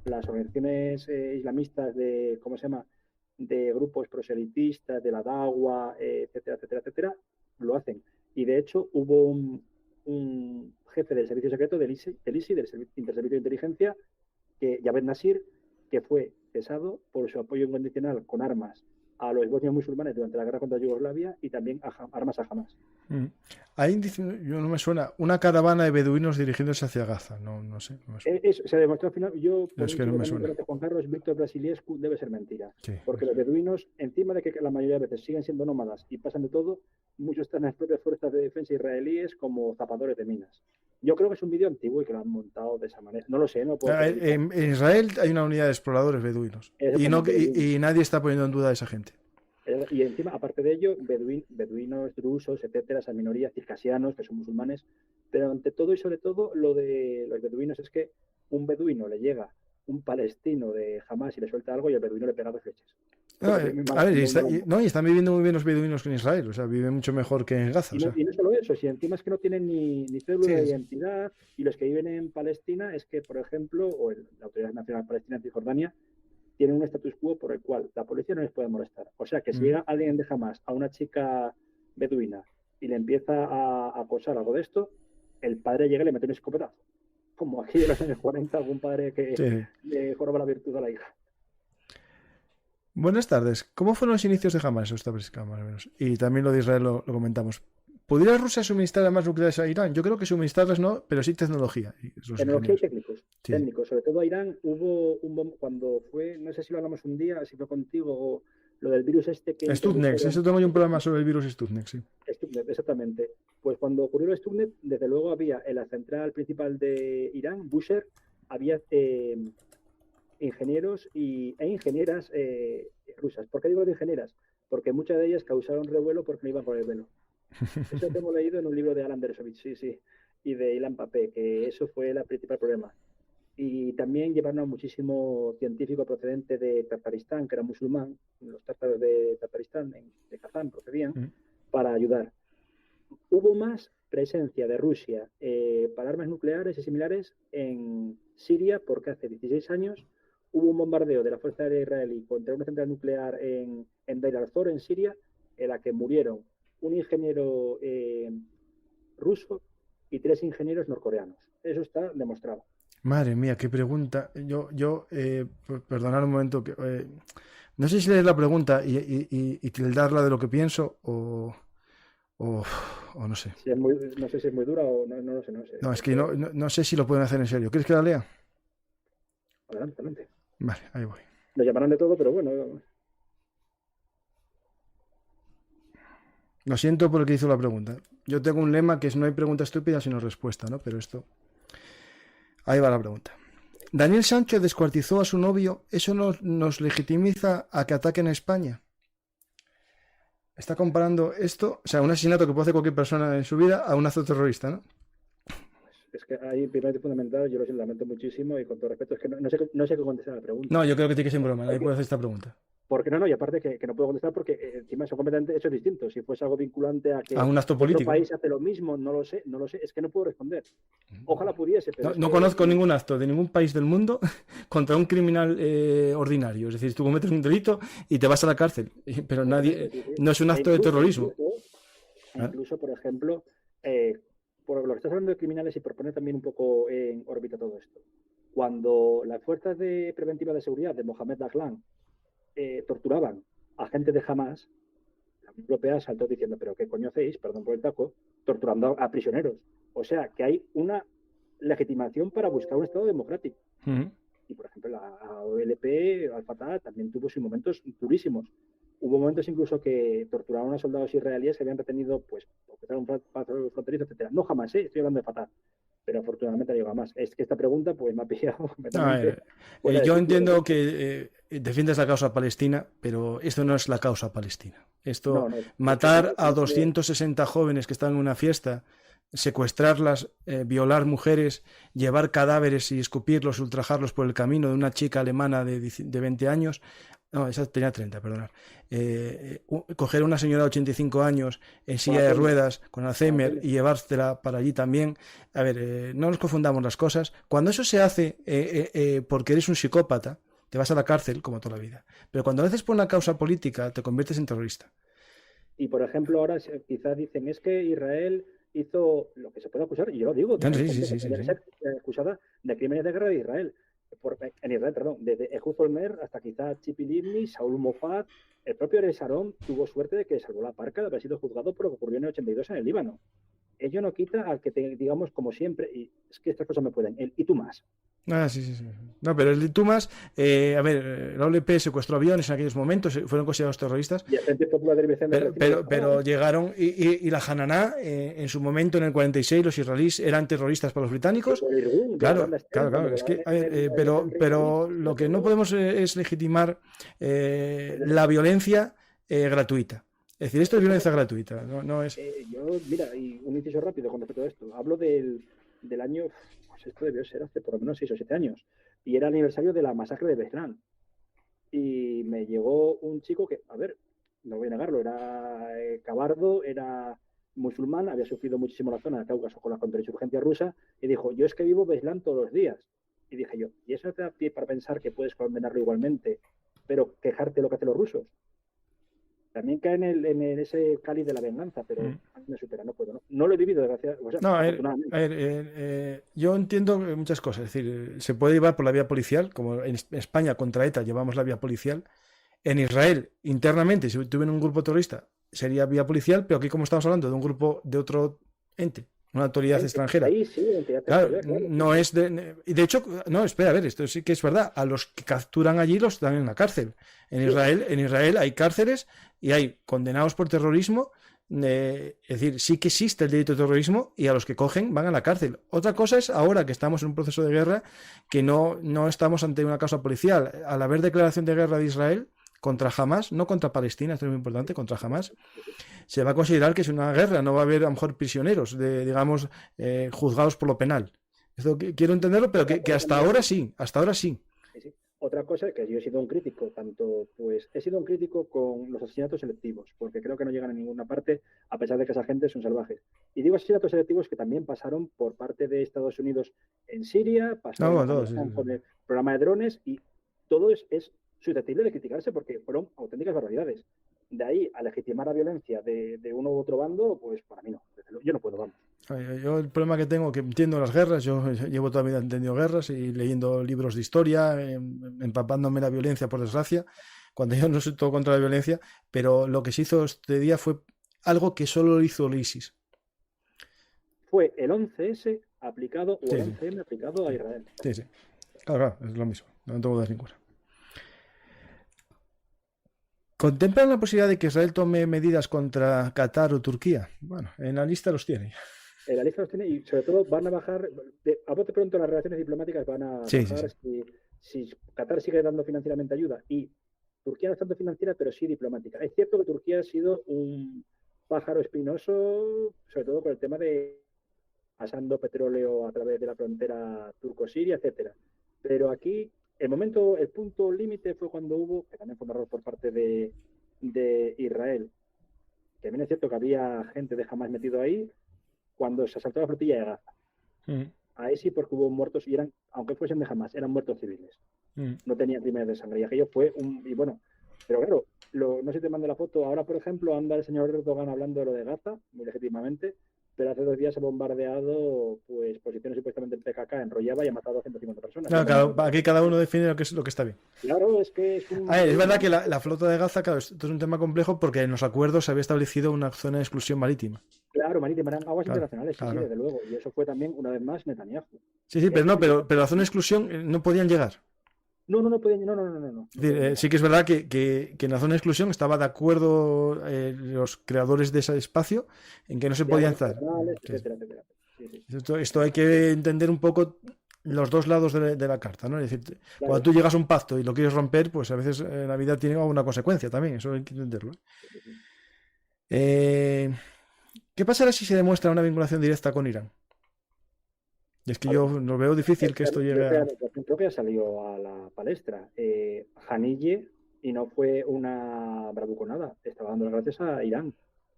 Las organizaciones islamistas de, ¿cómo se llama?, de grupos proselitistas, de la Dawa, etcétera, etcétera, etcétera, lo hacen. Y de hecho hubo un jefe del servicio secreto del ISI, del Interservicio de Inteligencia, Javed Nasir, que fue cesado por su apoyo incondicional con armas a los bosnios musulmanes durante la guerra contra Yugoslavia y también armas a Hamas. Mm. Ahí dice, yo no me suena, una caravana de beduinos dirigiéndose hacia Gaza. No, no sé, no me suena. Se demostró al final, yo No, por es un que no chico me también que suena. conoce Juan Carlos, Víctor Brasiliescu, debe ser mentira. Sí, Porque los beduinos, encima de que la mayoría de veces siguen siendo nómadas y pasan de todo, muchos están en las propias fuerzas de defensa israelíes como zapadores de minas. Yo creo que es un vídeo antiguo y que lo han montado de esa manera. No lo sé, no puedo verificar. En Israel hay una unidad de exploradores beduinos y, no, Exactamente, beduinos. y nadie está poniendo en duda a esa gente. Y encima, aparte de ello, beduinos, drusos, etcétera, esas minorías circasianos que son musulmanes. Pero ante todo y sobre todo, lo de los beduinos es que un beduino le llega un palestino de Hamas y le suelta algo y el beduino le pega 2 flechas. No, Cosa que muy a mal, ver, muy mal. no, y están viviendo muy bien los beduinos que en Israel, o sea, viven mucho mejor que en Gaza, o sea. Y no solo eso, si encima es que no tienen ni cédula Sí, de sí. identidad, y los que viven en Palestina es que, por ejemplo, la Autoridad Nacional Palestina en Cisjordania tienen un status quo por el cual la policía no les puede molestar. O sea que si Mm. llega alguien de Hamas a una chica beduina y le empieza a acosar algo de esto, el padre llega y le mete un escopetazo. Como aquí de los años 40, algún padre que Sí, sí. le joroba la virtud a la hija. Buenas tardes. ¿Cómo fueron los inicios de Hamas? Eso está pescado, más o menos. Y también lo de Israel lo comentamos. ¿Podría Rusia suministrar armas nucleares a Irán? Yo creo que suministrarlas no, pero sí tecnología. Y los Tecnología y ingenieros. técnicos, Sí. técnicos. Sobre todo a Irán hubo cuando fue, no sé si lo hablamos un día, si fue contigo, lo del virus este que Stuxnet, introdujeron. eso tengo yo un programa sobre el virus Stuxnet, sí. Stuxnet, exactamente. Pues cuando ocurrió el Stuxnet, desde luego había en la central principal de Irán, Bushehr, había ingenieros e ingenieras rusas. ¿Por qué digo de ingenieras? Porque muchas de ellas causaron revuelo porque no iban con el velo. Eso lo hemos leído en un libro de Alan Dershowitz, sí, sí, y de Ilan Pappé, que eso fue el principal problema. Y también llevaron a muchísimo científico procedente de Tartaristán, que era musulmán, los tártaros de Tartaristán, de Kazán procedían, Mm. para ayudar. Hubo más presencia de Rusia para armas nucleares y similares en Siria, porque hace 16 años hubo un bombardeo de la Fuerza Aérea Israelí contra una central nuclear en Deir al-Zor, en Siria, en la que murieron un ingeniero ruso y 3 ingenieros norcoreanos. Eso está demostrado. Madre mía, qué pregunta. Perdonad un momento. No sé si leer la pregunta y tildarla de lo que pienso o, o no sé. Si no sé si es muy dura o no, no lo sé. No sé. No, es que no sé si lo pueden hacer en serio. ¿Quieres que la lea? Adelante, adelante. Vale, ahí voy. Lo llamarán de todo, pero bueno. Lo siento por el que hizo la pregunta. Yo tengo un lema que es no hay pregunta estúpida sino respuesta, ¿no? Pero esto... Ahí va la pregunta. Daniel Sancho descuartizó a su novio. ¿Eso nos legitimiza a que ataquen a España? Está comparando esto, o sea, un asesinato que puede hacer cualquier persona en su vida a un acto terrorista, ¿no? Es que hay primer y fundamental, yo lo lamento muchísimo y con todo respeto, es que no sé qué contestar a la pregunta. No, yo creo que tiene que ser en broma, nadie puede hacer esta pregunta. Porque no, y aparte que no puedo contestar porque encima son completamente hechos distintos. Si fuese algo vinculante a que A un acto otro político. país hace lo mismo, no lo sé, es que no puedo responder. Ojalá pudiese, pero No conozco ningún acto de ningún país del mundo contra un criminal ordinario. Es decir, tú cometes un delito y te vas a la cárcel, pero nadie, no es un acto de terrorismo. Incluso, por ejemplo, por lo que estás hablando de criminales y por poner también un poco en órbita todo esto, cuando las fuerzas de preventiva de seguridad de Mohamed Daglan torturaban a gente de Hamas, la Unión Europea saltó diciendo, pero ¿qué coño hacéis? Perdón por el taco, torturando a prisioneros. O sea, que hay una legitimación para buscar un Estado democrático. Y, por ejemplo, la OLP, Al-Fatah, también tuvo sus momentos durísimos. Hubo momentos incluso que torturaron a soldados israelíes que habían retenido, pues, porque era un patrón fronterizo, etcétera. No jamás, estoy hablando de Fatah. Pero afortunadamente no llega más. Es que esta pregunta pues me ha pillado completamente. Yo entiendo que defiendes la causa palestina, pero esto no es la causa palestina. Esto, matar a 260 jóvenes que están en una fiesta, secuestrarlas, violar mujeres, llevar cadáveres y escupirlos, ultrajarlos por el camino de una chica alemana de 20 años. No, esa tenía 30, perdonad. Coger a una señora de 85 años en silla de ruedas con Alzheimer y llevársela para allí también. A ver, no nos confundamos las cosas. Cuando eso se hace porque eres un psicópata, te vas a la cárcel como toda la vida. Pero cuando lo haces por una causa política, te conviertes en terrorista. Y, por ejemplo, ahora quizás dicen, es que Israel hizo lo que se puede acusar, y yo lo digo, sí. ser acusada de crímenes de guerra de Israel. En Israel, perdón, desde Ehud Olmert hasta quizá Tzipi Livni, Saúl Mofad, el propio Ariel Sharon tuvo suerte de que salvó la parca de haber sido juzgado por lo que ocurrió en el 82 en el Líbano. Ello no quita al que digamos, como siempre, y es que estas cosas me pueden, y tú más. Sí. No, pero el Tumas, a ver, la OLP secuestró aviones en aquellos momentos, fueron considerados terroristas. Y el Frente Popular de Liberación pero llegaron, y la Hananá, en su momento, en el 46, los israelíes eran terroristas para los británicos. Claro. Es que, pero lo que no podemos es legitimar la violencia gratuita. Es decir, esto es violencia gratuita, no es... Mira, y un inciso rápido con respecto a esto. Hablo del año, pues esto debió ser hace por lo menos 6 o 7 años, y era el aniversario de la masacre de Beslan. Y me llegó un chico que, a ver, no voy a negarlo, era cabardo, era musulmán, había sufrido muchísimo la zona del Cáucaso con la contrainsurgencia rusa, y dijo, yo es que vivo Beslan todos los días. Y dije yo, ¿y eso te da pie para pensar que puedes condenarlo igualmente, pero quejarte de lo que hacen los rusos? También cae en ese cáliz de la venganza, pero me supera, no puedo. No lo he vivido, desgraciadamente. A ver, yo entiendo muchas cosas. Es decir, se puede llevar por la vía policial, como en España contra ETA llevamos la vía policial. En Israel, internamente, si tuvieran un grupo terrorista, sería vía policial, pero aquí como estamos hablando de un grupo de otro ente, una autoridad extranjera. Claro, no es de hecho, no, espera, a ver, esto sí que es verdad. A los que capturan allí los dan en la cárcel. En Israel hay cárceles y hay condenados por terrorismo. Es decir, sí que existe el delito de terrorismo y a los que cogen van a la cárcel. Otra cosa es ahora que estamos en un proceso de guerra que no estamos ante una causa policial. Al haber declaración de guerra de Israel contra Hamas, no contra Palestina, esto es muy importante, contra Hamas, se va a considerar que es una guerra, no va a haber a lo mejor prisioneros, digamos, juzgados por lo penal. Esto quiero entenderlo, pero que hasta ahora sí. Otra cosa que yo he sido un crítico, he sido un crítico con los asesinatos selectivos, porque creo que no llegan a ninguna parte, a pesar de que esa gente son salvajes. Y digo asesinatos selectivos que también pasaron por parte de Estados Unidos en Siria, pasaron con el programa de drones, y todo es susceptible de criticarse porque fueron auténticas barbaridades. De ahí a legitimar la violencia de uno u otro bando, pues para mí no. Yo no puedo, vamos. Yo el problema que tengo, que entiendo las guerras, yo llevo toda mi vida entendiendo guerras y leyendo libros de historia, empapándome la violencia, por desgracia, cuando yo no soy todo contra la violencia, pero lo que se hizo este día fue algo que solo hizo el ISIS. Fue el 11S aplicado, o el 11M aplicado a Israel. Sí. Claro, es lo mismo, no tengo dudas ninguna. ¿Contemplan la posibilidad de que Israel tome medidas contra Qatar o Turquía? Bueno, en la lista los tiene. En la lista los tiene y sobre todo van a bajar, a bote pronto las relaciones diplomáticas van a bajar. Si Qatar sigue dando financieramente ayuda y Turquía no es tanto financiera, pero sí diplomática. Es cierto que Turquía ha sido un pájaro espinoso, sobre todo por el tema de pasando petróleo a través de la frontera turco-siria, etcétera. Pero aquí el punto límite fue cuando hubo, que también fue un error por parte de Israel, que también es cierto que había gente de Hamas metido ahí, cuando se asaltó la flotilla de Gaza. Ahí sí, porque hubo muertos y eran, aunque fuesen de Hamas, eran muertos civiles. No tenían crímenes de sangre. Y aquello fue y bueno, pero claro, no sé si te mando la foto. Ahora, por ejemplo, anda el señor Erdogan hablando de lo de Gaza, muy legítimamente, pero hace 2 días ha bombardeado pues posiciones supuestamente del PKK en Rojava y ha matado a 150 personas. Claro, aquí cada uno define lo que está bien. Claro, es que es un... Es verdad que la flota de Gaza, claro, esto es un tema complejo porque en los acuerdos se había establecido una zona de exclusión marítima. Claro, marítima, eran aguas internacionales, sí, desde luego. Y eso fue también, una vez más, Netanyahu. Sí, pero la zona de exclusión no podían llegar. No podían, no. Es decir, sí que es verdad que en la zona de exclusión estaba de acuerdo los creadores de ese espacio en que no se podía estar. Etcétera. Sí. Esto hay que entender un poco los dos lados de la carta, ¿no? Es decir, cuando tú llegas a un pacto y lo quieres romper, pues a veces la vida tiene alguna consecuencia también, eso hay que entenderlo. ¿Qué pasará si se demuestra una vinculación directa con Irán? Y es que yo lo veo difícil que esto llegue a... Creo que ya salió a la palestra. Haniyeh, y no fue una bravuconada, estaba dando las gracias a Irán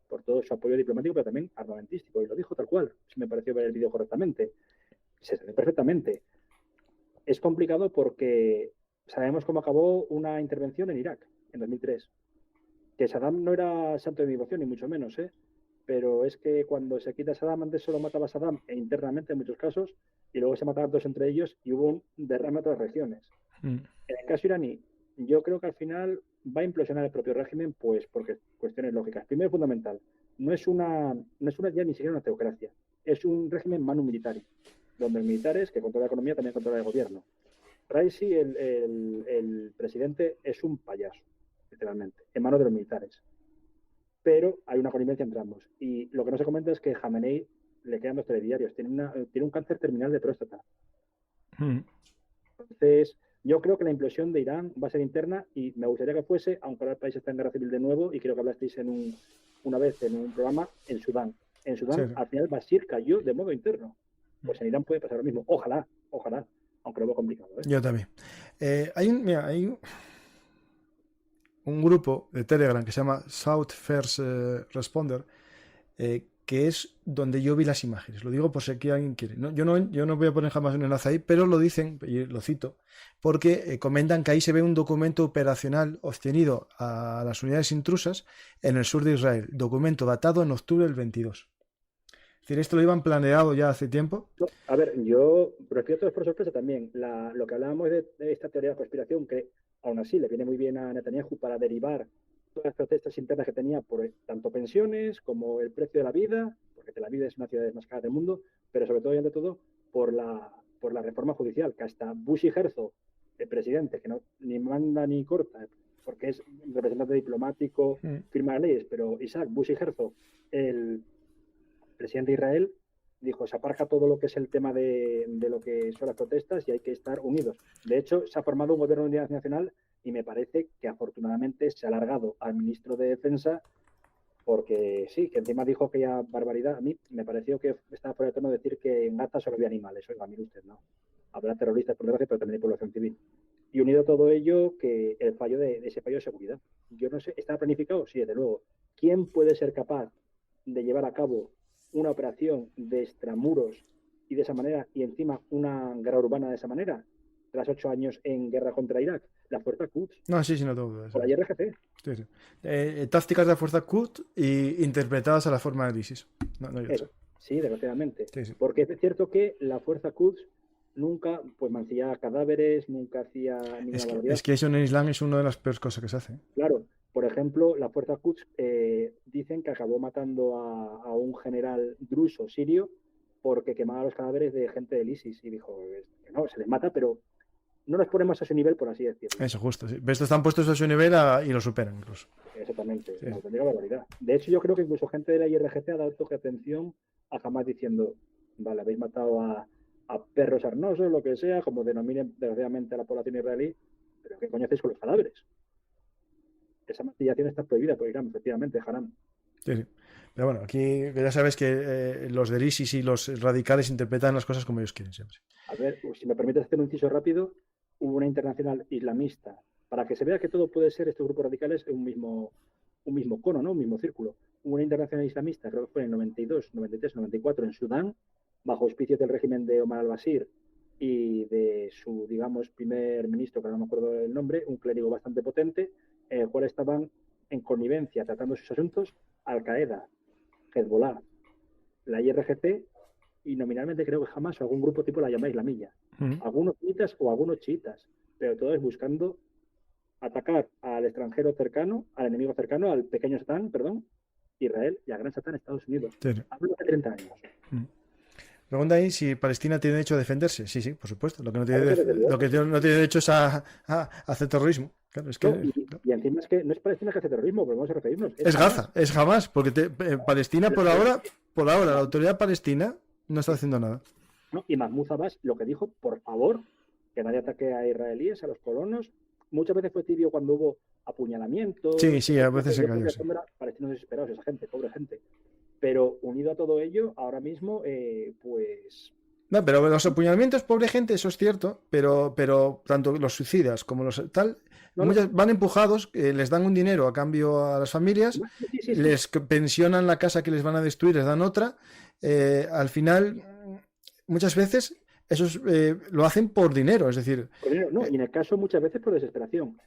por todo su apoyo diplomático, pero también armamentístico, y lo dijo tal cual, si me pareció ver el vídeo correctamente. Se sabe perfectamente. Es complicado porque sabemos cómo acabó una intervención en Irak, en 2003. Que Saddam no era santo de mi devoción, ni mucho menos, pero es que cuando se quita Saddam, antes solo mataba a Saddam e internamente en muchos casos, y luego se mataban dos entre ellos y hubo un derrame a otras regiones. En el caso iraní, yo creo que al final va a implosionar el propio régimen, pues porque cuestiones lógicas. Primero, fundamental, no es ya ni siquiera una teocracia, es un régimen manu militari, donde el militar es que controla la economía, también controla el gobierno. Raisi, el presidente, es un payaso, literalmente, en manos de los militares. Pero hay una connivencia entre ambos. Y lo que no se comenta es que Jamenei le quedan 2 telediarios. Tiene un cáncer terminal de próstata. Entonces, yo creo que la implosión de Irán va a ser interna y me gustaría que fuese, aunque ahora el país está en guerra civil de nuevo, y creo que hablasteis una vez en un programa, en Sudán. En Sudán, sí. Al final, Bashir cayó de modo interno. Pues en Irán puede pasar lo mismo. Ojalá, aunque lo veo complicado. Yo también. Hay un grupo de Telegram que se llama South First Responder, que es donde yo vi las imágenes. Lo digo por si aquí alguien quiere. Yo no voy a poner jamás un enlace ahí, pero lo dicen, y lo cito, porque comentan que ahí se ve un documento operacional obtenido a las unidades intrusas en el sur de Israel. Documento datado en octubre del 22. Es decir, esto lo iban planeado ya hace tiempo. No, a ver, yo prefiero todo por sorpresa también. Lo que hablábamos de esta teoría de conspiración, que aún así le viene muy bien a Netanyahu para derivar todas las protestas internas que tenía por tanto pensiones como el precio de la vida, porque Tel Aviv es una ciudad más cara del mundo, pero sobre todo y ante todo por la reforma judicial, que hasta Bush y Herzog, el presidente, que no ni manda ni corta, porque es representante diplomático, firma leyes, pero Isaac, Bush y Herzog, el presidente de Israel, dijo, se aparca todo lo que es el tema de lo que son las protestas y hay que estar unidos. De hecho, se ha formado un gobierno de unidad nacional y me parece que afortunadamente se ha alargado al ministro de Defensa porque sí, que encima dijo aquella barbaridad. A mí me pareció que estaba fuera de tono decir que en Gaza solo había animales. Oiga, mire usted, no. Habrá terroristas por desgracia, pero también hay población civil. Y unido todo ello, que el fallo de ese fallo de seguridad. Yo no sé, ¿está planificado? Sí, desde luego. ¿Quién puede ser capaz de llevar a cabo una operación de extramuros y de esa manera, y encima una guerra urbana de esa manera, tras 8 años en guerra contra Irak? La fuerza Quds. No, sí, no todo. Por la IRGC. Sí. Tácticas de la fuerza Quds y interpretadas a la forma del ISIS. No sí, desgraciadamente. Sí. Porque es cierto que la fuerza Quds nunca pues mancillaba cadáveres, nunca hacía ninguna barbaridad. Es que eso en el Islam es una de las peores cosas que se hace. Claro. Por ejemplo, la fuerza Quds dicen que acabó matando a un general druso sirio porque quemaba los cadáveres de gente del ISIS y dijo que no, se les mata, pero no nos ponemos a su nivel, por así decirlo. Eso, justo. Sí. Estos están puestos a su nivel y lo superan incluso. Exactamente, sí. Una auténtica barbaridad. De hecho, yo creo que incluso gente de la IRGC ha dado toque de atención a Hamas diciendo, vale, habéis matado a perros arnosos, lo que sea, como denominen desgraciadamente a la población israelí, pero ¿qué coño hacéis con los cadáveres? esa mastillación está prohibida por Irán, efectivamente, haram. Sí, sí. Pero bueno, aquí ya sabes que los del ISIS y los radicales interpretan las cosas como ellos quieren siempre. A ver, si me permites hacer un inciso rápido, hubo una internacional islamista, para que se vea que todo puede ser estos grupos radicales en un mismo cono, ¿no? Un mismo círculo. Hubo una internacional islamista, creo que fue en el 92, 93, 94, en Sudán, bajo auspicios del régimen de Omar al-Bashir y de su, digamos, primer ministro, que no me acuerdo el nombre, un clérigo bastante potente, en el cual estaban en connivencia tratando sus asuntos Al-Qaeda, Hezbollah, la IRGC y nominalmente creo que jamás o algún grupo tipo la llama islamilla. Algunos sunitas o algunos chiitas, pero todos buscando atacar al extranjero cercano, al enemigo cercano, al pequeño Satán, perdón, Israel y al gran Satán Estados Unidos. Sí. Hablo de 30 años. Pregunta ahí si Palestina tiene derecho a defenderse. Sí, sí, por supuesto. Lo que no tiene derecho es a hacer terrorismo. Claro, es que, y encima es que no es Palestina que hace terrorismo, pero vamos a referirnos. Es Gaza, es Hamas, porque Palestina por ahora, la autoridad palestina no está haciendo nada. No, y Mahmoud Abbas lo que dijo, por favor, que nadie ataque a israelíes, a los colonos. Muchas veces fue tibio cuando hubo apuñalamientos. Sí, a veces se cayó. Sí. Palestinos desesperados, esa gente, pobre gente. Pero unido a todo ello, ahora mismo, pues... No, pero los apuñalamientos, pobre gente, eso es cierto, pero tanto los suicidas como los tal, van empujados, les dan un dinero a cambio a las familias, sí. Les pensionan la casa que les van a destruir, les dan otra. Al final, muchas veces, esos lo hacen por dinero, es decir... No, y en el caso muchas veces por desesperación.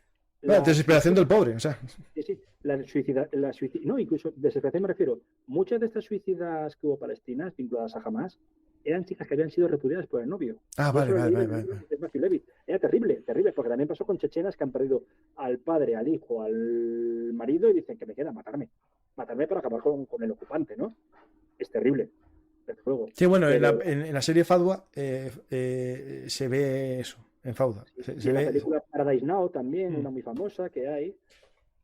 La desesperación del pobre, o sea. Sí. No, incluso desesperación me refiero. Muchas de estas suicidas que hubo palestinas vinculadas a Hamas eran chicas que habían sido repudiadas por el novio. Vale. Era terrible, porque también pasó con chechenas que han perdido al padre, al hijo, al marido y dicen que me queda matarme para acabar con el ocupante, ¿no? Es terrible. Sí, bueno, pero... en la serie Fadwa se ve eso. En Fauda. En la película Paradise Now también, una muy famosa que hay.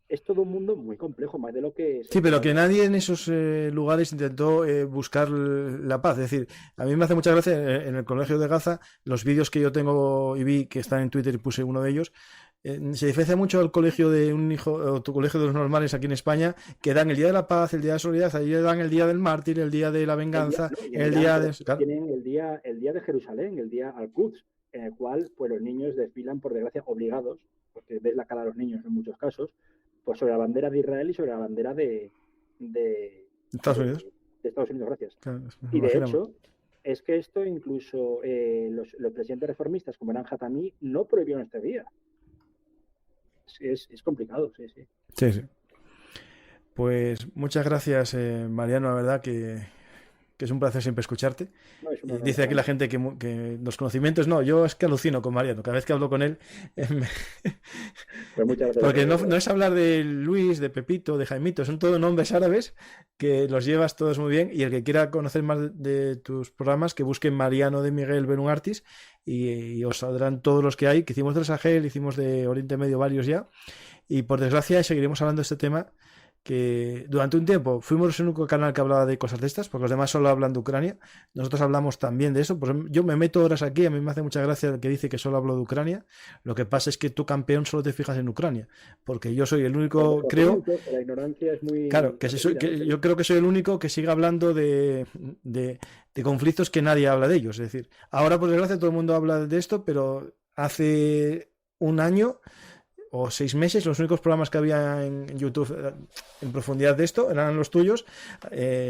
Es todo un mundo muy complejo, más de lo que... Sí, pero que nadie en esos lugares intentó buscar la paz. Es decir, a mí me hace mucha gracia en el colegio de Gaza, los vídeos que yo tengo y vi que están en Twitter y puse uno de ellos. Se diferencia mucho al colegio de un hijo, o tu colegio de los normales aquí en España, que dan el día de la paz, el día de solidaridad, ahí dan el día del mártir, el día de la venganza, el día de... Claro. Tienen el día de Jerusalén, el día al-Quds, en el cual pues los niños desfilan, por desgracia, obligados, porque ves la cara de los niños en muchos casos, pues sobre la bandera de Israel y sobre la bandera de Estados Unidos. De Estados Unidos, gracias. Claro, y de hecho, es que esto incluso los presidentes reformistas como Eran Hatami no prohibieron este día. Es complicado, sí. Sí. Pues muchas gracias, Mariano, la verdad que es un placer siempre escucharte. No, dice aquí la gente que los conocimientos, yo es que alucino con Mariano, cada vez que hablo con él. Pues muchas gracias. Porque no es hablar de Luis, de Pepito, de Jaimito, son todos nombres árabes que los llevas todos muy bien, y el que quiera conocer más de tus programas, que busquen Mariano de Miguel Benunartis y os saldrán todos los que hay, que hicimos del Sahel, hicimos de Oriente Medio varios ya, y por desgracia seguiremos hablando de este tema, que durante un tiempo fuimos el único canal que hablaba de cosas de estas, porque los demás solo hablan de Ucrania. Nosotros hablamos también de eso, pues yo me meto horas aquí, a mí me hace mucha gracia el que dice que solo hablo de Ucrania. Lo que pasa es que tú, campeón, solo te fijas en Ucrania, porque yo soy el único, creo... La ignorancia es muy... Claro, yo creo que soy el único que sigue hablando de conflictos que nadie habla de ellos. Es decir, ahora por desgracia todo el mundo habla de esto, pero hace un año o 6 meses, los únicos programas que había en YouTube en profundidad de esto eran los tuyos,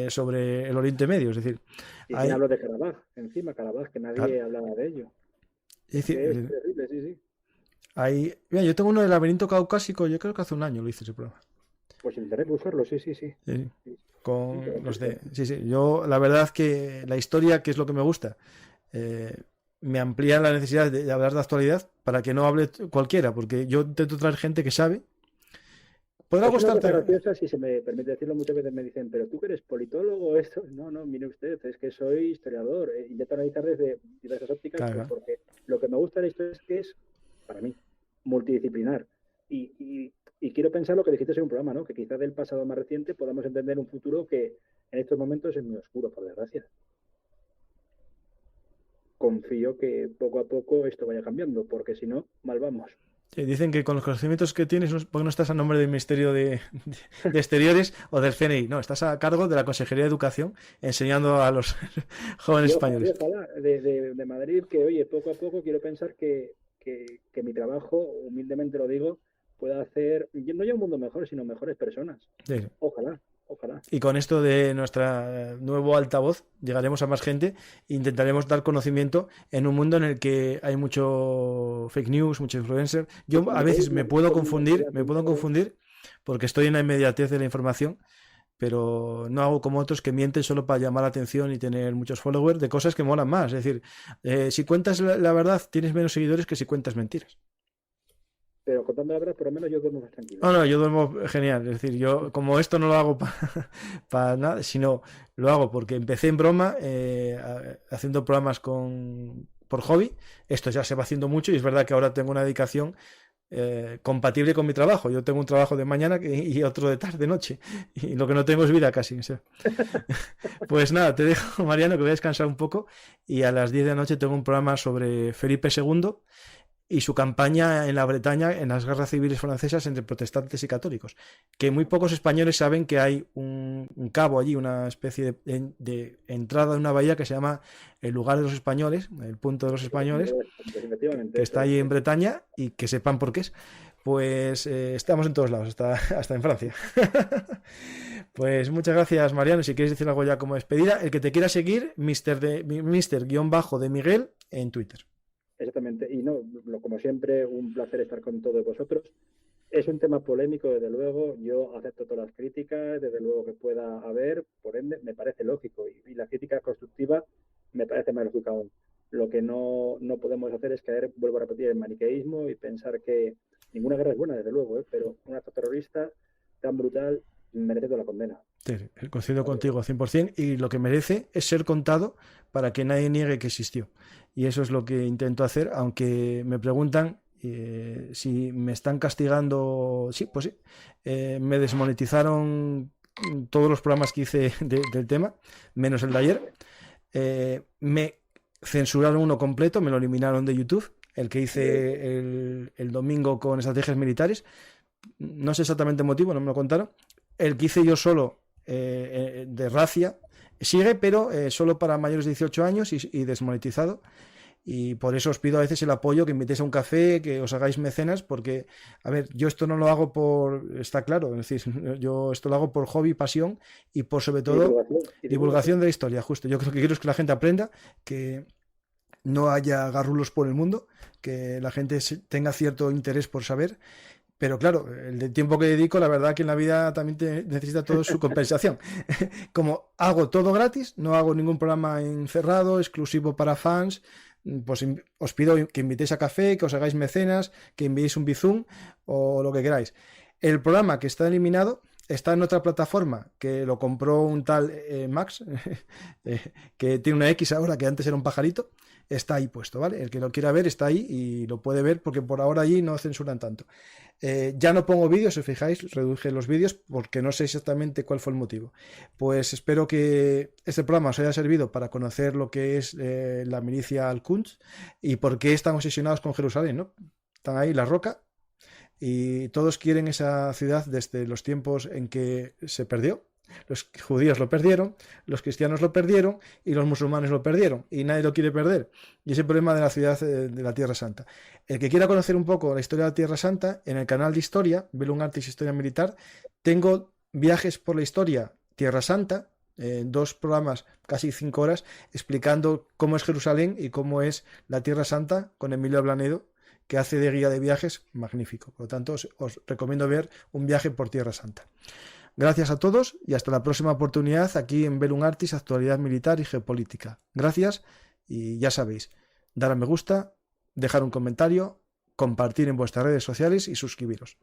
sobre el Oriente Medio. Es decir, y hay... hablo de Karabaj, encima Karabaj, que nadie hablaba de ello. Es terrible, sí. Mira, yo tengo uno del laberinto caucásico, yo creo que hace un año lo hice ese programa. Pues intentaré buscarlo, sí. Con los de... Sí, yo la verdad que la historia, que es lo que me gusta, me amplía la necesidad de hablar de actualidad para que no hable cualquiera, porque yo intento traer gente que sabe. Podrá gustarte. Graciosa, si se me permite decirlo, muchas veces me dicen, pero tú que eres politólogo, esto. No, mire usted, es que soy historiador. Intento analizar desde diversas ópticas, claro. Porque lo que me gusta de la historia es que es, para mí, multidisciplinar. Y quiero pensar lo que dijiste en un programa, ¿no? Que quizás del pasado más reciente podamos entender un futuro que en estos momentos es muy oscuro, por desgracia. Confío que poco a poco esto vaya cambiando, porque si no, mal vamos. Dicen que con los conocimientos que tienes, ¿por qué no estás a nombre del Ministerio de Exteriores o del CNI? No, estás a cargo de la Consejería de Educación enseñando a los jóvenes españoles. Ojalá, de Madrid, que oye, poco a poco quiero pensar que mi trabajo, humildemente lo digo, pueda hacer, no ya un mundo mejor, sino mejores personas. Sí. Ojalá. Ojalá. Y con esto de nuestro nuevo altavoz llegaremos a más gente e intentaremos dar conocimiento en un mundo en el que hay mucho fake news, mucho influencer. Yo a veces me puedo confundir porque estoy en la inmediatez de la información, pero no hago como otros que mienten solo para llamar la atención y tener muchos followers de cosas que molan más. Es decir, si cuentas la verdad tienes menos seguidores que si cuentas mentiras. Pero contando la verdad, por lo menos yo duermo más tranquilo. No, yo duermo genial. Es decir, yo como esto no lo hago para nada, sino lo hago porque empecé en broma haciendo programas por hobby. Esto ya se va haciendo mucho y es verdad que ahora tengo una dedicación compatible con mi trabajo. Yo tengo un trabajo de mañana y otro de tarde, noche. Y lo que no tengo es vida casi. O sea. Pues nada, te dejo, Mariano, que voy a descansar un poco y a las 10 de la noche tengo un programa sobre Felipe II y su campaña en la Bretaña en las guerras civiles francesas entre protestantes y católicos, que muy pocos españoles saben que hay un cabo allí, una especie de entrada de una bahía que se llama el lugar de los españoles, el punto de los españoles, que está allí en Bretaña, y que sepan por qué es. Pues estamos en todos lados, hasta en Francia. Pues muchas gracias, Mariano. Si quieres decir algo ya como despedida, el que te quiera seguir, Mr._de Miguel en Twitter. Exactamente, y no, como siempre, un placer estar con todos vosotros. Es un tema polémico, desde luego, yo acepto todas las críticas, desde luego que pueda haber, por ende, me parece lógico, y la crítica constructiva me parece más lógica aún. Lo que no podemos hacer es caer, vuelvo a repetir, en maniqueísmo y pensar que ninguna guerra es buena, desde luego, pero un acto terrorista tan brutal merece toda la condena. Sí, coincido contigo 100%, y lo que merece es ser contado para que nadie niegue que existió. Y eso es lo que intento hacer, aunque me preguntan si me están castigando. Sí, pues sí. Me desmonetizaron todos los programas que hice del tema, menos el de ayer. Me censuraron uno completo, me lo eliminaron de YouTube, el que hice el domingo con estrategias militares. No sé exactamente el motivo, no me lo contaron. El que hice yo solo de racia sigue, pero solo para mayores de 18 años y desmonetizado. Y por eso os pido a veces el apoyo, que invitéis a un café, que os hagáis mecenas, porque, a ver, yo esto no lo hago está claro, es decir, yo esto lo hago por hobby, pasión y por, sobre todo, divulgación de la historia, justo. Yo creo que quiero es que la gente aprenda, que no haya garrulos por el mundo, que la gente tenga cierto interés por saber. Pero claro, el tiempo que dedico, la verdad que en la vida también necesita todo su compensación. Como hago todo gratis, no hago ningún programa encerrado, exclusivo para fans, pues os pido que invitéis a café, que os hagáis mecenas, que enviéis un Bizum o lo que queráis. El programa que está eliminado está en otra plataforma, que lo compró un tal Max, que tiene una X ahora, que antes era un pajarito. Está ahí puesto, ¿vale? El que lo quiera ver está ahí y lo puede ver, porque por ahora allí no censuran tanto. Ya no pongo vídeos, si os fijáis, reduje los vídeos porque no sé exactamente cuál fue el motivo. Pues espero que este programa os haya servido para conocer lo que es la milicia Al-Quds y por qué están obsesionados con Jerusalén, ¿no? Están ahí, la roca, y todos quieren esa ciudad desde los tiempos en que se perdió. Los judíos lo perdieron, los cristianos lo perdieron y los musulmanes lo perdieron, y nadie lo quiere perder. Y ese es el problema de la ciudad de la Tierra Santa. El que quiera conocer un poco la historia de la Tierra Santa, en el canal de historia, Bellum Artis Historia Militar, tengo viajes por la historia Tierra Santa, 2 programas, casi 5 horas, explicando cómo es Jerusalén y cómo es la Tierra Santa, con Emilio Ablanedo, que hace de guía de viajes magnífico. Por lo tanto, os recomiendo ver un viaje por Tierra Santa. Gracias a todos y hasta la próxima oportunidad aquí en Bellum Artis, Actualidad Militar y Geopolítica. Gracias, y ya sabéis, dar a me gusta, dejar un comentario, compartir en vuestras redes sociales y suscribiros.